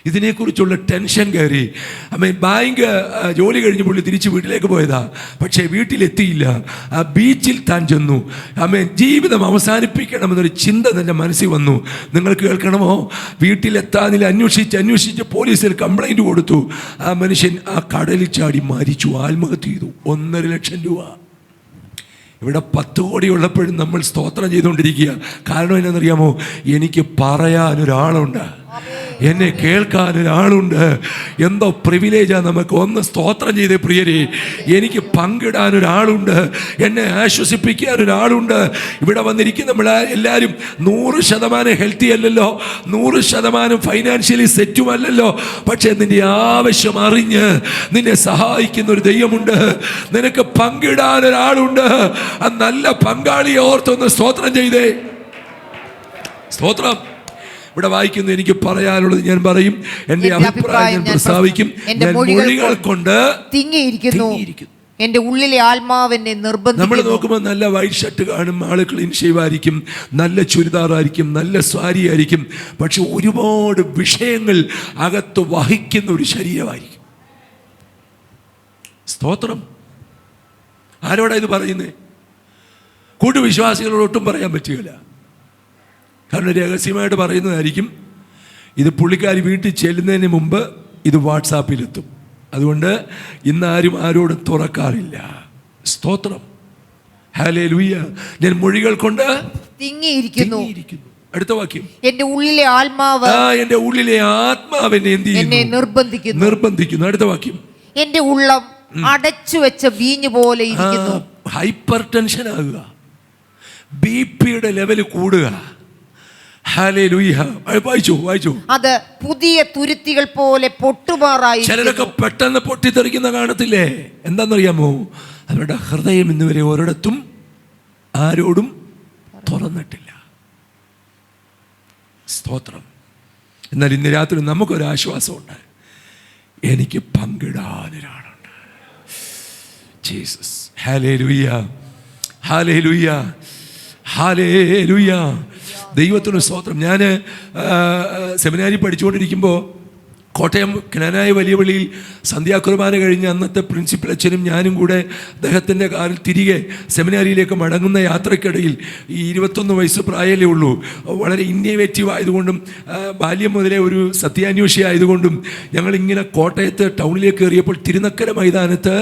[SPEAKER 3] ഇതിനെക്കുറിച്ചുള്ള ടെൻഷൻ കയറി. ബാങ്ക് ജോലി കഴിഞ്ഞ് പുള്ളി തിരിച്ച് വീട്ടിലേക്ക് പോയതാ. പക്ഷേ വീട്ടിലെത്തിയില്ല. ആ ബീച്ചിൽ താൻ ചെന്നു. ജീവിതം അവസാനിപ്പിക്കണമെന്നൊരു ചിന്ത തൻ്റെ മനസ്സിൽ വന്നു. നിങ്ങൾ കേൾക്കണമോ? വീട്ടിലെത്താനില്ല. അന്വേഷിച്ച് പോലീസിൽ കംപ്ലൈൻറ്റ് കൊടുത്തു. ആ മനുഷ്യൻ ആ കടലിൽ ചാടി മരിച്ചു, ആത്മഹത്യ ചെയ്തു. 1.5 ലക്ഷം രൂപ. ഇവിടെ 10 കോടി ഉള്ളപ്പോഴും നമ്മൾ സ്തോത്രം ചെയ്തുകൊണ്ടിരിക്കുക. കാരണം എന്നാണെന്നറിയാമോ? എനിക്ക് പറയാനൊരാളുണ്ട്, എന്നെ കേൾക്കാൻ ഒരാളുണ്ട്. എന്തോ പ്രിവിലേജാണ് നമുക്ക്. ഒന്ന് സ്തോത്രം ചെയ്തേ പ്രിയരെ. എനിക്ക് പങ്കിടാൻ ഒരാളുണ്ട്, എന്നെ ആശ്വസിപ്പിക്കാൻ ഒരാളുണ്ട്. ഇവിടെ വന്നിരിക്കുന്ന നമ്മൾ എല്ലാവരും 100% ഹെൽത്തി അല്ലല്ലോ, 100% ഫൈനാൻഷ്യലി സെറ്റുമല്ലല്ലോ. പക്ഷെ നിന്റെ ആവശ്യം അറിഞ്ഞ് നിന്നെ സഹായിക്കുന്ന ഒരു ദൈവമുണ്ട്. നിനക്ക് പങ്കിടാൻ ഒരാളുണ്ട്. ആ നല്ല പങ്കാളിയെ ഓർത്തൊന്ന് സ്തോത്രം ചെയ്തേ. സ്തോത്രം. ഇവിടെ വായിക്കുന്നത് എനിക്ക് പറയാനുള്ളത് ഞാൻ പറയും, എൻ്റെ അഭിപ്രായം ഞാൻ പ്രസ്താവിക്കും.
[SPEAKER 4] എൻ്റെ
[SPEAKER 3] ഞാൻ മൊഴികൾ കൊണ്ട്
[SPEAKER 4] തിങ്ങിയിരിക്കുന്നു, എൻ്റെ ഉള്ളിലെ ആത്മാവിനെ നിർബന്ധിക്കുന്നു.
[SPEAKER 3] നമ്മൾ നോക്കുമ്പോൾ നല്ല വൈറ്റ് ഷർട്ട് കാണും, ആള് ക്ലീൻ ഷേവ് ആയിരിക്കും, നല്ല ചുരിദാറായിരിക്കും, നല്ല സ്വാരി ആയിരിക്കും, പക്ഷെ ഒരുപാട് വിഷയങ്ങൾ അകത്ത് വഹിക്കുന്ന ഒരു ശരീരമായിരിക്കും. സ്തോത്രം. ആരോടാ ഇത് പറയുന്നത്? കൂട്ടുവിശ്വാസികളോട് ഒട്ടും പറയാൻ പറ്റുകയില്ല. കാരണം രഹസ്യമായിട്ട് പറയുന്നതായിരിക്കും. ഇത് പുള്ളിക്കാരി വീട്ടിൽ ചെല്ലുന്നതിന് മുമ്പ് ഇത് വാട്സാപ്പിലെത്തും. അതുകൊണ്ട് ഇന്നാരും ആരോടും തുറക്കാറില്ല. സ്തോത്രം. ഹല്ലേലൂയ. ഞാൻ മൊഴികൾ കൊണ്ട് തിങ്ങിയിരിക്കുന്നു. അടുത്ത വാക്യം,
[SPEAKER 4] എൻ്റെ ഉള്ളിലെ ആത്മാവ്,
[SPEAKER 3] എൻ്റെ ഉള്ളിലെ ആത്മാവിനെ എന്ത് ചെയ്യുന്നു? നിർബന്ധിക്കുന്നു. അടുത്ത വാക്യം,
[SPEAKER 4] എൻ്റെ ഉള്ളം അടച്ചു വെച്ച വീഞ്ഞു പോലെ ഇരിക്കുന്നു.
[SPEAKER 3] ഹൈപ്പർ ടെൻഷൻ ആകുക, ബിപിയുടെ ലെവൽ കൂടുക. ഹല്ലേലൂയ. വായിച്ചു.
[SPEAKER 4] അത് പുതിയ തുരുത്തികൾ പോലെ പൊട്ടുമാറായി.
[SPEAKER 3] ചിലരൊക്കെ പെട്ടെന്ന് പൊട്ടിത്തെറിക്കുന്ന കാണത്തില്ലേ? എന്താണെന്നറിയാമോ? അവരുടെ ഹൃദയം ഇന്നുവരെ ഒരിടത്തും ആരോടും തുറന്നിട്ടില്ല. സ്തോത്രം. എന്നാൽ ഇന്ന് രാത്രി നമുക്കൊരാശ്വാസമുണ്ട്. എനിക്ക് പങ്കിടാനൊരാളുണ്ട്. ജീസസ്. ഹല്ലേലൂയ, ഹല്ലേലൂയ, ഹല്ലേലൂയ. ദൈവത്തിന് സ്തോത്രം. ഞാൻ സെമിനാരി പഠിച്ചുകൊണ്ടിരിക്കുമ്പോൾ കോട്ടയം ക്നാനായ വലിയ പള്ളിയിൽ സന്ധ്യാകുർബാന കഴിഞ്ഞ് അന്നത്തെ പ്രിൻസിപ്പൽ അച്ഛനും ഞാനും കൂടെ അദ്ദേഹത്തിൻ്റെ കാറിൽ തിരികെ സെമിനാരിയിലേക്ക് മടങ്ങുന്ന യാത്രയ്ക്കിടയിൽ ഈ 21 വയസ്സ് പ്രായമേ ഉള്ളൂ. വളരെ ഇന്നോവേറ്റീവ് ആയതുകൊണ്ടും ബാല്യം മുതലേ ഒരു സത്യാന്വേഷി ആയതുകൊണ്ടും ഞങ്ങളിങ്ങനെ കോട്ടയത്ത് ടൗണിലേക്ക് കയറിയപ്പോൾ തിരുനക്കര മൈതാനത്ത്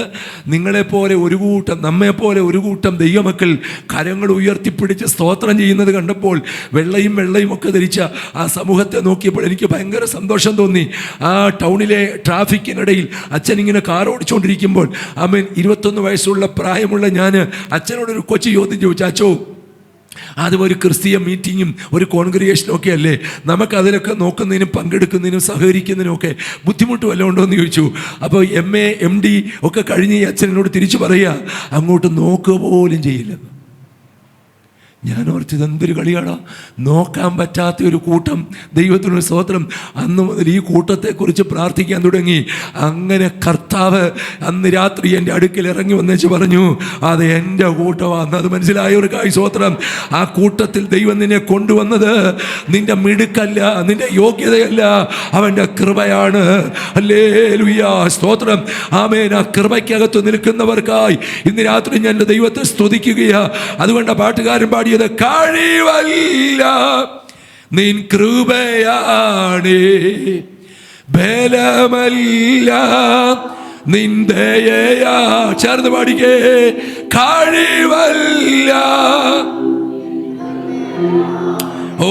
[SPEAKER 3] നിങ്ങളെപ്പോലെ ഒരു കൂട്ടം, നമ്മെപ്പോലെ ഒരു കൂട്ടം ദൈവമക്കൾ കരങ്ങൾ ഉയർത്തിപ്പിടിച്ച് സ്തോത്രം ചെയ്യുന്നത് കണ്ടപ്പോൾ വെള്ളയും ഒക്കെ ധരിച്ച ആ സമൂഹത്തെ നോക്കിയപ്പോൾ എനിക്ക് ഭയങ്കര സന്തോഷം തോന്നി. ആ ടൗണിലെ ട്രാഫിക്കിനിടയിൽ അച്ഛൻ ഇങ്ങനെ കാർ ഓടിച്ചുകൊണ്ടിരിക്കുമ്പോൾ 21 വയസ്സുള്ള പ്രായമുള്ള ഞാൻ അച്ഛനോടൊരു കൊച്ചു ചോദ്യം ചോദിച്ചു, അച്ചോ അതും ഒരു ക്രിസ്തീയ മീറ്റിങ്ങും ഒരു കോൺഗ്രിഗേഷനും ഒക്കെ അല്ലേ, നമുക്ക് അതിലൊക്കെ നോക്കുന്നതിനും പങ്കെടുക്കുന്നതിനും സഹകരിക്കുന്നതിനും ഒക്കെ ബുദ്ധിമുട്ട് വല്ലതും ഉണ്ടോ എന്ന് ചോദിച്ചു. അപ്പോൾ MA MD ഒക്കെ കഴിഞ്ഞ് ഈ അച്ഛനോട് തിരിച്ചു പറയുക, അങ്ങോട്ട് നോക്കുക പോലും ചെയ്യില്ലെന്ന്. ഞാൻ ഓർത്തത് എന്തൊരു കളിയാണോ, നോക്കാൻ പറ്റാത്ത ഒരു കൂട്ടം. ദൈവത്തിനൊരു സ്തോത്രം. അന്ന് മുതൽ ഈ കൂട്ടത്തെക്കുറിച്ച് പ്രാർത്ഥിക്കാൻ തുടങ്ങി. അങ്ങനെ കർത്താവ് അന്ന് രാത്രി എൻ്റെ അടുക്കൽ ഇറങ്ങി വന്നേച്ച് പറഞ്ഞു, അത് എൻ്റെ കൂട്ടമാണ്. അത് മനസ്സിലായവർക്കായി സ്തോത്രം. ആ കൂട്ടത്തിൽ ദൈവം നിന്നെ കൊണ്ടുവന്നത് നിന്റെ മിടുക്കല്ല, നിന്റെ യോഗ്യതയല്ല, അവൻ്റെ കൃപയാണ്. ഹല്ലേലൂയ, സ്തോത്രം. ആമേൻ. ആ കൃപയ്ക്കകത്ത് നിൽക്കുന്നവർക്കായി ഇന്ന് രാത്രി ഞാൻ എൻ്റെ ദൈവത്തെ സ്തുതിക്കുകയാ. അതുകൊണ്ട് പാട്ടുകാരൻ പാടി, കഴിവല്ല നിൻ കൃപയാണ്, ബലമല്ല നിൻ ദയയാ. ചേർന്ന് പാടിക്കേ, കഴിവല്ല. ഓ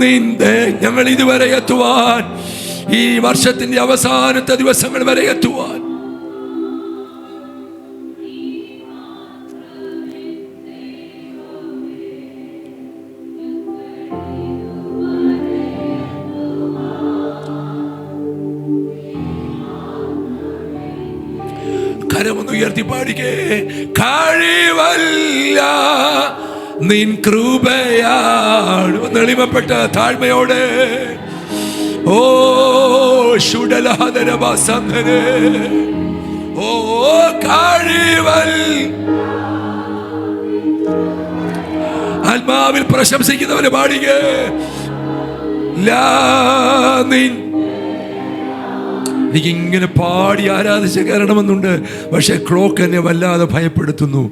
[SPEAKER 3] നിന്റെ ഞങ്ങൾ ഇതുവരെ എത്തുവാൻ, ഈ വർഷത്തിന്റെ അവസാനത്തെ ദിവസങ്ങൾ വരെ എത്തുവാൻ കരമൊന്ന് ഉയർത്തി പാടിക്കേ, കഴിവല്ല നിൻ കൃപയാണ്. ഒന്ന് എളിമപ്പെട്ട താഴ്മയോടെ, ഓ ശുഡലാദരവാസന്ധനെ, ഓ കഴിവൽ. ആത്മാവിൽ പ്രശംസിക്കുന്നവരെ പാടിക്കേ, നിൻ. എനിക്കിങ്ങനെ പാടി ആരാധിച്ച് കയറണമെന്നുണ്ട്, പക്ഷേ ക്ലോക്ക് എന്നെ വല്ലാതെ ഭയപ്പെടുത്തുന്നു.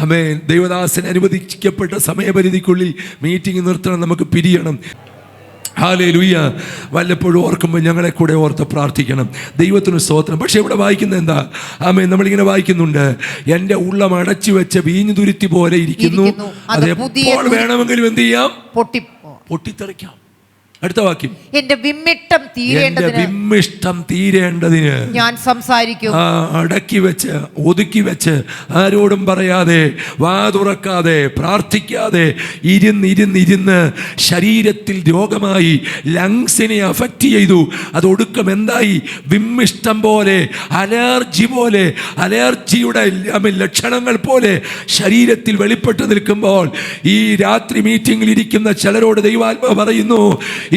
[SPEAKER 3] ആമേൻ. ദൈവദാസൻ അനുവദിക്കപ്പെട്ട സമയപരിധിക്കുള്ളിൽ മീറ്റിംഗ് നിർത്തണം, നമുക്ക് പിരിയണം. ഹല്ലേലൂയ. വല്ലപ്പോഴും ഓർക്കുമ്പോൾ ഞങ്ങളെ കൂടെ ഓർത്ത് പ്രാർത്ഥിക്കണം. ദൈവത്തിന് സ്തോത്രം. പക്ഷെ ഇവിടെ വായിക്കുന്നത് എന്താ? ആമേൻ. നമ്മളിങ്ങനെ വായിക്കുന്നുണ്ട്, എൻ്റെ ഉള്ളം അടച്ചു വെച്ച വീഞ്ഞു തുരുത്തി പോലെ ഇരിക്കുന്നു, അത് എപ്പോൾ വേണമെങ്കിലും എന്ത് ചെയ്യാം? പൊട്ടിത്തെറിക്കാം. അടുത്ത വാക്യം,
[SPEAKER 4] എന്റെ വിമ്മിഷ്ടം
[SPEAKER 3] തീരേണ്ടതിന്
[SPEAKER 4] ഞാൻ സംസാരിക്കും.
[SPEAKER 3] അടക്കി വെച്ച് ഒതുക്കി വെച്ച് ആരോടും പറയാതെ വാ തുറക്കാതെ പ്രാർത്ഥിക്കാതെ ഇരുന്ന് ശരീരത്തിൽ രോഗമായി, ലങ്സിനെ അഫക്റ്റ് ചെയ്തു. അതൊടുക്കം എന്തായി? വിമ്മിഷ്ടം പോലെ, അലർജി പോലെ, അലർജിയുടെ ലക്ഷണങ്ങൾ പോലെ ശരീരത്തിൽ വെളിപ്പെട്ട് നിൽക്കുമ്പോൾ ഈ രാത്രി മീറ്റിംഗിൽ ഇരിക്കുന്ന ചിലരോട് ദൈവാത്മാവ് പറയുന്നു,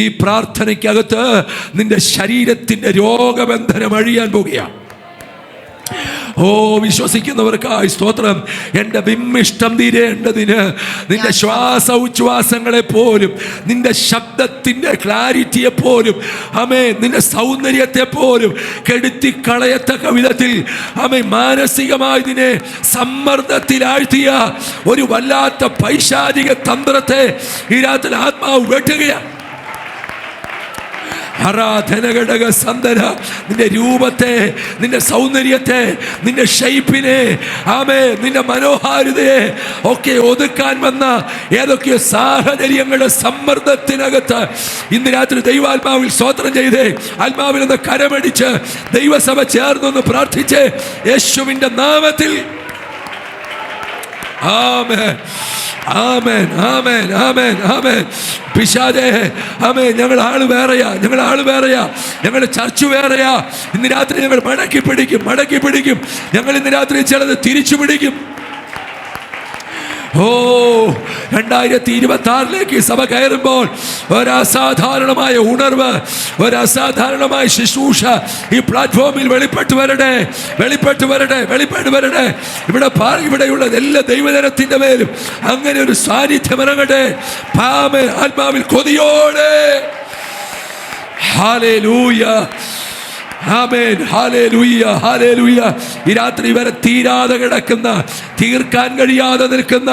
[SPEAKER 3] ഈ പ്രാർത്ഥനയ്ക്കകത്ത് നിന്റെ ശരീരത്തിന്റെ രോഗബന്ധനം അഴിയാൻ പോകുകയാണ്. ഓ, വിശ്വസിക്കുന്നവർക്കായി സ്തോത്രം. എൻ്റെ വിമ്മിഷ്ടം തീരേണ്ടതിന് നിന്റെ ശ്വാസ ഉച്ഛ്വാസങ്ങളെ പോലും, നിന്റെ ശബ്ദത്തിന്റെ ക്ലാരിറ്റിയെ പോലും, നിന്റെ സൗന്ദര്യത്തെ പോലും കെടുത്തിക്കളയത്തക്ക വിധത്തിൽ മാനസികമായി നിന്നെ സമ്മർദ്ദത്തിലാഴ്ത്തിയ ഒരു വല്ലാത്ത പൈശാചിക തന്ത്രത്തെ ഈ രാത്രി ആത്മാവ് വെട്ടുകയാണ്. ആരാധനഘടക സന്ദന, നിന്റെ രൂപത്തെ, നിന്റെ സൗന്ദര്യത്തെ, നിന്റെ ഷേപ്പിനെ, നിന്റെ മനോഹാരിതയെ ഒക്കെ ഒതുക്കാൻ വന്ന ഏതൊക്കെയോ സാഹചര്യങ്ങളുടെ സമ്മർദ്ദത്തിനകത്ത് ഇന്ന് രാത്രി ദൈവാത്മാവിൽ സ്തോത്രം ചെയ്തേ, ആത്മാവിൽ നിന്ന് കരമടിച്ച് ദൈവസഭ ചേർന്നൊന്ന് പ്രാർത്ഥിച്ച് യേശുവിന്റെ നാമത്തിൽ ആമേൻ, ആമേൻ, ആമേൻ, ആമേൻ, ആമേൻ. പിശാചേ, ഞങ്ങൾ ആള് വേറെയാ, ഞങ്ങളുടെ ചർച്ച് വേറെയാ. ഇന്ന് രാത്രി ഞങ്ങൾ മടക്കി പിടിക്കും. ഞങ്ങൾ ഇന്ന് രാത്രി ചിലത് തിരിച്ചു പിടിക്കും. 2026 സഭ കയറുമ്പോൾ ഒരസാധാരണമായ ഉണർവ്, ഒരസാധാരണമായ ശുശ്രൂഷ ഈ പ്ലാറ്റ്ഫോമിൽ വെളിപ്പെട്ടു വരട്ടെ. ഇവിടെയുള്ള എല്ലാ ദൈവജനത്തിന്റെ മേലും അങ്ങനെ ഒരു സാന്നിധ്യം ഇറങ്ങട്ടെ. ആത്മാവിൽ കൊതിയോടെ. ഹല്ലേലൂയ, ആമേൻ, ഹല്ലേലൂയ, ഹല്ലേലൂയ. ഈ രാത്രി വരെ തീരാതെ കിടക്കുന്ന, തീർക്കാൻ കഴിയാതെ നിൽക്കുന്ന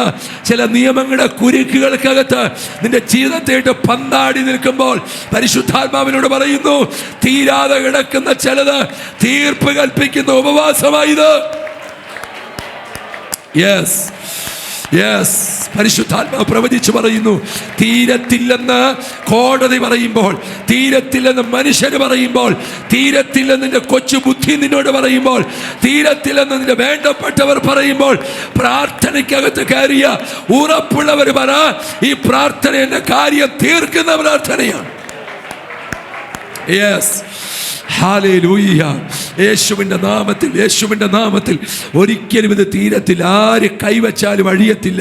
[SPEAKER 3] ചില നിയമങ്ങളുടെ കുരുക്കുകൾക്കകത്ത് നിന്റെ ജീവിതത്തെ പന്താടി നിൽക്കുമ്പോൾ പരിശുദ്ധാത്മാവിനോട് പറയുന്നു, തീരാതെ കിടക്കുന്ന ചിലത് തീർപ്പ് കൽപ്പിക്കുന്ന ഉപവാസമായത്. യെസ്, പരിശുദ്ധാത്മാവ് പ്രവചിച്ചു പറയുന്നു, തീരത്തില്ലെന്ന് കോടതി പറയുമ്പോൾ, തീരത്തില്ലെന്ന് മനുഷ്യന് പറയുമ്പോൾ, തീരത്തില്ലെന്ന് നിന്റെ കൊച്ചു ബുദ്ധി നിന്നോട് പറയുമ്പോൾ, തീരത്തില്ലെന്ന് നിന്റെ വേണ്ടപ്പെട്ടവർ പറയുമ്പോൾ, പ്രാർത്ഥനയ്ക്കകത്ത് കയറിയ ഉറപ്പുള്ളവർ പറ, ഈ പ്രാർത്ഥന എന്റെ കാര്യം തീർക്കുന്ന പ്രാർത്ഥനയാണ്. Yes, hallelujah. യേശുവിൻ്റെ നാമത്തിൽ ഒരിക്കലും ഇത് തീരത്തില്ല. ആര് കൈവച്ചാലും അഴിയത്തില്ല,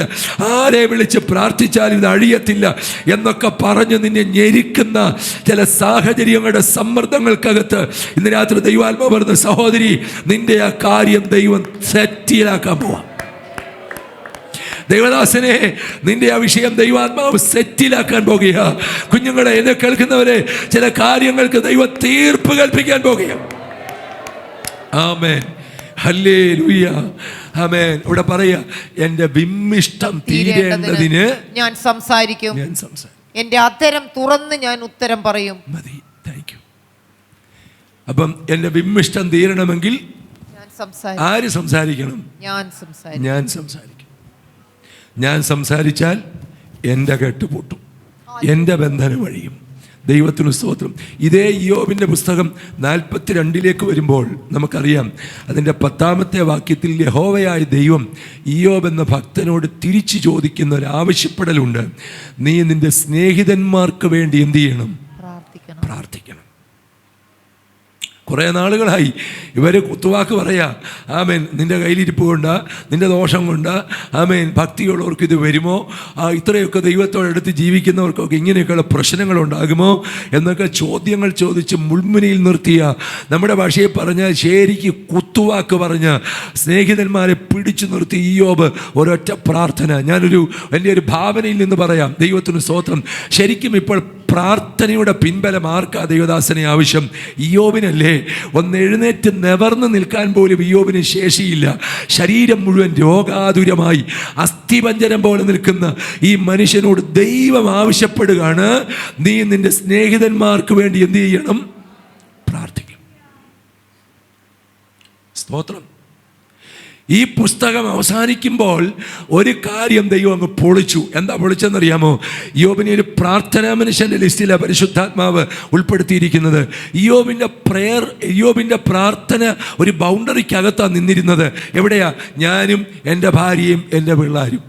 [SPEAKER 3] ആരെ വിളിച്ച് പ്രാർത്ഥിച്ചാലും ഇത് അഴിയത്തില്ല എന്നൊക്കെ പറഞ്ഞ് നിന്നെ ഞെരുക്കുന്ന ചില സാഹചര്യങ്ങളുടെ സമ്മർദ്ദങ്ങൾക്കകത്ത് ഇന്ന് രാത്രി ദൈവാത്മാവ് പറഞ്ഞ സഹോദരി, നിന്റെ ആ കാര്യം ദൈവം സെറ്റിലാക്കാൻ പോവാം. ദൈവദാസനെ, നിന്റെ ആ വിഷയം ദൈവാത്മാവ് സെറ്റിലാക്കാൻ പോകുക. കുഞ്ഞുങ്ങളെ, എന്നെ കേൾക്കുന്നവരെ, ചില കാര്യങ്ങൾക്ക് ദൈവം തീർപ്പ് കൽപ്പിക്കാൻ പോകുക. ആമേൻ, ഹല്ലേലൂയ, ആമേൻ. ഇവിടെ പറയാ, എന്റെ വിമ്മിഷ്ടം തീരേണ്ടതിന് ഞാൻ സംസാരിക്കും. എന്റെ അധരം തുറന്ന് ഞാൻ ഉത്തരം പറയും. മതി, താങ്ക് യു. അപ്പം എന്റെ വിമ്മിഷ്ടം തീരണമെങ്കിൽ ആര് സംസാരിക്കണം? ഞാൻ സംസാരിക്കും. ഞാൻ സംസാരിച്ചാൽ എൻ്റെ കെട്ട് പൊട്ടും, എൻ്റെ ബന്ധനം വഴിയും. ദൈവത്തിന് സ്തോത്രം. ഇതേ ഇയ്യോബിൻ്റെ പുസ്തകം 42 വരുമ്പോൾ നമുക്കറിയാം, അതിൻ്റെ 10 വാക്യത്തിൽ യഹോവയായ ദൈവം ഇയ്യോബ് എന്ന ഭക്തനോട് തിരിച്ചു ചോദിക്കുന്ന ഒരു ആവശ്യപ്പെടലുണ്ട്. നീ നിന്റെ സ്നേഹിതന്മാർക്ക് വേണ്ടി എന്ത് ചെയ്യണം? പ്രാർത്ഥിക്കണം. കുറേ നാളുകളായി ഇവർ കുത്തുവാക്ക് പറയാ, ആമേൻ, നിൻ്റെ കയ്യിലിരിപ്പ് കൊണ്ട്, നിൻ്റെ ദോഷം കൊണ്ട്, ആമേൻ, ഭക്തിയുള്ളവർക്ക് ഇത് വരുമോ, ഇത്രയൊക്കെ ദൈവത്തോടടുത്ത് ജീവിക്കുന്നവർക്കൊക്കെ ഇങ്ങനെയൊക്കെയുള്ള പ്രശ്നങ്ങളുണ്ടാകുമോ എന്നൊക്കെ ചോദ്യങ്ങൾ ചോദിച്ച് മുൾമുനയിൽ നിർത്തിയ, നമ്മുടെ ഭാഷയിൽ പറഞ്ഞാൽ ശരിക്ക് കുത്തുവാക്ക് പറഞ്ഞ് സ്നേഹിതന്മാരെ പിടിച്ചു നിർത്തി ഇയ്യോബ് ഒരൊറ്റ പ്രാർത്ഥന. ഞാനൊരു വലിയൊരു ഭാവനയിൽ നിന്ന് പറയാം. ദൈവത്തിന് സ്തോത്രം. ശരിക്കും ഇപ്പോൾ പ്രാർത്ഥനയുടെ പിൻബലം ആർക്കാ ദൈവദാസനെ ആവശ്യം? ഇയ്യോബിനല്ലേ? ഒന്ന് എഴുന്നേറ്റ് നിവർന്ന് നിൽക്കാൻ പോലും ഇയ്യോബിന് ശേഷിയില്ല. ശരീരം മുഴുവൻ രോഗാതുരമായി അസ്ഥിപഞ്ജരം പോലെ നിൽക്കുന്ന ഈ മനുഷ്യനോട് ദൈവം ആവശ്യപ്പെടുകയാണ്, നീ നിന്റെ സ്നേഹിതന്മാർക്ക് വേണ്ടി എന്ത് ചെയ്യണം? പ്രാർത്ഥിക്കണം. സ്തോത്രം. ഈ പുസ്തകം അവസാനിക്കുമ്പോൾ ഒരു കാര്യം ദൈവം അങ്ങ് പൊളിച്ചു. എന്താ പൊളിച്ചെന്നറിയാമോ? യോബിനെ ഒരു പ്രാർത്ഥനാ മനുഷ്യൻ്റെ ലിസ്റ്റിലാണ് പരിശുദ്ധാത്മാവ് ഉൾപ്പെടുത്തിയിരിക്കുന്നത്. യോബിൻ്റെ പ്രാർത്ഥന ഒരു ബൗണ്ടറിക്കകത്താണ് നിന്നിരുന്നത്. എവിടെയാ? ഞാനും എൻ്റെ ഭാര്യയും എൻ്റെ പിള്ളേരും.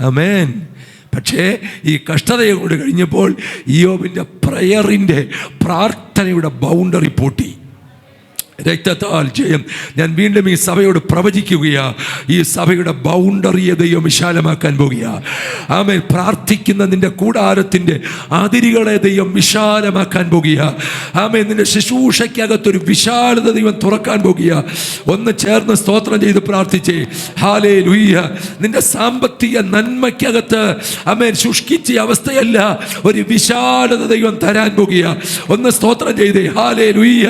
[SPEAKER 3] ആമേൻ. പക്ഷേ ഈ കഷ്ടതയെ കൊണ്ട് കഴിഞ്ഞപ്പോൾ യോബിൻ്റെ പ്രാർത്ഥനയുടെ ബൗണ്ടറി പൊട്ടി. രക്തത്താൽ ജയം. ഞാൻ വീണ്ടും ഈ സഭയോട് പ്രവചിക്കുകയാ, ഈ സഭയുടെ ബൗണ്ടറിയെ ദൈവം വിശാലമാക്കാൻ പോകുക. ആമേൻ. പ്രാർത്ഥിക്കുന്ന നിന്റെ കൂടാരത്തിൻ്റെ അതിരുകളെ ദൈവം വിശാലമാക്കാൻ പോകുക. ആമേൻ. നിന്റെ ശുശ്രൂഷയ്ക്കകത്തൊരു വിശാലത ദൈവം തുറക്കാൻ പോകുക. ഒന്ന് ചേർന്ന് സ്തോത്രം ചെയ്ത് പ്രാർത്ഥിച്ചേ. ഹല്ലേലൂയ. നിന്റെ സാമ്പത്തിക നന്മയ്ക്കകത്ത് ആമേൻ ശുഷ്കിച്ച അവസ്ഥയല്ല, ഒരു വിശാലത ദൈവം തരാൻ പോകുക. ഒന്ന് സ്തോത്രം ചെയ്തേ. ഹല്ലേലൂയ.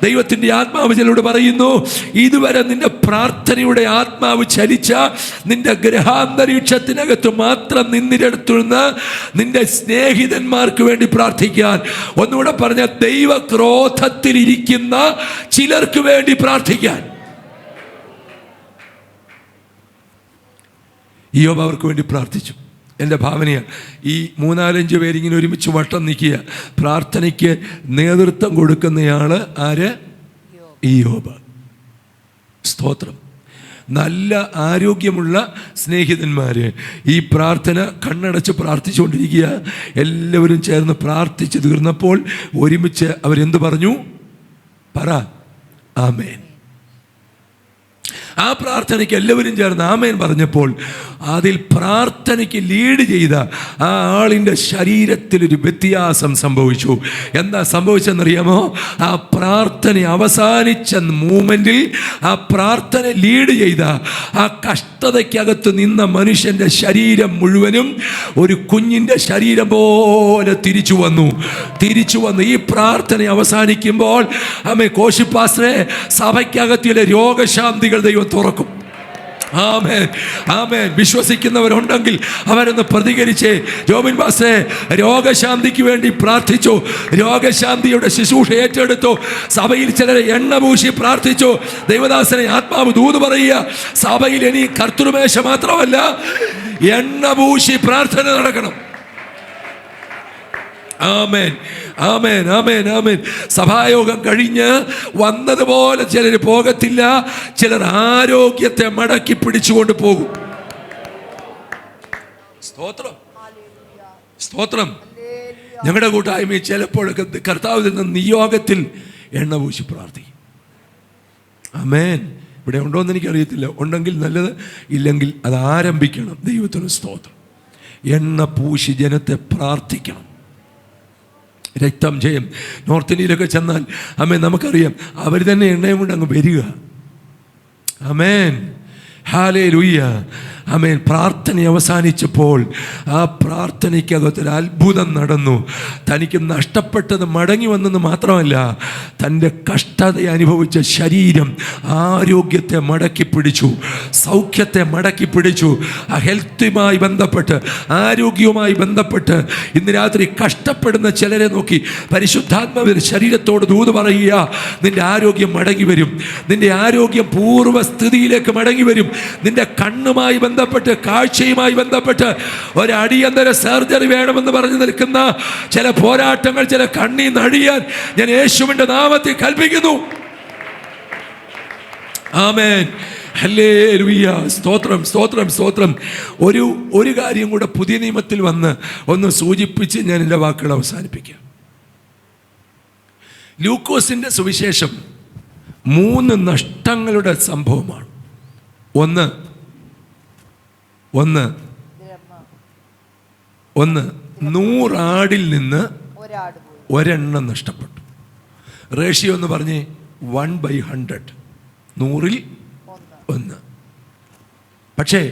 [SPEAKER 3] ദൈവത്തിൻ്റെ ആത്മാവ് ചിലരോട് പറയുന്നു, ഇതുവരെ നിന്റെ പ്രാർത്ഥനയുടെ ആത്മാവ് ചലിച്ച നിന്റെ ഗ്രഹാന്തരീക്ഷത്തിനകത്ത് മാത്രം നിന്നിടത്തുന്ന നിന്റെ സ്നേഹിതന്മാർക്ക് വേണ്ടി പ്രാർത്ഥിക്കാൻ. ഒന്നുകൂടെ പറഞ്ഞ, ദൈവക്രോധത്തിലിരിക്കുന്ന ചിലർക്ക് വേണ്ടി പ്രാർത്ഥിക്കാൻ. യോബ് അവർക്ക് വേണ്ടി പ്രാർത്ഥിച്ചു. എൻ്റെ ഭാവനയാണ് ഈ 3-4 പേരിങ്ങനെ ഒരുമിച്ച് വട്ടം നിൽക്കുക. പ്രാർത്ഥനയ്ക്ക് നേതൃത്വം കൊടുക്കുന്നയാൾ ആര്? യോബ്. സ്തോത്രം. നല്ല ആരോഗ്യമുള്ള സ്നേഹിതന്മാര് ഈ പ്രാർത്ഥന കണ്ണടച്ച് പ്രാർത്ഥിച്ചുകൊണ്ടിരിക്കുക. എല്ലാവരും ചേർന്ന് പ്രാർത്ഥിച്ച് തീർന്നപ്പോൾ ഒരുമിച്ച് അവരെന്ത് പറഞ്ഞു? പറ. ആമേൻ. ആ പ്രാർത്ഥനയ്ക്ക് എല്ലാവരും ചേർന്ന് ആമേൻ പറഞ്ഞപ്പോൾ അതിൽ പ്രാർത്ഥനയ്ക്ക് ലീഡ് ചെയ്ത ആ ആളിൻ്റെ ശരീരത്തിലൊരു വ്യത്യാസം സംഭവിച്ചു. എന്താ സംഭവിച്ചെന്നറിയാമോ? ആ പ്രാർത്ഥന അവസാനിച്ച മൂമെൻറ്റിൽ ആ പ്രാർത്ഥന ലീഡ് ചെയ്ത ആ കഷ്ടതയ്ക്കകത്ത് നിന്ന മനുഷ്യൻ്റെ ശരീരം മുഴുവനും ഒരു കുഞ്ഞിൻ്റെ ശരീരം പോലെ തിരിച്ചു വന്നു. ഈ പ്രാർത്ഥന അവസാനിക്കുമ്പോൾ ആമേ കോശിപ്പാസ്റ്ററെ, സഭയ്ക്കകത്തിലെ രോഗശാന്തികൾ ദൈവം തുറക്കും. ആമേൻ. ആമേൻ. വിശ്വസിക്കുന്നവരുണ്ടെങ്കിൽ അവരൊന്ന് പ്രതികരിച്ചേ. ജോബിൻ പാസ്റ്ററെ രോഗശാന്തിക്ക് വേണ്ടി പ്രാർത്ഥിച്ചു, രോഗശാന്തിയുടെ ശുശ്രൂഷ ഏറ്റെടുത്തു. സഭയിൽ ചിലരെ എണ്ണ പൂശി പ്രാർത്ഥിച്ചു. ദൈവദാസനെ ആത്മാവ് ദൂത് പറയുക, സഭയിൽ ഇനി കർത്തൃമേശ മാത്രമല്ല, എണ്ണ പൂശി പ്രാർത്ഥന നടക്കണം. ആമേൻ. ആമേൻ. ആമേൻ. ആമേൻ. സഭായോഗം കഴിഞ്ഞ് വന്നതുപോലെ ചിലർ പോകത്തില്ല, ചിലർ ആരോഗ്യത്തെ മടക്കി പിടിച്ചുകൊണ്ട് പോകും. സ്തോത്രം. സ്തോത്രം. ഞങ്ങളുടെ കൂട്ടായ്മയിൽ ചിലപ്പോഴൊക്കെ കർത്താവ് തന്ന നിയോഗത്തിൽ എണ്ണ പൂശി പ്രാർത്ഥിക്കും. ആമേൻ. ഇവിടെ ഉണ്ടോയെന്ന് എനിക്കറിയത്തില്ല. ഉണ്ടെങ്കിൽ നല്ലത്, ഇല്ലെങ്കിൽ അത് ആരംഭിക്കണം. ദൈവത്തിന് സ്തോത്രം. എണ്ണ പൂശി ജനത്തെ പ്രാർത്ഥിക്കണം. രക്തം ജയം. നോർത്ത് ഇന്ത്യയിലൊക്കെ ചെന്നാൽ ആമേൻ, നമുക്കറിയാം, അവർ തന്നെ എണ്ണയും കൊണ്ട് അങ്ങ് വരിക. ആമേൻ. ഹല്ലേലൂയ. ആമേൻ. പ്രാർത്ഥന അവസാനിച്ചപ്പോൾ ആ പ്രാർത്ഥനയ്ക്കകത്തൊരു അത്ഭുതം നടന്നു. തനിക്ക് നഷ്ടപ്പെട്ടത് മടങ്ങി വന്നെന്ന് മാത്രമല്ല, തൻ്റെ കഷ്ടത അനുഭവിച്ച ശരീരം ആരോഗ്യത്തെ മടക്കി പിടിച്ചു, സൗഖ്യത്തെ മടക്കി പിടിച്ചു. ആ ഹെൽത്തുമായി ബന്ധപ്പെട്ട്, ആരോഗ്യവുമായി ബന്ധപ്പെട്ട് ഇന്ന് രാത്രി കഷ്ടപ്പെടുന്ന ചിലരെ നോക്കി പരിശുദ്ധാത്മാവിൽ ശരീരത്തോട് ദൂത് പറയുക, നിന്റെ ആരോഗ്യം മടങ്ങി വരും. നിന്റെ ആരോഗ്യം പൂർവ്വസ്ഥിതിയിലേക്ക് മടങ്ങി വരും. നിന്റെ കണ്ണുമായി ബന്ധപ്പെട്ട്, കാഴ്ചയുമായി ബന്ധപ്പെട്ട് ഒരു അടിയന്തര സർജറി വേണമെന്ന് പറഞ്ഞു നിൽക്കുന്ന ചില പോരാട്ടങ്ങൾ, ചില കണ്ണീന്നഴിയാൻ ഞാൻ യേശുവിന്റെ നാമത്തിൽ കൽപ്പിക്കുന്നു. ആമേൻ. ഹല്ലേലൂയ. സ്തോത്രം. സ്തോത്രം. സ്തോത്രം. ഒരു കാര്യം കൂടെ പുതിയ നിയമത്തിൽ വന്ന് ഒന്ന് സൂചിപ്പിച്ച് ഞാൻ എൻ്റെ വാക്കുകൾ അവസാനിപ്പിക്കാം. ലൂക്കോസിന്റെ സുവിശേഷം 3 നഷ്ടങ്ങളുടെ സംഭവമാണ്. ഒന്ന് 100 ആടിൽ നിന്ന് ഒരെണ്ണം നഷ്ടപ്പെട്ടു. റേഷ്യോ എന്ന് പറഞ്ഞ് 1/100, 100ൽ 1. പക്ഷേ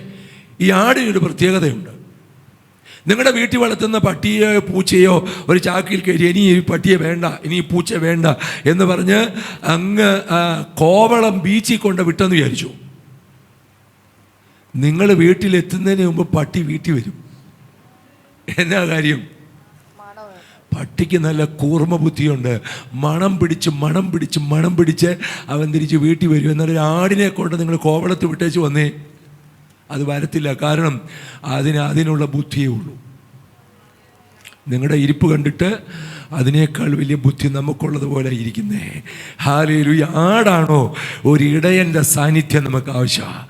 [SPEAKER 3] ഈ ആടിനൊരു പ്രത്യേകതയുണ്ട്. നിങ്ങളുടെ വീട്ടിൽ വളർത്തുന്ന പട്ടിയോ പൂച്ചയോ ഒരു ചാക്കിൽ കയറി ഇനി ഈ പട്ടിയെ വേണ്ട, ഇനി ഈ പൂച്ച വേണ്ട എന്ന് പറഞ്ഞ് അങ്ങ് കോവളം ബീച്ചിൽ കൊണ്ട് വിട്ടെന്ന് വിചാരിച്ചു. നിങ്ങൾ വീട്ടിലെത്തുന്നതിന് മുമ്പ് പട്ടി വീട്ടിൽ വരും. എന്നാ കാര്യം? പട്ടിക്ക് നല്ല കൂർമ്മ ബുദ്ധിയുണ്ട്. മണം പിടിച്ച് അവൻ തിരിച്ച് വീട്ടിൽ വരും. എന്നാൽ ഒരു ആടിനെ കൊണ്ട് നിങ്ങൾ കോവളത്ത് വിട്ടേച്ച് വന്നേ, അത് വരത്തില്ല. കാരണം അതിനുള്ള ബുദ്ധിയേ ഉള്ളൂ. നിങ്ങളുടെ ഇരിപ്പ് കണ്ടിട്ട് അതിനേക്കാൾ വലിയ ബുദ്ധി നമുക്കുള്ളതുപോലെ ഇരിക്കുന്നേ. ഹല്ലേലൂയ. ആടാണോ? ഒരു ഇടയൻ്റെ സാന്നിധ്യം നമുക്ക് ആവശ്യമാണ്.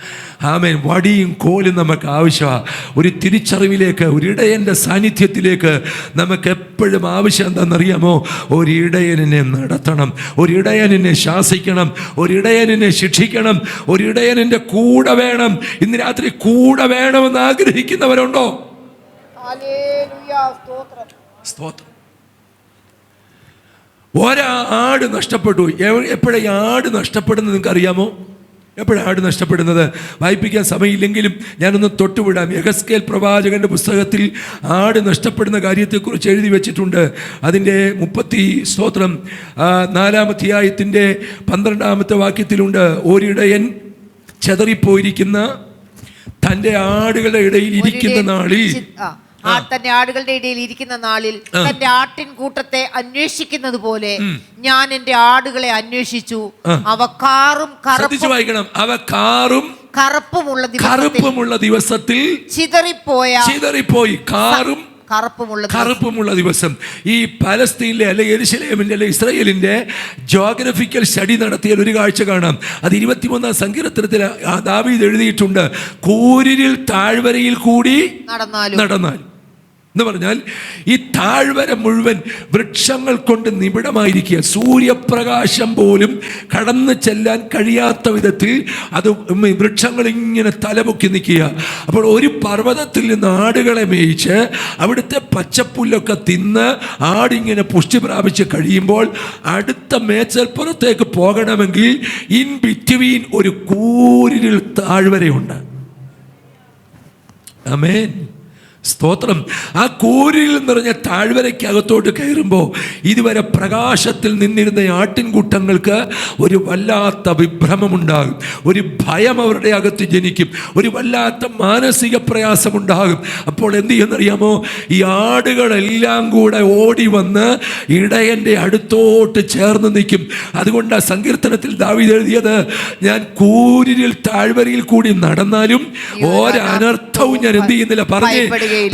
[SPEAKER 3] ആമേൻ. വടിയും കോലും നമുക്ക് ആവശ്യമാണ്. ഒരു തിരിച്ചറിവിലേക്ക്, ഒരു ഇടയൻ്റെ സാന്നിധ്യത്തിലേക്ക് നമുക്ക് എപ്പോഴും ആവശ്യം എന്താണെന്നറിയാമോ? ഒരു ഇടയനെ നടത്തണം, ഒരു ഇടയനെ ശാസിക്കണം, ഒരു ഇടയനെ ശിക്ഷിക്കണം, ഒരു ഇടയനെ കൂടെ വേണം. ഇന്ന് രാത്രി കൂടെ വേണമെന്ന് ആഗ്രഹിക്കുന്നവരുണ്ടോ? സ്തോത്രം. ഒരാട് നഷ്ടപ്പെട്ടു. എപ്പോഴാണ് ഈ ആട് നഷ്ടപ്പെടുന്നത് നിങ്ങൾക്ക് അറിയാമോ? എപ്പോഴാണ് ആട് നഷ്ടപ്പെടുന്നത്? വായിപ്പിക്കാൻ സമയമില്ലെങ്കിലും ഞാനൊന്ന് തൊട്ടുവിടാം. യെഹെസ്കേൽ പ്രവാചകന്റെ പുസ്തകത്തിൽ ആട് നഷ്ടപ്പെടുന്ന കാര്യത്തെക്കുറിച്ച് എഴുതി വെച്ചിട്ടുണ്ട്. അതിൻ്റെ 4 അധ്യായത്തിൻ്റെ 12 വാക്യത്തിലുണ്ട്, ഒരിടയൻ ചെതറിപ്പോയിരിക്കുന്ന തൻ്റെ ആടുകളുടെ ഇടയിൽ ഇരിക്കുന്ന നാളിൽ,
[SPEAKER 4] തന്റെ ആടുകളുടെ ഇടയിൽ ഇരിക്കുന്ന നാളിൽ തന്റെ ആട്ടിൻ കൂട്ടത്തെ അന്വേഷിക്കുന്നത് പോലെ ഞാൻ എന്റെ ആടുകളെ അന്വേഷിച്ചു. അവ കാറും
[SPEAKER 3] വായിക്കണം, അവ കാറും കറുപ്പുമുള്ള ദിവസത്തിൽ ചിതറിപ്പോയി. കാറും കറുപ്പുമുള്ള ദിവസം. ഈ പലസ്തീനിലെ അല്ലെ യെരുശലേമിന്റെ അല്ലെ ഇസ്രായേലിന്റെ ജോഗ്രഫിക്കൽ സ്റ്റഡി നടത്തിയാൽ ഒരു കാഴ്ച കാണാം. അത് 23 സങ്കീർത്തനത്തിൽ ദാവീദ് എഴുതിയിട്ടുണ്ട്, കൂരിരുൾ താഴ്വരയിൽ കൂടി നടന്നാലും എന്ന് പറഞ്ഞാൽ ഈ താഴ്വര മുഴുവൻ വൃക്ഷങ്ങൾ കൊണ്ട് നിബിഡമായിരിക്കുക. സൂര്യപ്രകാശം പോലും കടന്നു ചെല്ലാൻ കഴിയാത്ത വിധത്തിൽ അത് വൃക്ഷങ്ങൾ ഇങ്ങനെ തലപൊക്കി നിൽക്കുക. അപ്പോൾ ഒരു പർവ്വതത്തിൽ നിന്ന് ആടുകളെ മേയിച്ച് അവിടുത്തെ പച്ചപ്പുല്ലൊക്കെ തിന്ന് ആടിങ്ങനെ പുഷ്ടി പ്രാപിച്ച് കഴിയുമ്പോൾ അടുത്ത മേച്ചൽപ്പുറത്തേക്ക് പോകണമെങ്കിൽ ഇൻ ബിറ്റ്വീൻ ഒരു കൂരിരുൾ താഴ്വരയുണ്ട്. ആമേൻ. സ്തോത്രം. ആ കൂരിൽ നിറഞ്ഞ താഴ്വരയ്ക്കകത്തോട്ട് കയറുമ്പോൾ ഇതുവരെ പ്രകാശത്തിൽ നിന്നിരുന്ന ആട്ടിൻകൂട്ടങ്ങൾക്ക് ഒരു വല്ലാത്ത വിഭ്രമമുണ്ടാകും, ഒരു ഭയം അവരുടെ അകത്ത് ജനിക്കും, ഒരു വല്ലാത്ത മാനസിക പ്രയാസമുണ്ടാകും. അപ്പോൾ എന്ത് ചെയ്യുന്നറിയാമോ? ഈ ആടുകളെല്ലാം കൂടെ ഓടി വന്ന് ഇടയൻ്റെ അടുത്തോട്ട് ചേർന്ന് നിൽക്കും. അതുകൊണ്ട് ആ സങ്കീർത്തനത്തിൽ ദാവീദ് എഴുതിയത്, ഞാൻ കൂരിൽ താഴ്വരയിൽ കൂടി നടന്നാലും ഒരനർത്ഥവും ഞാൻ എന്ത് ചെയ്യുന്നില്ല, പറഞ്ഞേ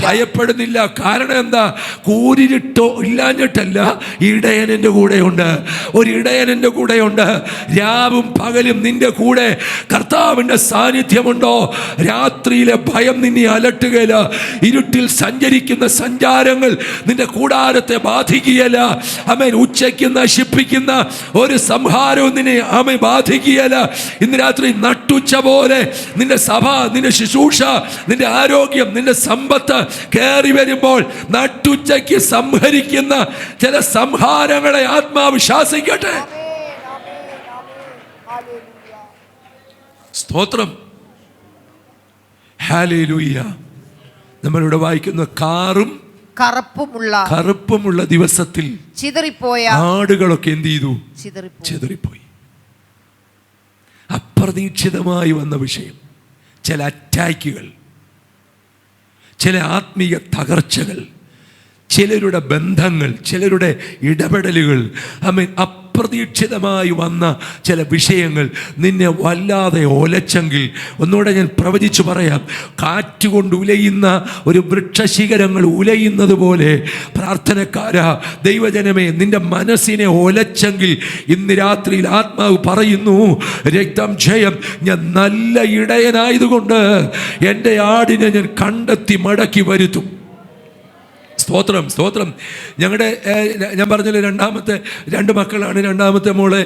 [SPEAKER 3] ഭയപ്പെടുന്നില്ല. കാരണം എന്താ? കൂരിട്ടോ ഇല്ലാഞ്ഞിട്ടല്ല, ഇടയൻ എൻ്റെ കൂടെയുണ്ട്. ഒരു ഇടയൻ എൻ്റെ കൂടെയുണ്ട്. രാവും പകലും നിന്റെ കൂടെ കർത്താവിൻ്റെ സാന്നിധ്യമുണ്ടോ? രാത്രിയിലെ ഭയം നിന്നെ അലട്ടുകയില്ല. ഇരുട്ടിൽ സഞ്ചരിക്കുന്ന സഞ്ചാരങ്ങൾ നിന്റെ കൂടാരത്തെ ബാധിക്കുകയില്ല. ആമേൻ. ഉച്ചയ്ക്ക് നശിപ്പിക്കുന്ന ഒരു സംഹാരവും നിന്നെ ആമേൻ ബാധിക്കുകയില്ല. ഇന്ന് രാത്രി നട്ടുച്ച പോലെ നിന്റെ സഭ, നിന്റെ ശുശ്രൂഷ, നിന്റെ ആരോഗ്യം, നിന്റെ സമ്പത്ത് കയറി വരുമ്പോൾ നട്ടുച്ചയ്ക്ക് സംഹരിക്കുന്ന ചില സംഹാരങ്ങളെ ആത്മാവ് ശാസിക്കട്ടെ. സ്തോത്രം. ഹല്ലേലൂയ. നമ്മളിവിടെ വായിക്കുന്ന കാറും കറുപ്പുമുള്ള ദിവസത്തിൽ ചിതറിപ്പോയ ആടുകളൊക്കെ എന്ത് ചെയ്തു? ചിതറിപ്പോയി. അപ്രതീക്ഷിതമായി വന്ന വിഷയം, ചില അറ്റാക്കുകൾ, ചില ആത്മീയ തകർച്ചകൾ, ചിലരുടെ ബന്ധങ്ങൾ, ചിലരുടെ ഇടപെടലുകൾ, ആമേൻ, അപ്രതീക്ഷിതമായി വന്ന ചില വിഷയങ്ങൾ നിന്നെ വല്ലാതെ ഒലച്ചെങ്കിൽ, ഒന്നുകൂടെ ഞാൻ പ്രവചിച്ചു പറയാം, കാറ്റുകൊണ്ട് ഉലയുന്ന ഒരു വൃക്ഷശിഖരങ്ങൾ ഉലയുന്നത് പോലെ പ്രാർത്ഥനക്കാരാ ദൈവജനമേ, നിന്റെ മനസ്സിനെ ഒലച്ചെങ്കിൽ ഇന്ന് രാത്രിയിൽ ആത്മാവ് പറയുന്നു, രക്തം ജയം, ഞാൻ നല്ല ഇടയനായതുകൊണ്ട് എൻ്റെ ആടിനെ ഞാൻ കണ്ടെത്തി മടക്കി വരുത്തും. സ്തോത്രം. സ്തോത്രം. ഞങ്ങളുടെ ഞാൻ പറഞ്ഞില്ല, രണ്ടാമത്തെ 2 മക്കളാണ്. രണ്ടാമത്തെ മോളെ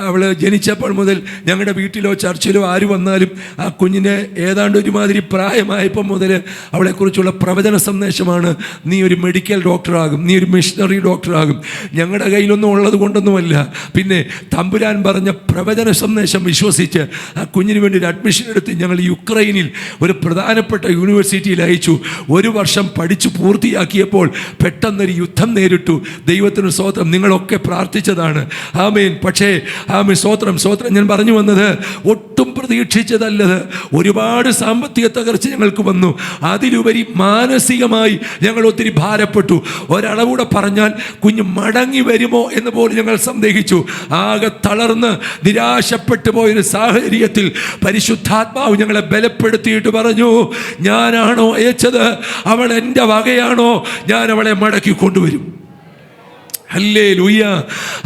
[SPEAKER 3] അവൾ ജനിച്ചപ്പോൾ മുതൽ ഞങ്ങളുടെ വീട്ടിലോ ചർച്ചിലോ ആര് വന്നാലും ആ കുഞ്ഞിനെ ഏതാണ്ട് ഒരുമാതിരി പ്രായമായപ്പോൾ മുതൽ അവളെക്കുറിച്ചുള്ള പ്രവചന സന്ദേശമാണ്, നീ ഒരു മെഡിക്കൽ ഡോക്ടറാകും, നീ ഒരു മിഷണറി ഡോക്ടറാകും. ഞങ്ങളുടെ കയ്യിലൊന്നും ഉള്ളത് കൊണ്ടൊന്നുമല്ല, പിന്നെ തമ്പുരാൻ പറഞ്ഞ പ്രവചന സന്ദേശം വിശ്വസിച്ച് ആ കുഞ്ഞിന് വേണ്ടി ഒരു അഡ്മിഷൻ എടുത്ത് ഞങ്ങൾ യുക്രൈനിൽ ഒരു പ്രധാനപ്പെട്ട യൂണിവേഴ്സിറ്റിയിൽ അയച്ചു. 1 വർഷം പഠിച്ചു പൂർത്തിയാക്കിയപ്പോൾ പെട്ടെന്നൊരു യുദ്ധം നേരിട്ടു. ദൈവത്തിന് സ്തോത്രം. നിങ്ങളൊക്കെ പ്രാർത്ഥിച്ചതാണ്. ആമേൻ. പക്ഷേ ആമേൻ, സ്തോത്രം. ഞാൻ പറഞ്ഞു വന്നത്, ഒട്ടും പ്രതീക്ഷിച്ചതല്ലത്. ഒരുപാട് സാമ്പത്തിക തകർച്ച ഞങ്ങൾക്ക് വന്നു. അതിലുപരി മാനസികമായി ഞങ്ങൾ ഒത്തിരി ഭാരപ്പെട്ടു. ഒരളവൂടെ പറഞ്ഞാൽ കുഞ്ഞ് മടങ്ങി വരുമോ എന്ന് പോലും ഞങ്ങൾ സന്ദേഹിച്ചു. ആകെ തളർന്ന് നിരാശപ്പെട്ടു പോയൊരു സാഹചര്യത്തിൽ പരിശുദ്ധാത്മാവ് ഞങ്ങളെ ബലപ്പെടുത്തിയിട്ട് പറഞ്ഞു, ഞാനാണോ അയച്ചത്? അവൾ എൻ്റെ വകയാണോ? ഞാൻ അവളെ മടക്കി കൊണ്ടുവരും. ഹല്ലേലൂയ.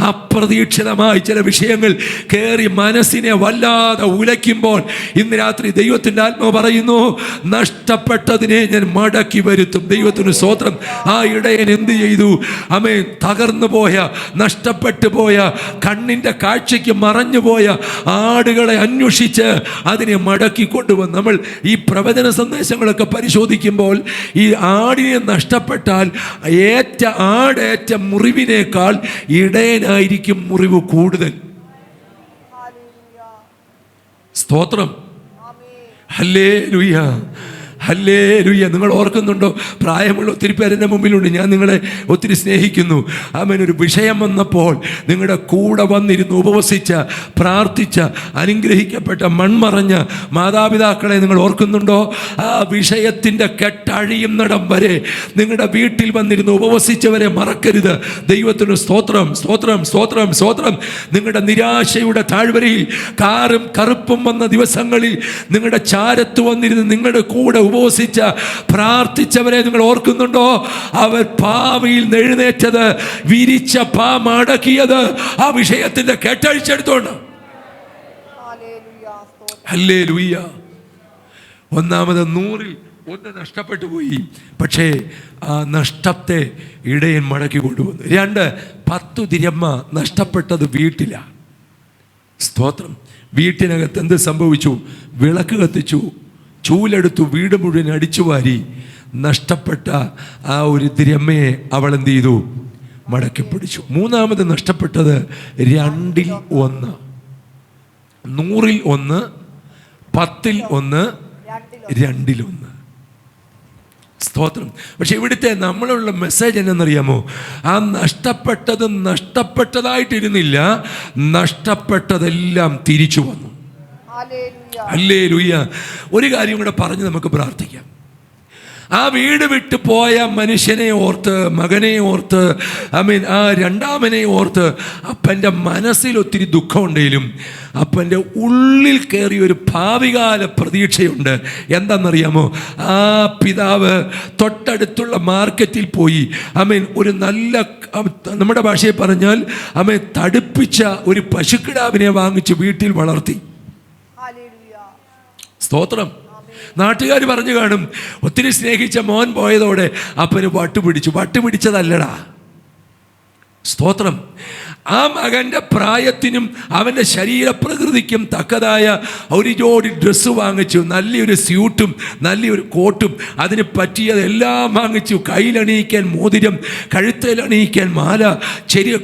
[SPEAKER 3] അപ്രതീക്ഷിതമായി ചില വിഷയങ്ങൾ കയറി മനസ്സിനെ വല്ലാതെ ഉലയ്ക്കുമ്പോൾ ഇന്ന് രാത്രി ദൈവത്തിൻ്റെ ആത്മാവ് പറയുന്നു, നഷ്ടപ്പെട്ടതിനെ ഞാൻ മടക്കി വരുത്തും. ദൈവത്തിന് സ്തോത്രം. ആ ഇടയൻ എന്ത് ചെയ്തു? ആമേൻ. തകർന്നു പോയ, നഷ്ടപ്പെട്ടു പോയ, കണ്ണിൻ്റെ കാഴ്ചയ്ക്ക് മറഞ്ഞു പോയ ആടുകളെ അന്വേഷിച്ച് അതിനെ മടക്കി കൊണ്ടുവന്നു. നമ്മൾ ഈ പ്രവചന സന്ദേശങ്ങളൊക്കെ പരിശോധിക്കുമ്പോൾ ഈ ആടിനെ നഷ്ടപ്പെട്ടാൽ ആടേറ്റ മുറിവിനേക്കാൾ ഇടയനായിരിക്കും മുറിവ് കൂടുതൽ. സ്തോത്രം. ഹല്ലേലൂയ, ഹല്ലേലൂയ. നിങ്ങൾ ഓർക്കുന്നുണ്ടോ? പ്രായമുള്ള ഒത്തിരി പേരെൻ്റെ മുമ്പിലുണ്ട്. ഞാൻ നിങ്ങളെ ഒത്തിരി സ്നേഹിക്കുന്നു. ആമേൻ. ഒരു വിഷയം വന്നപ്പോൾ നിങ്ങളുടെ കൂടെ വന്നിരുന്ന് ഉപവസിച്ച, പ്രാർത്ഥിച്ച, അനുഗ്രഹിക്കപ്പെട്ട, മൺമറഞ്ഞ മാതാപിതാക്കളെ നിങ്ങൾ ഓർക്കുന്നുണ്ടോ? ആ വിഷയത്തിൻ്റെ കെട്ടഴിയുന്നിടം വരെ നിങ്ങളുടെ വീട്ടിൽ വന്നിരുന്ന് ഉപവസിച്ചവരെ മറക്കരുത്. ദൈവത്തിന് സ്തോത്രം, സ്തോത്രം, സ്തോത്രം, സ്തോത്രം. നിങ്ങളുടെ നിരാശയുടെ താഴ്വരയിൽ കാറും കറുപ്പും വന്ന ദിവസങ്ങളിൽ നിങ്ങളുടെ ചാരത്ത് വന്നിരുന്ന് നിങ്ങളുടെ കൂടെ ഉപവസിച്ച, പ്രാർത്ഥിച്ചവരെ നിങ്ങൾ ഓർക്കുന്നുണ്ടോ? അവർ പാവിയിൽ എഴുന്നേറ്റത്, വിരിച്ച പാ മടക്കിയത് ആ വിഷയത്തിന്റെ കെട്ടഴിച്ചെടുത്തോണ്ട്. ഹല്ലേലൂയ. ഒന്നാമത് 100-ൽ 1 നഷ്ടപ്പെട്ടു പോയി. പക്ഷേ ആ നഷ്ടത്തെ ഇടയൻ മടക്കി കൊണ്ടുവന്നു. 2, 10 ദിരഹ്മ നഷ്ടപ്പെട്ടത് വീട്ടിലാണ്. സ്തോത്രം. വീട്ടിനകത്ത് എന്ത് സംഭവിച്ചു? വിളക്ക് കത്തിച്ചു, ചൂലെടുത്തു, വീട് മുഴുവൻ അടിച്ചുവാരി. നഷ്ടപ്പെട്ട ആ ഒരു ദിരഹ്മയെ അവൾ എന്ത് ചെയ്തു? മടക്കി പിടിച്ചു. 3ാമത് നഷ്ടപ്പെട്ടത് 2-ൽ 1, 100-ൽ 1, 10-ൽ 1, 2-ൽ 1. സ്തോത്രം. പക്ഷെ ഇവിടുത്തെ നമ്മളുള്ള മെസ്സേജ് എന്നറിയാമോ? ആ നഷ്ടപ്പെട്ടത് നഷ്ടപ്പെട്ടതായിട്ടിരുന്നില്ല, നഷ്ടപ്പെട്ടതെല്ലാം തിരിച്ചു വന്നു. ഹല്ലേലൂയ. ഒരു കാര്യം കൂടെ പറഞ്ഞ് നമുക്ക് പ്രാർത്ഥിക്കാം. ആ വീട് വിട്ടു പോയ മനുഷ്യനെ ഓർത്ത്, മകനെ ഓർത്ത്, ആമേൻ, ആ 2ാമനെ ഓർത്ത് അപ്പൻ്റെ മനസ്സിൽ ഒത്തിരി ദുഃഖമുണ്ടെങ്കിലും അപ്പൻ്റെ ഉള്ളിൽ കയറിയ ഒരു ഭാവികാല പ്രതീക്ഷയുണ്ട്. എന്താണെന്നറിയാമോ? ആ പിതാവ് തൊട്ടടുത്തുള്ള മാർക്കറ്റിൽ പോയി, ആമേൻ, ഒരു നല്ല, നമ്മുടെ ഭാഷയിൽ പറഞ്ഞാൽ ആമേൻ, തടുപ്പിച്ച ഒരു പശുക്കിടാവിനെ വാങ്ങിച്ച് വീട്ടിൽ വളർത്തി. സ്തോത്രം. നാട്ടുകാർ പറഞ്ഞു കാണും, ഒത്തിരി സ്നേഹിച്ച മോൻ പോയതോടെ അപ്പന് വട്ടുപിടിച്ചതല്ലടാ. സ്തോത്രം. ആ മകൻ്റെ പ്രായത്തിനും അവൻ്റെ ശരീരപ്രകൃതിക്കും തക്കതായ ഒരു ജോഡി ഡ്രസ്സ് വാങ്ങിച്ചു. നല്ലൊരു സ്യൂട്ടും നല്ലൊരു കോട്ടും അതിന് പറ്റിയതെല്ലാം വാങ്ങിച്ചു. കയ്യിലണിയിക്കാൻ മോതിരം, കഴുത്തിലണിയിക്കാൻ മാല,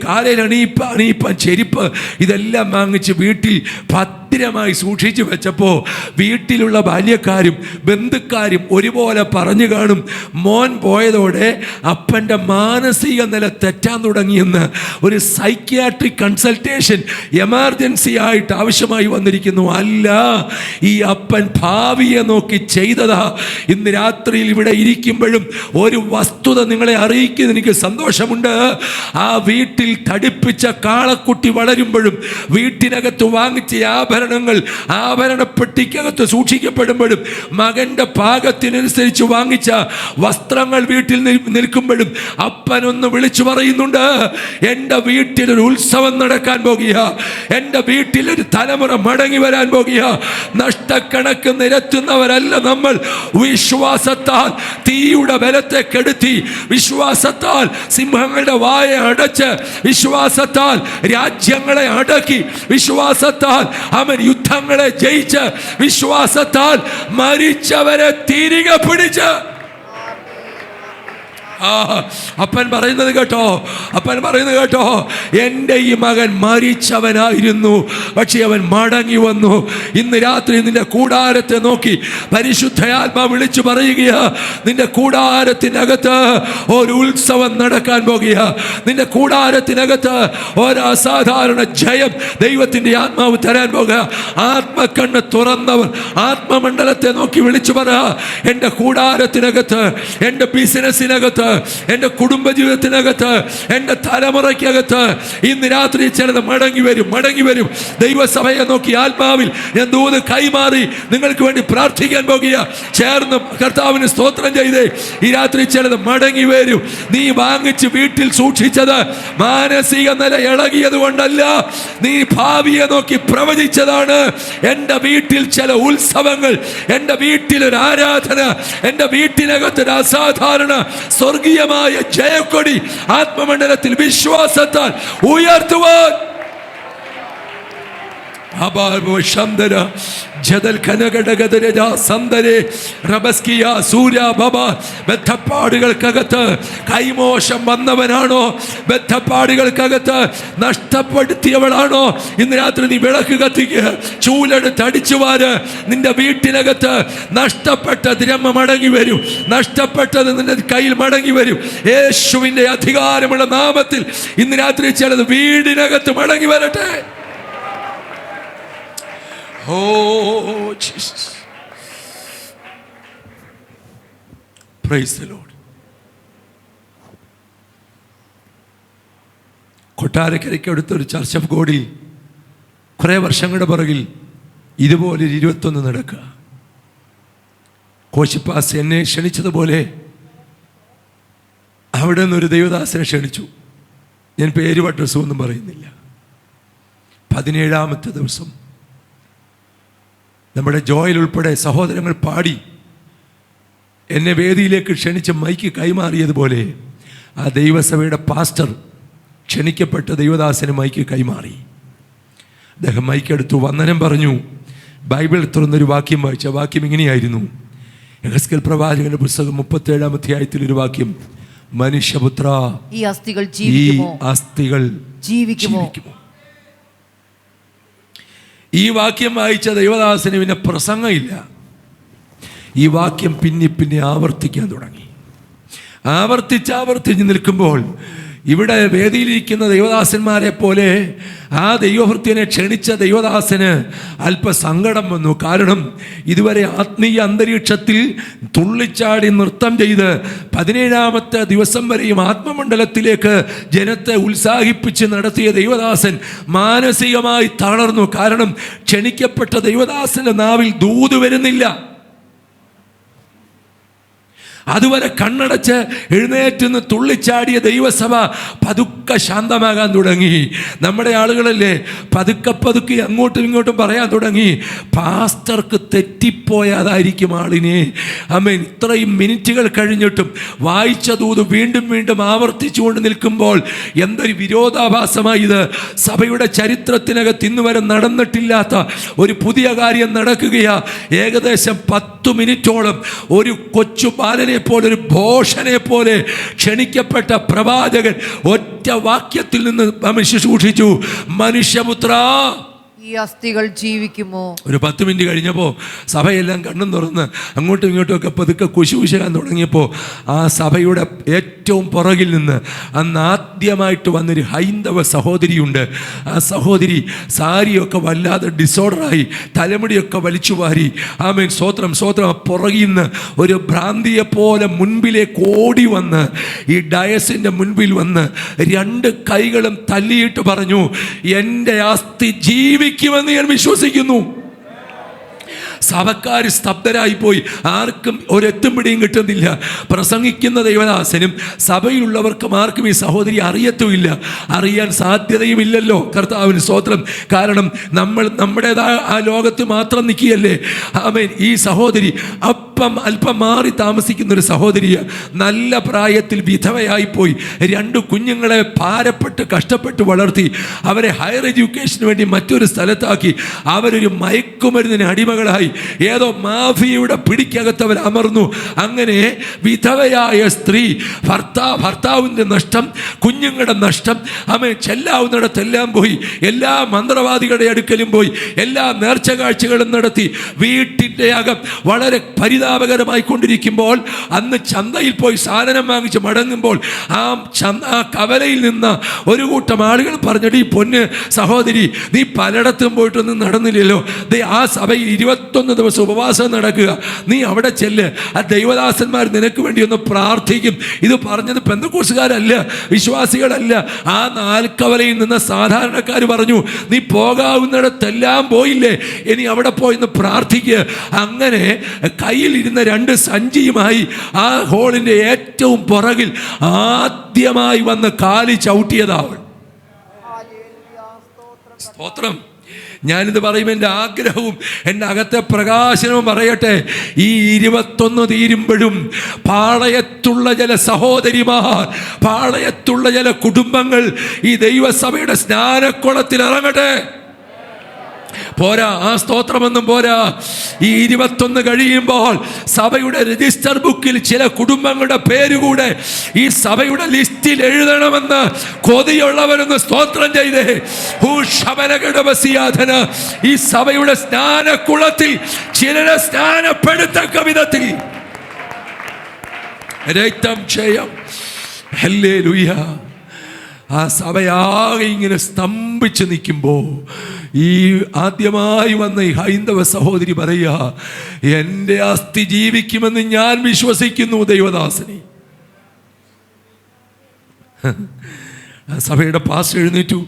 [SPEAKER 3] കാലിലണിയിപ്പാൻ ചെരുപ്പ്, ഇതെല്ലാം വാങ്ങിച്ച് വീട്ടിൽ ഭദ്രമായി സൂക്ഷിച്ചു വെച്ചപ്പോൾ വീട്ടിലുള്ള ബാല്യക്കാരും ബന്ധുക്കാരും ഒരുപോലെ പറഞ്ഞു കാണും, മോൻ പോയതോടെ അപ്പൻ്റെ മാനസിക നില തെറ്റാൻ തുടങ്ങിയെന്ന്. ഒരു സൈക്യാട്രിക് കൺസൾട്ടേഷൻ എമർജൻസി ആയിട്ട് ആവശ്യമായി വന്നിരിക്കുന്നു. അല്ല, ഈ അപ്പൻ ഭാവിയെ നോക്കി ചെയ്തതാ. ഇന്ന് രാത്രിയിൽ ഇവിടെ ഇരിക്കുമ്പോഴും ഒരു വസ്തുത നിങ്ങളെ അറിയിക്കുന്ന എനിക്ക് സന്തോഷമുണ്ട്. ആ വീട്ടിൽ തടിപ്പിച്ച കാളക്കുട്ടി വളരുമ്പോഴും വീട്ടിനകത്ത് വാങ്ങിച്ച ആഭരണങ്ങൾ ആഭരണപ്പെട്ടിക്കകത്ത് സൂക്ഷിക്കപ്പെടുമ്പോഴും മകന്റെ പാകത്തിനനുസരിച്ച് വാങ്ങിച്ച വസ്ത്രങ്ങൾ വീട്ടിൽ നിൽക്കുമ്പോഴും അപ്പനൊന്ന് വിളിച്ചു പറയുന്നുണ്ട്, എൻ്റെ വീട്ടിലൊരു ഉത്സവം നടക്കാൻ പോകുക, എൻ്റെ വീട്ടിലൊരു തലമുറ മടങ്ങി വരാൻ പോകുക. നഷ്ടക്കണക്ക് നിരത്തുന്നവരല്ല നമ്മൾ. വിശ്വാസത്താൽ തീയുടെ ബലത്തെ കെടുത്തി, വിശ്വാസത്താൽ സിംഹങ്ങളുടെ വായ അടച്ച്, വിശ്വാസത്താൽ രാജ്യങ്ങളെ അടക്കി, വിശ്വാസത്താൽ അവൻ യുദ്ധങ്ങളെ ജയിച്ച്, വിശ്വാസത്താൽ മരിച്ചവരെ തിരികെ പിടിച്ച്. അപ്പൻ പറയുന്നത് കേട്ടോ, അപ്പൻ പറയുന്നത് കേട്ടോ, എൻ്റെ ഈ മകൻ മരിച്ചവനായിരുന്നു, പക്ഷെ അവൻ മടങ്ങി വന്നു. ഇന്ന് രാത്രി നിന്റെ കൂടാരത്തെ നോക്കി പരിശുദ്ധയാത്മാ വിളിച്ചു പറയുകയാ, നിന്റെ കൂടാരത്തിനകത്ത് ഒരു ഉത്സവം നടക്കാൻ പോകുക. നിന്റെ കൂടാരത്തിനകത്ത് ഒരു അസാധാരണ ജയം ദൈവത്തിന്റെ ആത്മാവ് തരാൻ പോകുക. ആത്മക്കണ്ണ് തുറന്നവർ ആത്മമണ്ഡലത്തെ നോക്കി വിളിച്ചു പറ, എൻ്റെ കൂടാരത്തിനകത്ത്, എൻ്റെ ബിസിനസ്സിനകത്ത്, എൻ്റെ കുടുംബജീവിതത്തിനകത്ത്, എൻ്റെ തലമുറയ്ക്കകത്ത് ഇന്ന് രാത്രി ചിലത് മടങ്ങി വരും, മടങ്ങി വരും. ദൈവസഭയെ നോക്കി ആത്മാവിൽ ഞാൻ ദൂത് കൈമാറി നിങ്ങൾക്ക് വേണ്ടി പ്രാർത്ഥിക്കാൻ പോകുക. ചേർന്ന് കർത്താവിന് സ്തോത്രം ചെയ്തേ. ഈ രാത്രി ചിലത് മടങ്ങി വരും. നീ വാങ്ങിച്ച് വീട്ടിൽ സൂക്ഷിച്ചത് മാനസിക നില ഇളകിയത് കൊണ്ടല്ല, നീ ഭാവിയെ നോക്കി പ്രവചിച്ചതാണ്. എൻ്റെ വീട്ടിൽ ചില ഉത്സവങ്ങൾ, എൻ്റെ വീട്ടിലൊരു ആരാധന, എൻ്റെ വീട്ടിനകത്തൊരു അസാധാരണ സ്വർഗീയമായ ജയക്കൊടി ആത്മമണ്ഡലത്തിൽ വിശ്വാസത്താൽ ഉയർത്തുവാൻ ബദ്ധപ്പാടുകൾക്കകത്ത് കൈമോശം വന്നവനാണോ, ബദ്ധപ്പാടുകൾക്കകത്ത് നഷ്ടപ്പെടുത്തിയവളാണോ, ഇന്ന് രാത്രി നീ വിളക്ക് കത്തിക്കുക, ചൂലെടുത്ത് അടിച്ചുവാര്. നിന്റെ വീട്ടിനകത്ത് നഷ്ടപ്പെട്ട ദ്രവ്യം മടങ്ങി വരും, നഷ്ടപ്പെട്ടത് നിന്റെ കയ്യിൽ മടങ്ങി വരും. യേശുവിന്റെ അധികാരമുള്ള നാമത്തിൽ ഇന്ന് രാത്രി ചിലത് വീടിനകത്ത് മടങ്ങി വരട്ടെ. Oh Jesus, praise the Lord. കൊട്ടാരക്കരയ്ക്ക് അടുത്തൊരു ചർച്ച് ഓഫ് ഗോഡിൽ കുറേ വർഷങ്ങളുടെ പുറകിൽ ഇതുപോലെ 21 നടക്കുക. കോശിപ്പാസ് എന്നെ ക്ഷണിച്ചതുപോലെ അവിടെ നിന്നൊരു ദൈവദാസനെ ക്ഷണിച്ചു. ഞാൻ പേര് അഡ്രസ്സൊന്നും പറയുന്നില്ല. 17ാമത്തെ ദിവസം നമ്മുടെ ജോയിൽ ഉൾപ്പെടെ സഹോദരങ്ങൾ പാടി എന്നെ വേദിയിലേക്ക് ക്ഷണിച്ച് മൈക്ക് കൈമാറിയതുപോലെ ആ ദൈവസഭയുടെ പാസ്റ്റർ ക്ഷണിക്കപ്പെട്ട ദൈവദാസന് മൈക്ക് കൈമാറി. അദ്ദേഹം മൈക്കെടുത്തു, വന്ദനം പറഞ്ഞു. ബൈബിൾ തുറന്നൊരു വാക്യം വായിച്ച വാക്യം ഇങ്ങനെയായിരുന്നു. യെഹെസ്കേൽ പ്രവാചകന്റെ പുസ്തകം 37-ാം അധ്യായത്തിലൊരു വാക്യം, മനുഷ്യപുത്ര, ഈ അസ്ഥികൾ ജീവിക്കുമോ? ഈ വാക്യം വായിച്ച ദൈവദാസന് പിന്നെ പ്രസംഗമില്ല. ഈ വാക്യം പിന്നെ ആവർത്തിക്കാൻ തുടങ്ങി. ആവർത്തിച്ച് നിൽക്കുമ്പോൾ ഇവിടെ വേദിയിലിരിക്കുന്ന ദൈവദാസന്മാരെ പോലെ ആ ദൈവഭൃത്യനെ ക്ഷണിച്ച ദൈവദാസന് അല്പ സങ്കടം വന്നു. കാരണം ഇതുവരെ ആത്മീയ അന്തരീക്ഷത്തിൽ തുള്ളിച്ചാടി നൃത്തം ചെയ്ത് 17ാമത്തെ ദിവസം വരെയും ആത്മമണ്ഡലത്തിലേക്ക് ജനത്തെ ഉത്സാഹിപ്പിച്ച് നടത്തിയ ദൈവദാസൻ മാനസികമായി തളർന്നു. കാരണം ക്ഷണിക്കപ്പെട്ട ദൈവദാസന്റെ നാവിൽ ദൂത് വരുന്നില്ല. അതുവരെ കണ്ണടച്ച് എഴുന്നേറ്റ് തുള്ളിച്ചാടിയ ദൈവസഭ പതുക്കെ ശാന്തമാകാൻ തുടങ്ങി. നമ്മുടെ ആളുകളല്ലേ പതുക്കെ അങ്ങോട്ടും ഇങ്ങോട്ടും പറയാൻ തുടങ്ങി, പാസ്റ്റർക്ക് തെറ്റിപ്പോയതായിരിക്കും ആളിനെ. ആമേൻ. ഇത്രയും മിനിറ്റുകൾ കഴിഞ്ഞിട്ടും വായിച്ച ദൂത് വീണ്ടും ആവർത്തിച്ചുകൊണ്ട് നിൽക്കുമ്പോൾ എന്തൊരു വിരോധാഭാസമായി ഇത്. സഭയുടെ ചരിത്രത്തിനകത്ത് ഇന്ന് വരെ നടന്നിട്ടില്ലാത്ത ഒരു പുതിയ കാര്യം നടക്കുകയാ. ഏകദേശം 10 മിനിറ്റോളം ഒരു കൊച്ചു ബാലനെ പോലെ, ഒരു ഭോഷനെ പോലെ ക്ഷണിക്കപ്പെട്ട പ്രവാചകൻ ഒറ്റ വാക്യത്തിൽ നിന്ന് ശുശ്രൂഷിച്ചു, മനുഷ്യപുത്ര,
[SPEAKER 4] ഈ അസ്ഥികൾ ജീവിക്കുമോ?
[SPEAKER 3] ഒരു 10 മിനിറ്റ് കഴിഞ്ഞപ്പോൾ സഭയെല്ലാം കണ്ണും തുറന്ന് അങ്ങോട്ടും ഇങ്ങോട്ടും ഒക്കെ പതുക്കെ കുശുകുശാൻ തുടങ്ങിയപ്പോൾ ആ സഭയുടെ ഏറ്റവും പുറകിൽ നിന്ന് അന്ന് ആദ്യമായിട്ട് വന്നൊരു ഹൈന്ദവ സഹോദരിയുണ്ട്. ആ സഹോദരി സാരിയൊക്കെ വല്ലാതെ ഡിസോർഡറായി, തലമുടിയൊക്കെ വലിച്ചു വാരി, ആമേൻ, സ്വോത്രം പുറകിൽ നിന്ന് ഒരു ഭ്രാന്തിയെപ്പോലെ മുൻപിലേക്ക് ഓടി വന്ന് ഈ ഡയസിൻ്റെ മുൻപിൽ വന്ന് 2 കൈകളും തല്ലിയിട്ട് പറഞ്ഞു, എൻ്റെ അസ്ഥി ജീവിക്കുമെന്ന് ഞാൻ വിശ്വസിക്കുന്നു. സഭക്കാർ സ്തബ്ധരായി പോയി. ആർക്കും ഒരെത്തും പിടിയും കിട്ടുന്നില്ല. പ്രസംഗിക്കുന്ന ദൈവദാസനും സഭയിലുള്ളവർക്കും ആർക്കും ഈ സഹോദരി അറിയത്തുമില്ല, അറിയാൻ സാധ്യതയുമില്ലല്ലോ. കർത്താവിന് സ്തോത്രം. കാരണം നമ്മൾ നമ്മുടേതായ ആ ലോകത്ത് മാത്രം നിൽക്കുകയല്ലേ. ആമേൻ. ഈ സഹോദരി അല്പം മാറി താമസിക്കുന്ന ഒരു സഹോദരിയെ നല്ല പ്രായത്തിൽ വിധവയായി പോയി. 2 കുഞ്ഞുങ്ങളെ ഭാരപ്പെട്ട് കഷ്ടപ്പെട്ട് വളർത്തി അവരെ ഹയർ എഡ്യൂക്കേഷന് വേണ്ടി മറ്റൊരു സ്ഥലത്താക്കി. അവരൊരു മയക്കുമരുന്നിന് അടിമകളായി. ഏതോ മാഫിയയുടെ പിടിക്കകത്ത് അവർ അമർന്നു. അങ്ങനെ വിധവയായ സ്ത്രീ, ഭർത്താവിൻ്റെ നഷ്ടം, കുഞ്ഞുങ്ങളുടെ നഷ്ടം, ചെല്ലാവുന്നിടത്തെല്ലാം പോയി. എല്ലാ മന്ത്രവാദികളുടെ അടുക്കലും പോയി. എല്ലാ നേർച്ച കാഴ്ചകളും നടത്തി. വീട്ടിൻ്റെ അകം വളരെ പരിതാപകരമായി കൊണ്ടിരിക്കുമ്പോൾ അന്ന് ചന്തയിൽ പോയി സാധനം വാങ്ങിച്ച് മടങ്ങുമ്പോൾ ആ കവലയിൽ നിന്ന് ഒരു കൂട്ടം ആളുകൾ പറഞ്ഞിട്ട്, ഈ പൊന്ന് സഹോദരി, നീ പലയിടത്തും പോയിട്ടൊന്നും നടന്നില്ലല്ലോ, ആ സഭയിൽ 21 ദിവസം ഉപവാസം നടക്കുക, നീ അവിടെ ചെല്ല്, ആ ദൈവദാസന്മാർ നിനക്ക് വേണ്ടി ഒന്ന് പ്രാർത്ഥിക്കും. ഇത് പറഞ്ഞത് പെന്തക്കോസ്തുകാരല്ല, വിശ്വാസികളല്ല, ആ 4 കവലയിൽ നിന്ന് സാധാരണക്കാർ പറഞ്ഞു, നീ പോകാവുന്നിടത്തെല്ലാം പോയില്ലേ, ഇനി അവിടെ പോയിന്ന് പ്രാർത്ഥിക്കുക. അങ്ങനെ കയ്യിലിരുന്ന 2 സഞ്ചിയുമായി ആ ഹോളിൻ്റെ ഏറ്റവും പുറകിൽ ആദ്യമായി വന്ന് കാലി ചവിട്ടിയതാവൾ. സ്തോത്രം. ഞാനിത് പറയുമ്പോൾ എൻ്റെ ആഗ്രഹവും എൻ്റെ അകത്തെ പ്രകാശനവും പറയട്ടെ, ഈ 21 തീരുമ്പോഴും പാളയത്തുള്ള ചില സഹോദരിമാർ, പാളയത്തുള്ള ചില കുടുംബങ്ങൾ ഈ ദൈവസഭയുടെ സ്നാനക്കുളത്തിൽ ഇറങ്ങട്ടെ. പോരാ, ആ സ്തോത്രമൊന്നും പോരാ. ഈ 21 കഴിയുമ്പോൾ സഭയുടെ രജിസ്റ്റർ ബുക്കിൽ ചില കുടുംബങ്ങളുടെ പേരുകൂടെ ഈ സഭയുടെ ലിസ്റ്റിൽ എഴുതണമെന്ന് കൊതിയുള്ളവരൊന്ന് സ്തോത്രം ചെയ്തേ. ഈ സഭയുടെ സ്നാനക്കുളത്തിൽ ചിലരെ സ്നാനപ്പെടുത്തക്ക വിധത്തിൽ രക്തം ചെയ്യാം. ഹല്ലേലൂയ. ആ സഭയാകെ ഇങ്ങനെ സ്തംഭിച്ച് നിൽക്കുമ്പോൾ ഈ ആദ്യമായി വന്ന ഈ ഹൈന്ദവ സഹോദരി പറയുക, എൻ്റെ അസ്ഥി ജീവിക്കുമെന്ന് ഞാൻ വിശ്വസിക്കുന്നു ദൈവദാസനെ. സഭയുടെ പാസ്റ്റർ എഴുന്നേറ്റു.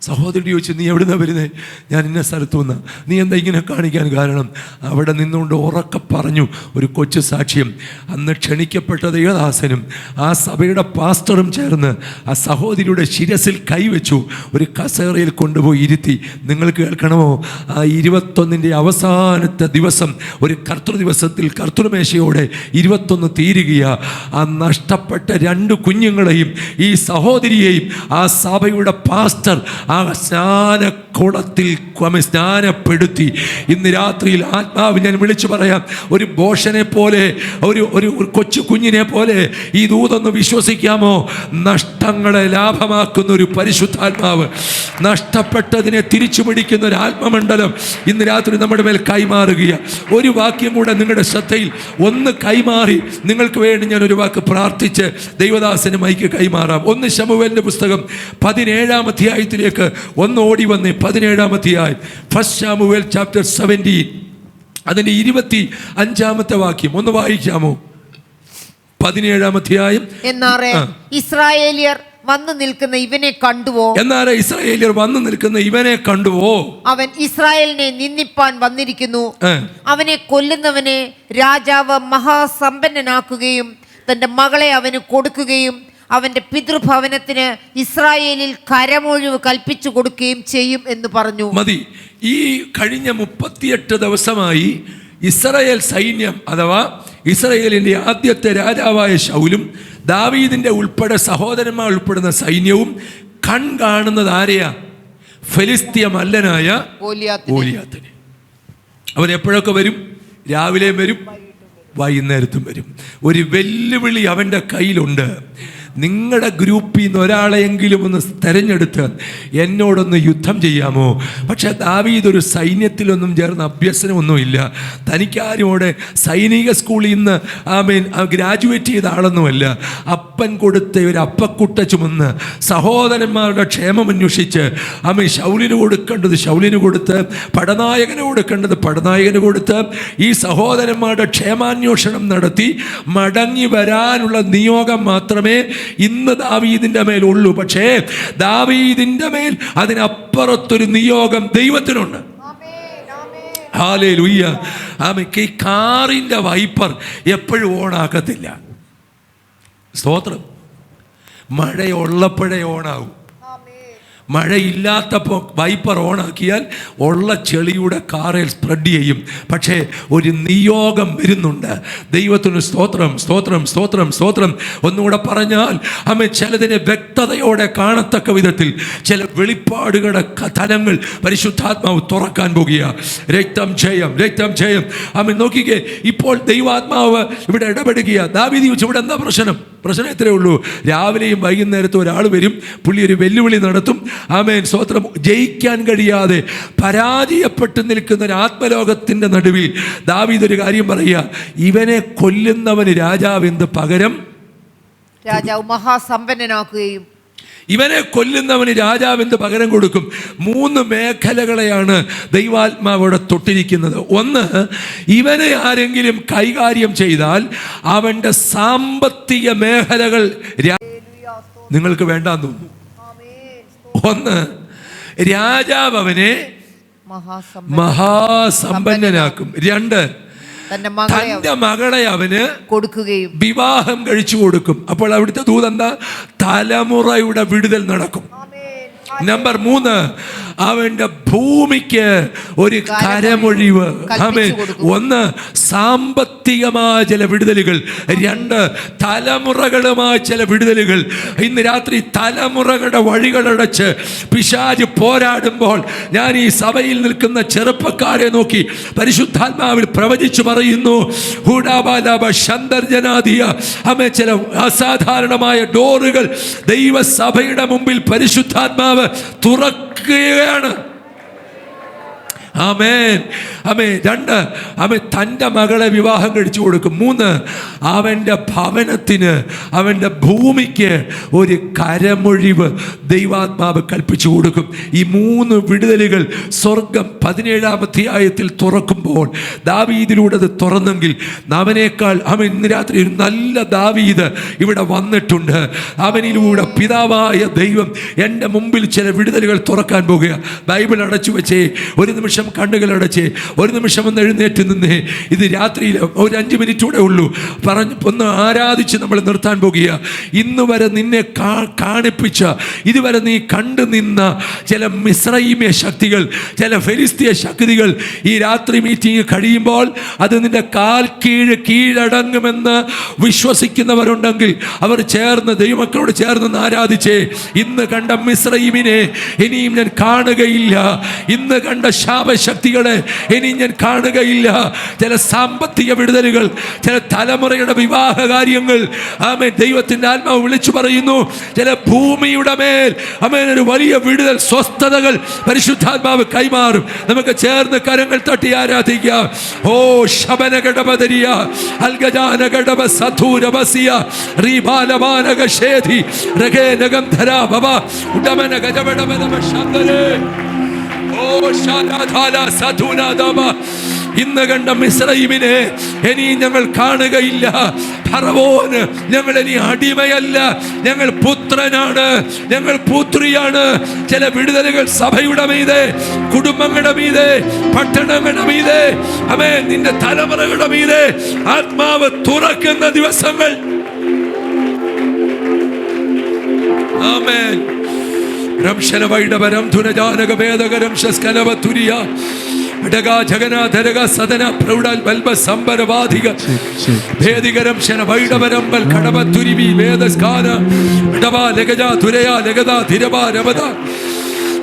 [SPEAKER 3] സഹോദരി ചോദിച്ചു, നീ എവിടെ നിന്നാണ് വരുന്നത്? ഞാൻ ഇന്ന സ്ഥലത്തു നിന്ന്. നീ എന്താ ഇങ്ങനെ കാണിക്കാൻ കാരണം? അവിടെ നിന്നുകൊണ്ട് ഉറക്കെ പറഞ്ഞു ഒരു കൊച്ചു സാക്ഷ്യം. അന്ന് ക്ഷണിക്കപ്പെട്ട ദൈവദാസനും ആ സഭയുടെ പാസ്റ്ററും ചേർന്ന് ആ സഹോദരിയുടെ ശിരസിൽ കൈവച്ചു ഒരു കസേരയിൽ കൊണ്ടുപോയി ഇരുത്തി. നിങ്ങൾ കേൾക്കണമോ? ആ 21 അവസാനത്തെ ദിവസം, ഒരു കർത്തൃ ദിവസത്തിൽ കർത്തൃമേശയോടെ 21 തീരുകയാ. ആ നഷ്ടപ്പെട്ട 2 കുഞ്ഞുങ്ങളെയും ഈ സഹോദരിയെയും ആ സഭയുടെ പാസ്റ്റർ ആ സ്നാനക്കുളത്തിൽ സ്നാനപ്പെടുത്തി. ഇന്ന് രാത്രിയിൽ ആത്മാവ് ഞാൻ വിളിച്ചു പറയാം, ഒരു ബോഷനെ പോലെ, ഒരു കൊച്ചു കുഞ്ഞിനെ പോലെ ഈ ദൂതൊന്ന് വിശ്വസിക്കാമോ? നഷ്ടങ്ങളെ ലാഭമാക്കുന്ന ഒരു പരിശുദ്ധാത്മാവ്, നഷ്ടപ്പെട്ടതിനെ തിരിച്ചു പിടിക്കുന്ന ഒരു ആത്മമണ്ഡലം ഇന്ന് രാത്രി നമ്മുടെ മേൽ കൈമാറുകയാണ്. ഒരു വാക്യം കൂടെ നിങ്ങളുടെ ശ്രദ്ധയിൽ ഒന്ന് കൈമാറി നിങ്ങൾക്ക് വേണ്ടി ഞാൻ ഒരു വാക്ക് പ്രാർത്ഥിച്ച് ദൈവദാസന് മൈക്ക് കൈമാറാം. 1 ശമൂവേലിന്റെ പുസ്തകം 17-ാം അധ്യായത്തിലേക്ക് ഒന്ന് ഓടി വന്നേ. 17-ാം അധ്യായം, 1 ശമൂവേൽ ചാപ്റ്റർ 17, അതിന്റെ 25-ാമത്തെ വാക്യം ഒന്ന് വായിക്കാമോ? 17-ാം അധ്യായം.
[SPEAKER 4] എന്നാറെ ഇസ്രായേലിയർ വന്നു നിൽക്കുന്ന ഇവനെ കണ്ടുവോ?
[SPEAKER 3] എന്നാറെ ഇസ്രായേലിയർ വന്നു നിൽക്കുന്ന ഇവനെ കണ്ടുവോ?
[SPEAKER 4] അവൻ ഇസ്രായേലിനെ നിന്ദിപ്പാൻ വന്നിരിക്കുന്നു. അവനെ കൊല്ലുന്നവനെ രാജാവ് മഹാസമ്പന്നനാക്കുകയും തന്റെ മകളെ അവന് കൊടുക്കുകയും അവന്റെ പിതൃഭവനത്തിന് ഇസ്രായേലിൽ കരമൊഴിവ് കൽപ്പിച്ചു കൊടുക്കുകയും ചെയ്യും എന്ന് പറഞ്ഞു.
[SPEAKER 3] മതി. ഈ കഴിഞ്ഞ 38 ദിവസമായി ഇസ്രായേൽ സൈന്യം, അഥവാ ഇസ്രായേലിന്റെ ആദ്യത്തെ രാജാവായ ശൗലും ദാവീദിന്റെ ഉൾപ്പെടെ സഹോദരന്മാർ ഉൾപ്പെടുന്ന സൈന്യവും കാണുന്നത് ആരെയാ? ഫെലിസ്ത്യ മല്ലനായ ഗോലിയാത്തിനെ. അവൻ എപ്പോഴൊക്കെ വരും? രാവിലെയും വരും, വൈകുന്നേരത്തും വരും. ഒരു വെല്ലുവിളി അവൻ്റെ കയ്യിലുണ്ട്. നിങ്ങളുടെ ഗ്രൂപ്പിൽ നിന്ന് ഒരാളെയെങ്കിലും ഒന്ന് തെരഞ്ഞെടുത്ത് എന്നോടൊന്ന് യുദ്ധം ചെയ്യാമോ? പക്ഷെ ദാവീദ് ഒരു സൈന്യത്തിലൊന്നും ചേർന്ന് അഭ്യസനമൊന്നുമില്ല. തനിക്കാരും അവിടെ സൈനിക സ്കൂളിൽ നിന്ന് ഗ്രാജുവേറ്റ് ചെയ്ത ആളൊന്നുമല്ല. അപ്പൻ കൊടുത്ത ഒരു അപ്പക്കുട്ട ചുമന്ന് സഹോദരന്മാരുടെ ക്ഷേമം അന്വേഷിച്ച് ശൗലിന് കൊടുക്കേണ്ടത് ശൗലിന് കൊടുത്ത്, പടനായകന് കൊടുക്കേണ്ടത് പടനായകന് കൊടുത്ത്, ഈ സഹോദരന്മാരുടെ ക്ഷേമാന്വേഷണം നടത്തി മടങ്ങി വരാനുള്ള നിയോഗം മാത്രമേ ഇന്ന് ദാവീദിന്റെ മേൽ ഉള്ളൂ. പക്ഷേ ദാവീദിന്റെ മേൽ അതിനപ്പുറത്തൊരു നിയോഗം ദൈവത്തിനുണ്ട്. ഹല്ലേലൂയ. ഈ കാറിന്റെ വൈപ്പർ എപ്പോഴും ഓണാക്കത്തില്ല. സ്തോത്രം. മഴയുള്ളപ്പോഴേ ഓണാവും. മഴയില്ലാത്തപ്പോൾ വൈപ്പർ ഓണാക്കിയാൽ ഉള്ള ചെളിയുടെ കാറിൽ സ്പ്രെഡ് ചെയ്യും. പക്ഷേ ഒരു നിയോഗം വരുന്നുണ്ട്. ദൈവത്തിന് സ്തോത്രം, സ്തോത്രം, സ്തോത്രം, സ്തോത്രം. ഒന്നുകൂടെ പറഞ്ഞാൽ ചിലതിനെ വ്യക്തതയോടെ കാണത്തക്ക വിധത്തിൽ ചില വെളിപ്പാടുകളുടെ തലങ്ങൾ പരിശുദ്ധാത്മാവ് തുറക്കാൻ പോകുക. രക്തം ജയം, രക്തം ജയം. നോക്കിക്കേ, ഇപ്പോൾ ദൈവാത്മാവ് ഇവിടെ ഇടപെടുക. ദാവീദ് ചോദിച്ചു, ഇവിടെ എന്താ പ്രശ്നം? പ്രശ്നം എത്രയേ ഉള്ളൂ. രാവിലെയും വൈകുന്നേരത്തും ഒരാൾ വരും, പുള്ളി ഒരു വെല്ലുവിളി നടത്തും. ആമേൻ, സ്തോത്രം. ജയിക്കാൻ കഴിയാതെ പരാജയപ്പെട്ടു നിൽക്കുന്ന ഒരു ആത്മലോകത്തിന്റെ നടുവിൽ ദാവീദ് ഒരു കാര്യം പറയുക, ഇവനെ കൊല്ലുന്നവന് രാജാവ് എന്ത് പകരം?
[SPEAKER 4] രാജാവ് മഹാസമ്പന്നനാക്കുകയും
[SPEAKER 3] ഇവനെ കൊല്ലുന്നവന് രാജാവ് എന്ത് പകരം കൊടുക്കും? 3 മേഖലകളെയാണ് ദൈവാത്മാവോടെ തൊട്ടിരിക്കുന്നത്. ഒന്ന്, ഇവനെ ആരെങ്കിലും കൈകാര്യം ചെയ്താൽ അവൻ്റെ സാമ്പത്തിക മേഖലകൾ നിങ്ങൾക്ക് വേണ്ടാന്ന് തോന്നുന്നു. ഒന്ന്, രാജാവ് അവനെ മഹാസമ്പന്നനാക്കും. 2, തന്റെ മകളെ അവന്
[SPEAKER 4] കൊടുക്കുകയും
[SPEAKER 3] വിവാഹം കഴിച്ചു കൊടുക്കും. അപ്പോൾ അവിടുത്തെ ദൂതെന്താ? തലമുറയുടെ വിടുതൽ നടക്കും. നമ്പർ 3, അവന്റെ ഭൂമിക്ക് ഒരു കരമൊഴിവ്. ആമേൻ. 1, സാമ്പത്തികമായ ചില വിടുതലുകൾ. 2, തലമുറകളുമായ ചില വിടുതലുകൾ. ഇന്ന് രാത്രി തലമുറകളുടെ വഴികളടച്ച് പിശാച് പോരാടുമ്പോൾ ഞാൻ ഈ സഭയിൽ നിൽക്കുന്ന ചെറുപ്പക്കാരെ നോക്കി പരിശുദ്ധാത്മാവിൽ പ്രവചിച്ചു പറയുന്നു, ചില അസാധാരണമായ ഡോറുകൾ ദൈവസഭയുടെ മുമ്പിൽ പരിശുദ്ധാത്മാവ് തുറക്കുകയാണ്. ആമേൻ, ആമേൻ. 2, അവൻ തൻ്റെ മകളെ വിവാഹം കഴിച്ചു കൊടുക്കും. 3, അവൻ്റെ ഭവനത്തിന്, അവൻ്റെ ഭൂമിക്ക് ഒരു കരമൊഴിവ് ദൈവാത്മാവ് കൽപ്പിച്ചു കൊടുക്കും. ഈ 3 വിടുതലുകൾ സ്വർഗം 17-ാം അധ്യായത്തിൽ തുറക്കുമ്പോൾ ദാവീദിലൂടെ അത് തുറന്നെങ്കിൽ അവനേക്കാൾ ഇന്ന് രാത്രി ഒരു നല്ല ദാവീദ് ഇവിടെ വന്നിട്ടുണ്ട്. അവനിലൂടെ പിതാവായ ദൈവം എൻ്റെ മുമ്പിൽ ചില വിടുതലുകൾ തുറക്കാൻ പോകുക. ബൈബിൾ അടച്ചു വെച്ചേ, ഒരു നിമിഷം കണ്ണുകൾ അടച്ച് ഒരു നിമിഷം ഒന്ന് എഴുന്നേറ്റ് നിന്നേ. ഇത് രാത്രിയിൽ ഒരു 5 മിനിറ്റ് കൂടെ ഉള്ളൂ. ഒന്ന് ആരാധിച്ച് നമ്മൾ നിർത്താൻ പോകുക. ഇന്ന് വരെ നിന്നെ കാണിപ്പിച്ച, ഇതുവരെ നീ കണ്ടു നിന്ന ചില മിസ്രയീമ്യ ശക്തികൾ, ചില ഫെലിസ്തീയ ശക്തികൾ ഈ രാത്രി മീറ്റിംഗ് കഴിയുമ്പോൾ അത് നിന്റെ കാൽ കീഴടങ്ങുമെന്ന് വിശ്വസിക്കുന്നവരുണ്ടെങ്കിൽ അവർ ചേർന്ന്, ദൈവമക്കളോട് ചേർന്ന് ആരാധിച്ചേ. ഇന്ന് കണ്ട മിസ്രയീമിനെ ഇനിയും ഞാൻ കാണുകയില്ല. ഇന്ന് കണ്ട ശക്തികളെ ഇനി ഞാൻ കാണുകയില്ല. ചില സാമ്പത്തിക വിടുതലുകൾ, ചില തലമുറയുടെ വിവാഹ കാര്യങ്ങൾ, ആമേൻ, ദൈവത്തിന്റെ ആത്മാവ് വിളിച്ചു പറയുന്നു. ചില ഭൂമിയുടെ മേൽ ഒരു വലിയ വിടുതൽ, സ്വസ്ഥതകൾ പരിശുദ്ധാത്മാവ് കൈമാറും. നമുക്ക് ചേർന്ന് കരങ്ങൾ തട്ടി ആരാധിക്കാം. ഓ ശബനഗടബദരിയ അൽഗജാനഗടബ സധൂരബസിയ റീബാലമാനഗശേധി രഗേനഗന്ധര ബബ ഉടമന ഗജബടമനമ ശാന്തരേ. ഓ ശാനാധാല സധൂനാദമ. ഇന്ന് കണ്ട മിസ്രയീമിനെ ഇനി ഞങ്ങൾ കാണുകയില്ല. ഫറവോന് ഞങ്ങൾ ഇനി അടിമയല്ല, ഞങ്ങൾ പുത്രനാണ്, ഞങ്ങൾ പുത്രിയാണ്. ചില വിടുതലുകൾ സഭയുടെ മീതെ, കുടുംബങ്ങളുടെ മീതെ, പട്ടണങ്ങളുടെ മീതെ, ആമേൻ, നിന്റെ തലമുറകളുടെ മീതെ ആത്മാവ് തുറക്കുന്ന ദിവസങ്ങൾ. ആമേൻ. രംശന വൈഡവരം ധുനജാനക വേദകരം ശസ്കലവതുരിയ ഇടകാ ജഗനാധരക സദന പ്രൗഢാൽ ബൽബ സംബരവാധിക ഭേദികരം ശന വൈഡവരം ബൽ കടവതുരിവി വേദസ്കാന ഇടവാ ലഗജാ തുരയാ ലഗദാ ധിരവാ രവദ.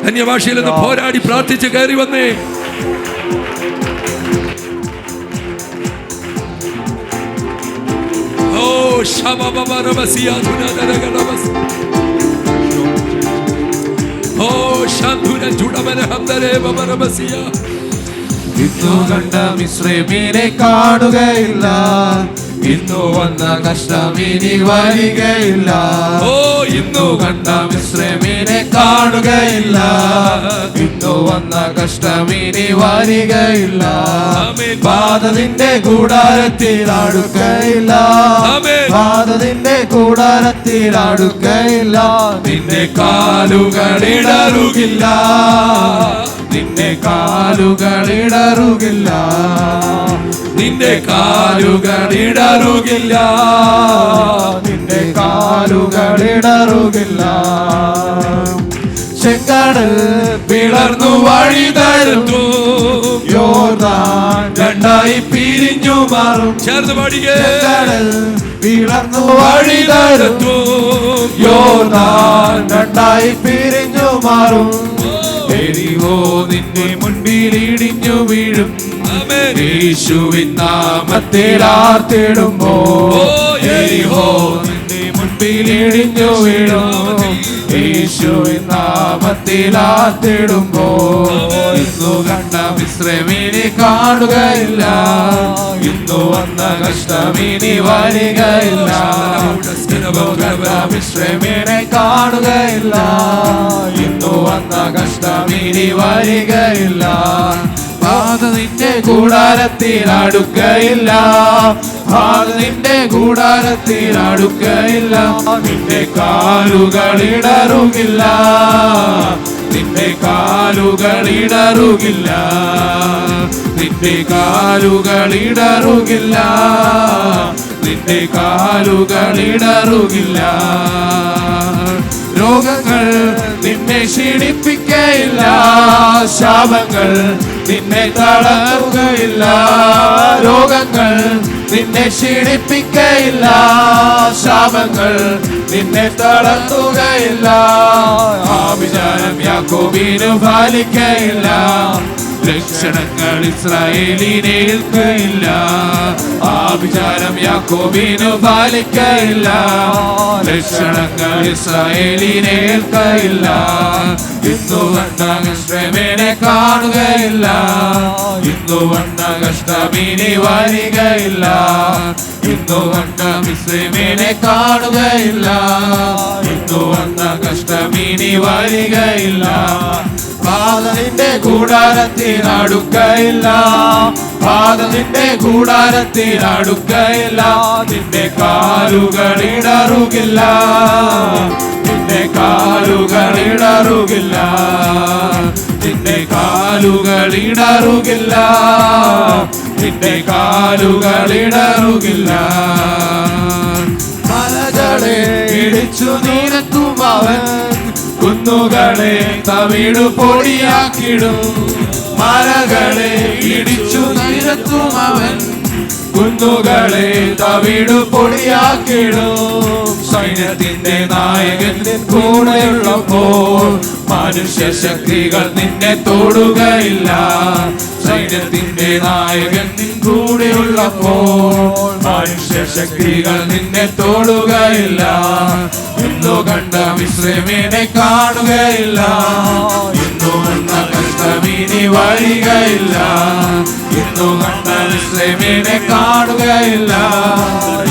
[SPEAKER 3] അന്യഭാഷയിൽ നിന്ന് പോരാടി പ്രാർത്ഥിച്ച് കയറി വന്നേ. ഓ ശബബബരവസിയാ ധുനദരഗലവസ്. ഓ ശാന്തുന ജുഡമന ഹംദരേ ബബരബസിയ.
[SPEAKER 2] ഇന്നു കണ്ട മിസ്രയീമിനെ കാണുകയില്ല, ഇന്നു വന്ന കഷ്ടം ഇനി വരികയില്ല.
[SPEAKER 3] ഓ
[SPEAKER 2] ഇന്നു കണ്ട മിസ്രയീമിനെ കാണുകയില്ല, ഇന്നു വന്ന കഷ്ടം ഇനി വരികയില്ല. ബാധതിന്റെ കൂടാരത്തിൽ അടുക്കയില്ല, ബാധതിന്റെ കൂടാരത്തിൽ അടുക്കയില്ല. നിന്റെ കാലുകളിടറുകില്ല, നിന്റെ കാലുകളിടറുകില്ല, നിന്റെ കാലുകളിടറുകില്ല, നിന്റെ കാലുകളിടറുകില്ല. ചെങ്കടൽ പിളർന്നു വഴി തരുന്നു. യോർദാൻ രണ്ടായി പിരിഞ്ഞു മാറും.
[SPEAKER 3] ചേർന്ന് പാടിയേ.
[SPEAKER 2] ചെങ്കടൽ പിളർന്നു വഴി തരുന്നു. യോർദാൻ രണ്ടായി പിരിഞ്ഞു മാറും. എരിഹോ നിന്റെ മുൻപിൽ ഇടിഞ്ഞു വീഴും. യേശുവിൻ നാമത്തിൽ ആർത്തിടുമ്പോ എരിഹോ നിന്റെ മുൻപിൽ ഇടിഞ്ഞു വീഴും. യേശുവിൻ നാമത്തിൽ ആർത്തിടുമ്പോ ഇന്നു കണ്ട മിശ്രമിനി കാണുകയില്ല. ഇന്നു വന്ന കഷ്ടമിനി വരികയില്ല. ഇന്നു കണ്ട മിശ്രമിനെ കാണുകയില്ല. ഇന്നു വന്ന കഷ്ടമിനി വരികയില്ല. ബാധ നിന്റെ കൂടാരത്തിൽ അടുക്കയില്ല. ബാധ നിന്റെ കൂടാരത്തിൽ അടുക്കയില്ല. നിന്റെ കാലുകളിടറുകില്ല. നിന്റെ കാലുകളിടറുകില്ല. നിന്റെ കാലുകളിടറുകില്ല. നിന്റെ കാലുകളിടറുകില്ല. രോഗങ്ങൾ നിന്നെ ക്ഷീണിപ്പിക്കയില്ല. ശാപങ്ങൾ നിന്നെ തളർത്തുകയില്ല. രോഗങ്ങൾ നിന്നെ ക്ഷീണിപ്പിക്കയില്ല. ശാപങ്ങൾ നിന്നെ തളർത്തുകയില്ല. ആഭിചാരം യാക്കോബിനു ഫലിക്കയില്ല. ലക്ഷണങ്ങൾ ഇസ്രായേലിനെ ഏൽക്കയില്ല. ആഭിചാരം യാക്കോബിനു ഫലിക്കയില്ല. ലക്ഷണങ്ങൾ ഇസ്രായേലിനെ ഏൽക്കയില്ല. ഇന്നു വന്ന കഷ്ടമിനെ കാണുകയില്ല. ഇന്നു വന്ന കഷ്ടമിനി വരികയില്ല. ഇന്നു വന്ന മിശ്രമിനെ കാണുകയില്ല. ഇന്നു വന്ന കഷ്ടമിനി വരികയില്ല. ബാധ നിന്റെ കൂടാരത്തിൽ അടുക്കയില്ല. ബാധ നിന്റെ കൂടാരത്തിൽ അടുക്കയില്ല. നിന്റെ കാലുകളിടറുകില്ല. നിന്റെ കാലുകളിടറുകില്ല. നിന്റെ കാലുകളിടറുകില്ല. നിന്റെ കാലുകളിടറുകില്ല. മലകളെ ഇടിച്ചു നിരത്തും അവൻ. കുന്നുകളെ തവിടു പൊടിയാക്കിടും. മലകളെ ഇടിച്ചു നിരത്തും അവൻ. കുന്നുകളെ തവിടു പൊടിയാക്കിടും. സൈന്യത്തിന്റെ നായകൻ കൂടെയുള്ളപ്പോൾ മനുഷ്യ ശക്തികൾ നിന്നെ തൊടുകയില്ല. സൈന്യത്തിന്റെ നായകൻ കൂടെയുള്ളപ്പോൾ മനുഷ്യ ശക്തികൾ നിന്നെ തൊടുകയില്ല. ഇന്നു കണ്ട മിശ്രമിനെ കാണുകയില്ല. ഇന്നു കണ്ട കഷ്ടമിനി വരികയില്ല. ഇന്നു കണ്ട മിശ്രമിനെ കാണുകയില്ല.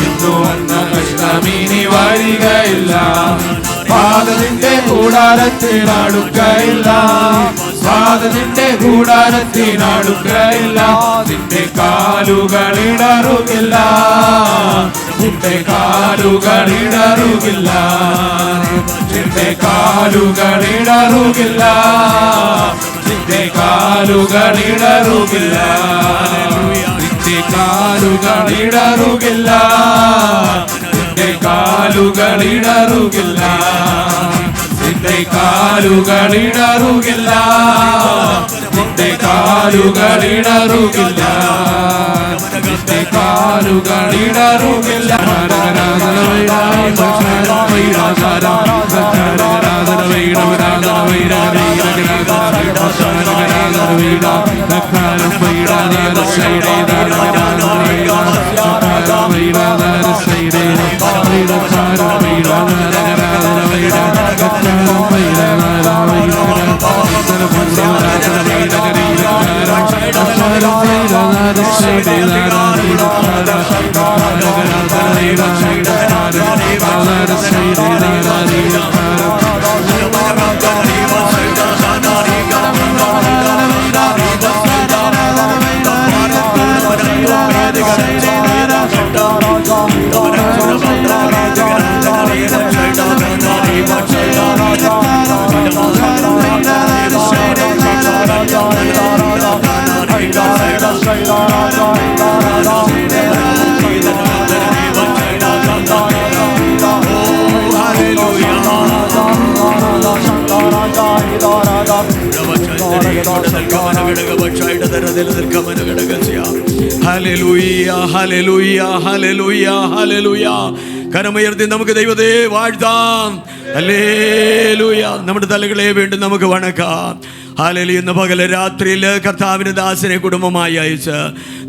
[SPEAKER 2] ഇന്നു കണ്ട കഷ്ടമിനി വരികയില്ല. ബാധ നിന്റെ കൂടാരത്തിൽ അടുക്കയില്ല. ബാധ നിന്റെ കൂടാരത്തിൽ അടുക്കയില്ല. നിന്റെ കാലുകളിടറുകില്ല. നിന്റെ കാലുകളിടറുകില്ല. നിന്റെ കാലുകളിടറുകില്ല. നിന്റെ കാലുകളിടറുകില്ല. നിന്റെ കാലുകളിടറുകില്ല. നിന്റെ കാലുകളിടറുകില്ല. നിന്റെ കാലുകളിടറുകില്ല. നിന്റെ കാലുകളിടറുകില്ല. നിന്റെ കാലുകളിടറുകില്ല.
[SPEAKER 1] കരമുയർത്തി നമുക്ക് ദൈവത്തെ വാഴ്ത്താം. ഹല്ലേലൂയ. നമ്മുടെ തലകളെ വീണ്ടും നമുക്ക് വണക്കാം. ഹല്ലേലൂയ. ഇന്ന് പകല് രാത്രിയിൽ കർത്താവിന്റെ ദാസനെ കുടുംബമായി അയച്ച്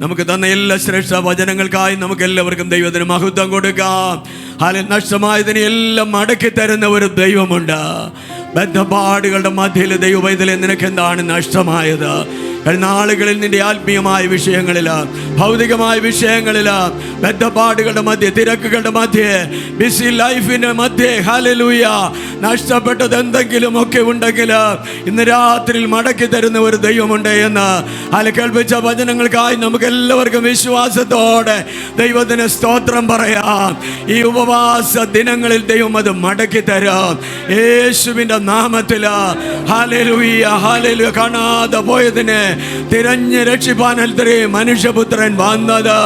[SPEAKER 1] നമുക്ക് തന്ന എല്ലാ ശ്രേഷ്ഠ വചനങ്ങൾക്കായി നമുക്ക് എല്ലാവർക്കും ദൈവത്തിന് മഹത്വം കൊടുക്കാം. ഹല്ലേലൂയ. നഷ്ടമായതിനെ എല്ലാം മടക്കി തരുന്ന ഒരു ദൈവമുണ്ട്. ബന്ധപ്പാടുകളുടെ മധ്യയിൽ ദൈവവൈതലെ നിനക്ക് എന്താണ് നഷ്ടമായത്? കഴിഞ്ഞ നാളുകളിൽ നിന്റെ ആത്മീയമായ വിഷയങ്ങളിൽ, ഭൗതികമായ വിഷയങ്ങളിൽ, ബന്ധപ്പാടുകളുടെ മധ്യ, തിരക്കുകളുടെ മധ്യ, ബിസി ലൈഫിന്റെ മധ്യ, ഹല്ലേലൂയ, നഷ്ടപ്പെട്ടത് എന്തെങ്കിലും ഒക്കെ ഉണ്ടെങ്കിൽ ഇന്ന് രാത്രിയിൽ മടക്കി തരുന്ന ഒരു ദൈവമുണ്ട് എന്ന് കേൾപ്പിച്ച വചനങ്ങൾക്കായി നമുക്ക് എല്ലാവർക്കും വിശ്വാസത്തോടെ ദൈവത്തിന് സ്തോത്രം പറയാം. ഈ ഉപവാസ ദിനങ്ങളിൽ ദൈവം അത് മടക്കി തരാം യേശുവിന്റെ നാമത്തിൽ. Hallelujah, hallelujah. കാണാതെ പോയതിനെ തിരഞ്ഞ് രക്ഷിപ്പാനത്രേ മനുഷ്യപുത്രൻ വന്നത്.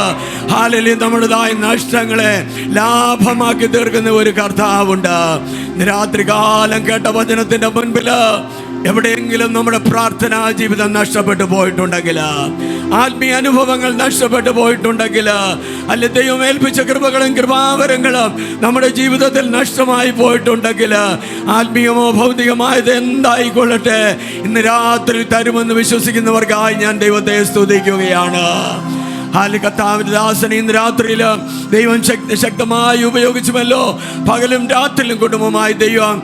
[SPEAKER 1] ഹല്ലേലൂയ. നമ്മുടേതായ നഷ്ടങ്ങളെ ലാഭമാക്കി തീർക്കുന്ന ഒരു കർത്താവുണ്ട്. രാത്രികാലം കേട്ട വചനത്തിന്റെ മുൻപിൽ എവിടെയെങ്കിലും നമ്മുടെ പ്രാർത്ഥനാ ജീവിതം നഷ്ടപ്പെട്ടു പോയിട്ടുണ്ടെങ്കിൽ, ആത്മീയ അനുഭവങ്ങൾ നഷ്ടപ്പെട്ടു പോയിട്ടുണ്ടെങ്കിൽ, അല്ലെ ദൈവം ഏൽപ്പിച്ച കൃപകളും കൃപാവരങ്ങളും നമ്മുടെ ജീവിതത്തിൽ നഷ്ടമായി പോയിട്ടുണ്ടെങ്കിൽ, ആത്മീയമോ ഭൗതികമായത് എന്തായിക്കൊള്ളട്ടെ, ഇന്ന് രാത്രി തരുമെന്ന് വിശ്വസിക്കുന്നവർക്കായി ഞാൻ ദൈവത്തെ സ്തുതിക്കുകയാണ്. കർത്താവിന്റെ ദാസനെ ഇന്ന് രാത്രിയിൽ ദൈവം ശക്തമായി ഉപയോഗിച്ചുമല്ലോ. പകലും രാത്രിയിലും കുടുംബമായി ദൈവം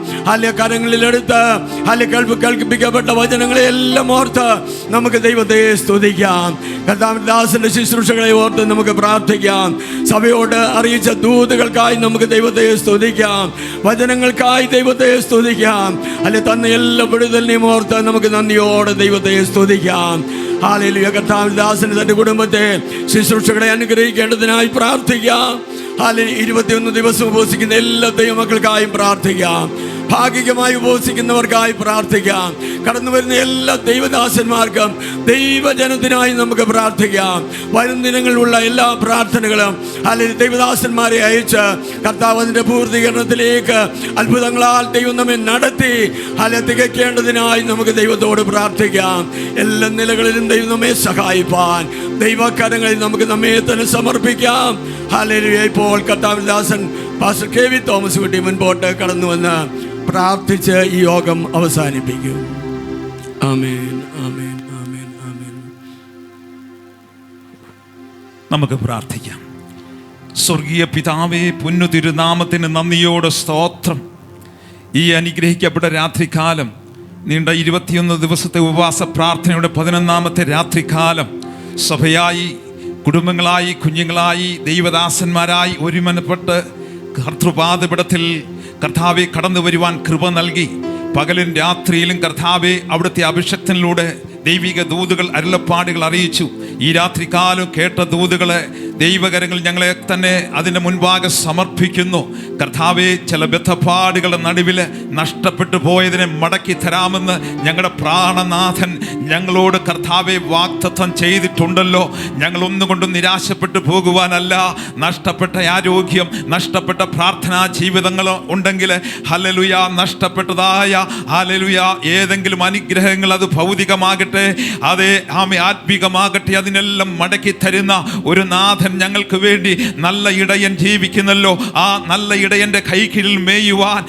[SPEAKER 1] കരങ്ങളിലെടുത്ത് കേൾപ്പിക്കപ്പെട്ട വചനങ്ങളെ എല്ലാം ഓർത്ത് നമുക്ക് ദൈവത്തെ സ്തുതിക്കാം. കർത്താവിന്റെ ദാസന്റെ ശുശ്രൂഷകളെ ഓർത്ത് നമുക്ക് പ്രാർത്ഥിക്കാം. സഭയോട് അറിയിച്ച ദൂതുകൾക്കായി നമുക്ക് ദൈവത്തെ സ്തുതിക്കാം. വചനങ്ങൾക്കായി ദൈവത്തെ സ്തുതിക്കാം. തന്ന എല്ലാ വിടുതലിനെയും ഓർത്ത് നമുക്ക് നന്ദിയോടെ ദൈവത്തെ സ്തുതിക്കാം. ഹല്ലേലൂയ. കർത്താവിന്റെ ദാസന് തന്റെ കുടുംബത്തെ ശുശ്രൂഷകളെ അനുഗ്രഹിക്കേണ്ടതിനായി പ്രാർത്ഥിക്കാം. ഹല്ലേലൂയ. 21 ദിവസം ഉപവസിക്കുന്ന എല്ലാ ദൈവമക്കൾക്കായും പ്രാർത്ഥിക്കാം. ഭാഗികമായി ഉപവസിക്കുന്നവർക്കായി പ്രാർത്ഥിക്കാം. കടന്നു വരുന്ന എല്ലാ ദൈവദാസന്മാർക്കും ദൈവജനത്തിനായി നമുക്ക് പ്രാർത്ഥിക്കാം. വരും ദിനങ്ങളിലുള്ള എല്ലാ പ്രാർത്ഥനകളും അല്ലെങ്കിൽ ദൈവദാസന്മാരെ അയച്ച് കർത്താവ് അതിൻ്റെ പൂർത്തീകരണത്തിലേക്ക് അത്ഭുതങ്ങളാൽ ദൈവം നമ്മെ നടത്തി തികയ്ക്കേണ്ടതിനായി നമുക്ക് ദൈവത്തോട് പ്രാർത്ഥിക്കാം. എല്ലാ നിലകളിലും ദൈവം നമ്മെ സഹായിപ്പാൻ ദൈവകരങ്ങളിൽ നമുക്ക് നമ്മെ തന്നെ സമർപ്പിക്കാം. ഹല്ലേലൂയ. ഇപ്പോൾ കർത്താവിന്റെ ദാസൻ പാസ്റ്റർ കെ.വി. തോമസ് കുട്ടി മുൻപോട്ട് കടന്നു വന്ന് പ്രാർത്ഥിച്ച് ഈ യോഗം അവസാനിപ്പിക്കും. ആമേൻ, ആമേൻ, ആമേൻ, ആമേൻ.
[SPEAKER 2] നമുക്ക് പ്രാർത്ഥിക്കാം. സ്വർഗീയ പിതാവേ, പൊന്നു തിരുനാമത്തിന് നന്ദിയോടെ സ്തോത്രം. ഈ അനുഗ്രഹിക്കപ്പെട്ട രാത്രികാലം, നീണ്ട 21 ദിവസത്തെ ഉപവാസ പ്രാർത്ഥനയുടെ 11ാമത്തെ രാത്രികാലം സഭയായി, കുടുംബങ്ങളായി, കുഞ്ഞുങ്ങളായി, ദൈവദാസന്മാരായി ഒരുമനപ്പെട്ട് കർത്തൃപാദപീഠത്തിൽ കർത്താവെ കടന്നു വരുവാൻ കൃപ നൽകി. പകലും രാത്രിയിലും കർത്താവെ അവിടുത്തെ അഭിഷക്തനിലൂടെ ദൈവിക ദൂതുകൾ, അരുളപ്പാടുകൾ അറിയിച്ചു. ഈ രാത്രികാലം കേട്ട ദൂതുകളെ ദൈവകരങ്ങൾ ഞങ്ങളെ തന്നെ അതിൻ്റെ മുൻപാകെ സമർപ്പിക്കുന്നു. കർത്താവെ, ചില ബദ്ധപ്പാടുകളുടെ നടുവിൽ നഷ്ടപ്പെട്ടു പോയതിനെ മടക്കി തരാമെന്ന് ഞങ്ങളുടെ പ്രാണനാഥൻ ഞങ്ങളോട് കർത്താവെ വാഗ്ദത്തം ചെയ്തിട്ടുണ്ടല്ലോ. ഞങ്ങളൊന്നുകൊണ്ടും നിരാശപ്പെട്ടു പോകുവാനല്ല. നഷ്ടപ്പെട്ട ആരോഗ്യം, നഷ്ടപ്പെട്ട പ്രാർത്ഥനാ ജീവിതങ്ങൾ ഉണ്ടെങ്കിൽ ഹല്ലേലൂയ, നഷ്ടപ്പെട്ടതായ ഹല്ലേലൂയ ഏതെങ്കിലും അനുഗ്രഹങ്ങൾ, അത് ഭൗതികമാകട്ടെ, അതേ ആത്മീകമാകട്ടെ, അതിനെല്ലാം മടക്കി തരുന്ന ഒരു നാഥൻ ഞങ്ങൾക്ക് വേണ്ടി നല്ല ഇടയൻ ജീവിക്കുന്നല്ലോ. ആ നല്ല ഇടയന്റെ കൈക്കീഴിൽ മേയുവാൻ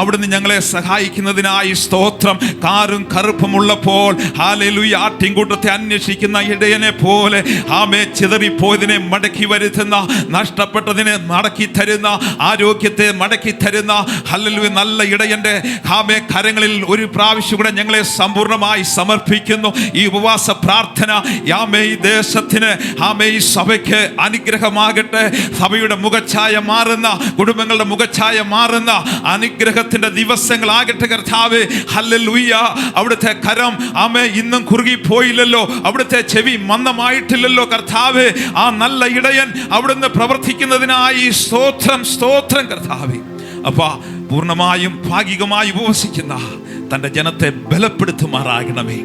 [SPEAKER 2] അവിടുന്ന് ഞങ്ങളെ സഹായിക്കുന്നതിനായി സ്തോത്രം. കാറും കറുപ്പും ഉള്ളപ്പോൾ ഹല്ലേലൂയ ആട്ടിൻകൂട്ടത്തെ അന്വേഷിക്കുന്ന ഇടയനെ പോലെ ചിതറിപ്പോയതിനെ മടക്കി വരുത്തുന്ന, നഷ്ടപ്പെട്ടതിനെ മടക്കി തരുന്ന, ആരോഗ്യത്തെ മടക്കി തരുന്ന ഹല്ലേലൂയ നല്ല ഇടയന്റെ കരങ്ങളിൽ ഒരു പ്രാവശ്യം കൂടെ ഞങ്ങളെ സമ്പൂർണ്ണമായി സമർപ്പിക്കുന്നു. ഈ ഉപവാസ പ്രാർത്ഥന ഈ ദേശത്തിന്, ഈ സഭയ്ക്ക് അനുഗ്രഹമാകട്ടെ. സഭയുടെ മുഖച്ഛായ മാറുന്ന, കുടുംബങ്ങളുടെ മുഖച്ഛായ മാറുന്ന അനുഗ്രഹത്തിന്റെ ദിവസങ്ങളാകട്ടെ കർത്താവേ. ഹല്ലേലൂയ. അവിടുത്തെ കരം ഇന്നും കുറുകിപ്പോയില്ലല്ലോ, അവിടുത്തെ ചെവി മന്ദമായിട്ടില്ലല്ലോ കർത്താവേ. ആ നല്ല ഇടയൻ അവിടുന്ന് പ്രവർത്തിക്കുന്നതിനായി സ്തോത്രം, സ്തോത്രം കർത്താവേ. അപ്പാ, പൂർണ്ണമായും ഭാഗികമായി ഉപവസിക്കുന്ന തൻ്റെ ജനത്തെ ബലപ്പെടുത്തുമാറാകണമേ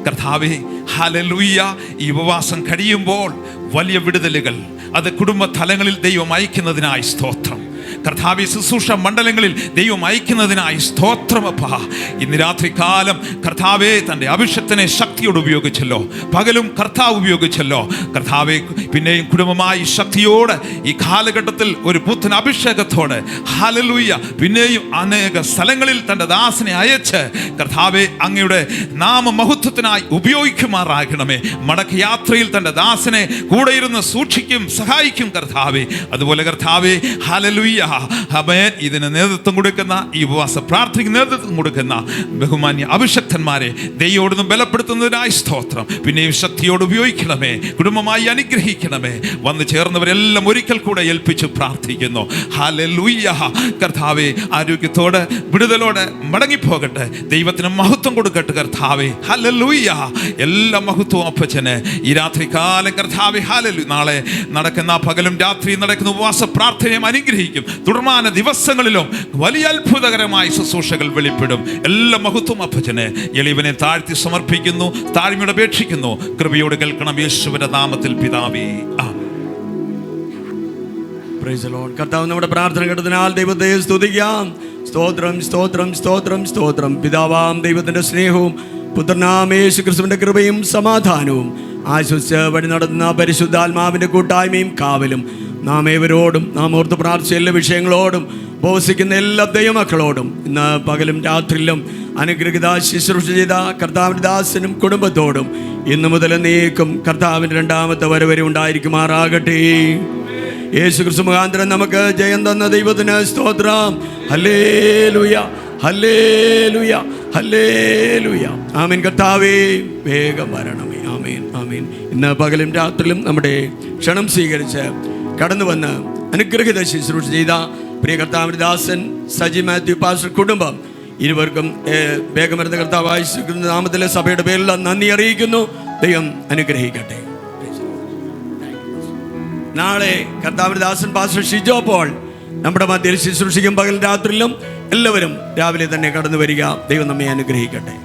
[SPEAKER 2] കർത്താവേ. ഹല്ലേലൂയ. ഈ ഉപവാസം കഴിയുമ്പോൾ വലിയ വിടുതലുകൾ അത് കുടുംബ തലങ്ങളിൽ ദൈവം അയക്കുന്നതിനായി സ്തോത്രം. കർത്താവെ ശുശ്രൂഷ മണ്ഡലങ്ങളിൽ ദൈവം അയക്കുന്നതിനായി സ്തോത്രമപ്പാ. ഇന്ന് രാത്രികാലം കർത്താവെ തൻ്റെ അഭിഷേകത്തിനെ ശക്തിയോട് ഉപയോഗിച്ചല്ലോ, പകലും കർത്താവ് ഉപയോഗിച്ചല്ലോ കർത്താവെ. പിന്നെയും കുടുംബമായി ശക്തിയോടെ ഈ കാലഘട്ടത്തിൽ ഒരു പുത്തൻ അഭിഷേകത്തോടെ ഹല്ലേലൂയ പിന്നെയും അനേക സ്ഥലങ്ങളിൽ തൻ്റെ ദാസനെ അയച്ച് കർത്താവെ അങ്ങയുടെ നാമമഹത്വത്തിനായി ഉപയോഗിക്കുമാറാകണമേ. മടക്കയാത്രയിൽ തൻ്റെ ദാസനെ കൂടെ ഇരുന്ന് സൂക്ഷിക്കും, സഹായിക്കും കർത്താവെ. അതുപോലെ കർത്താവെ ഹല്ലേലൂയ ആമേൻ. ഇതിന് നേതൃത്വം കൊടുക്കുന്ന, ഈ ഉപവാസ പ്രാർത്ഥനയ്ക്ക് നേതൃത്വം കൊടുക്കുന്ന ബഹുമാന്യ അഭിഷക്തന്മാരെ ദൈവോടൊന്ന് ബലപ്പെടുത്തുന്നതിനായി സ്തോത്രം. പിന്നെയും ശക്തിയോട് ഉപയോഗിക്കണമേ, കുടുംബമായി അനുഗ്രഹിക്കണമേ. വന്നു ചേർന്നവരെല്ലാം ഒരിക്കൽ കൂടെ ഏൽപ്പിച്ച് പ്രാർത്ഥിക്കുന്നു. ഹല്ലേലൂയ കർത്താവെ. ആരോഗ്യത്തോടെ വിടുതലോടെ മടങ്ങിപ്പോകട്ടെ, ദൈവത്തിന് മഹത്വം കൊടുക്കട്ടെ കർത്താവെ. ഹല്ലേലൂയ. എല്ലാ മഹത്വവും അപ്പച്ചന് ഈ രാത്രികാലം കർത്താവെ. ഹല്ലേലൂയ. നാളെ നടക്കുന്ന പകലും രാത്രിയും നടക്കുന്ന ഉപവാസ പ്രാർത്ഥനയും അനുഗ്രഹിക്കും. തുടർമാന ദിവസങ്ങളിലും വലിയ അത്ഭുതകരമായ ശുശ്രൂഷകൾ വെളിപ്പെടും. എല്ലാ മഹത്വം അപ്പച്ചന്. എളിവനെ താഴ്ത്തി സമർപ്പിക്കുന്നു, താഴ്മയോടെ അപേക്ഷിക്കുന്നു. കൃപയോട് കേൾക്കണം യേശുവിന്റെ നാമത്തിൽ പിതാവേ.
[SPEAKER 1] Praise the Lord. കർത്താവ് നമ്മുടെ പ്രാർത്ഥന കേട്ടതിനാൽ ദൈവത്തെ സ്തുതിക്കാം. സ്തോത്രം, സ്തോത്രം, സ്തോത്രം, സ്തോത്രം. പിതാവാം ദൈവത്തിൻ്റെ സ്നേഹവും പുത്രനാം യേശു ക്രിസ്തുവിൻ്റെ കൃപയും സമാധാനവും ആശ്വസിച്ച് വഴി നടന്ന പരിശുദ്ധാത്മാവിൻ്റെ കൂട്ടായ്മയും കാവലും നാം ഏവരോടും, നാം ഓർത്ത് പ്രാർത്ഥിച്ച എല്ലാ വിഷയങ്ങളോടും, ഉപവസിക്കുന്ന എല്ലാ ദൈവമക്കളോടും ഇന്ന് പകലും രാത്രിയിലും അനുഗ്രഹിത ശുശ്രൂഷ ചെയ്ത കർത്താവിൻ്റെ ദാസനും കുടുംബത്തോടും ഇന്നു മുതൽ നീക്കും കർത്താവിൻ്റെ രണ്ടാമത്തെ വരവരെ ഉണ്ടായിരിക്കുമാറാകട്ടെ. യേശു ക്രിസ്തു മുഖാന്തരം നമുക്ക് ജയം തന്ന ദൈവത്തിന് സ്തോത്രം. ഹല്ലേലൂയ, ഹല്ലേലൂയ, ഹല്ലേലൂയ. ആമേൻ. കർത്താവേ വേഗം വരണമേ. ആമേൻ, ആമേൻ. ഇന്ന് പകലും രാത്രിയിലും നമ്മുടെ ക്ഷണം സ്വീകരിച്ച് കടന്നു വന്ന് അനുഗ്രഹിത ശുശ്രൂഷ ചെയ്ത പ്രിയ കർത്താവിൻ്റെ ദാസൻ സജി മാത്യു പാസ്റ്റർ കുടുംബം ഇരുവർക്കും വേഗം വരുന്ന കർത്താവായ നാമത്തിലെ സഭയുടെ പേരിൽ നന്ദി അറിയിക്കുന്നു. ദൈവം അനുഗ്രഹിക്കട്ടെ. നാളെ കർത്താവിൻ്റെ ദാസൻ പാസ്റ്റർ ഷിജോ പോൾ നമ്മുടെ മധ്യയിൽ ശുശ്രൂഷിക്കും. പകൽ രാത്രിയിലും എല്ലാവരും രാവിലെ തന്നെ കടന്നു വരിക. ദൈവം നമ്മെ അനുഗ്രഹിക്കട്ടെ.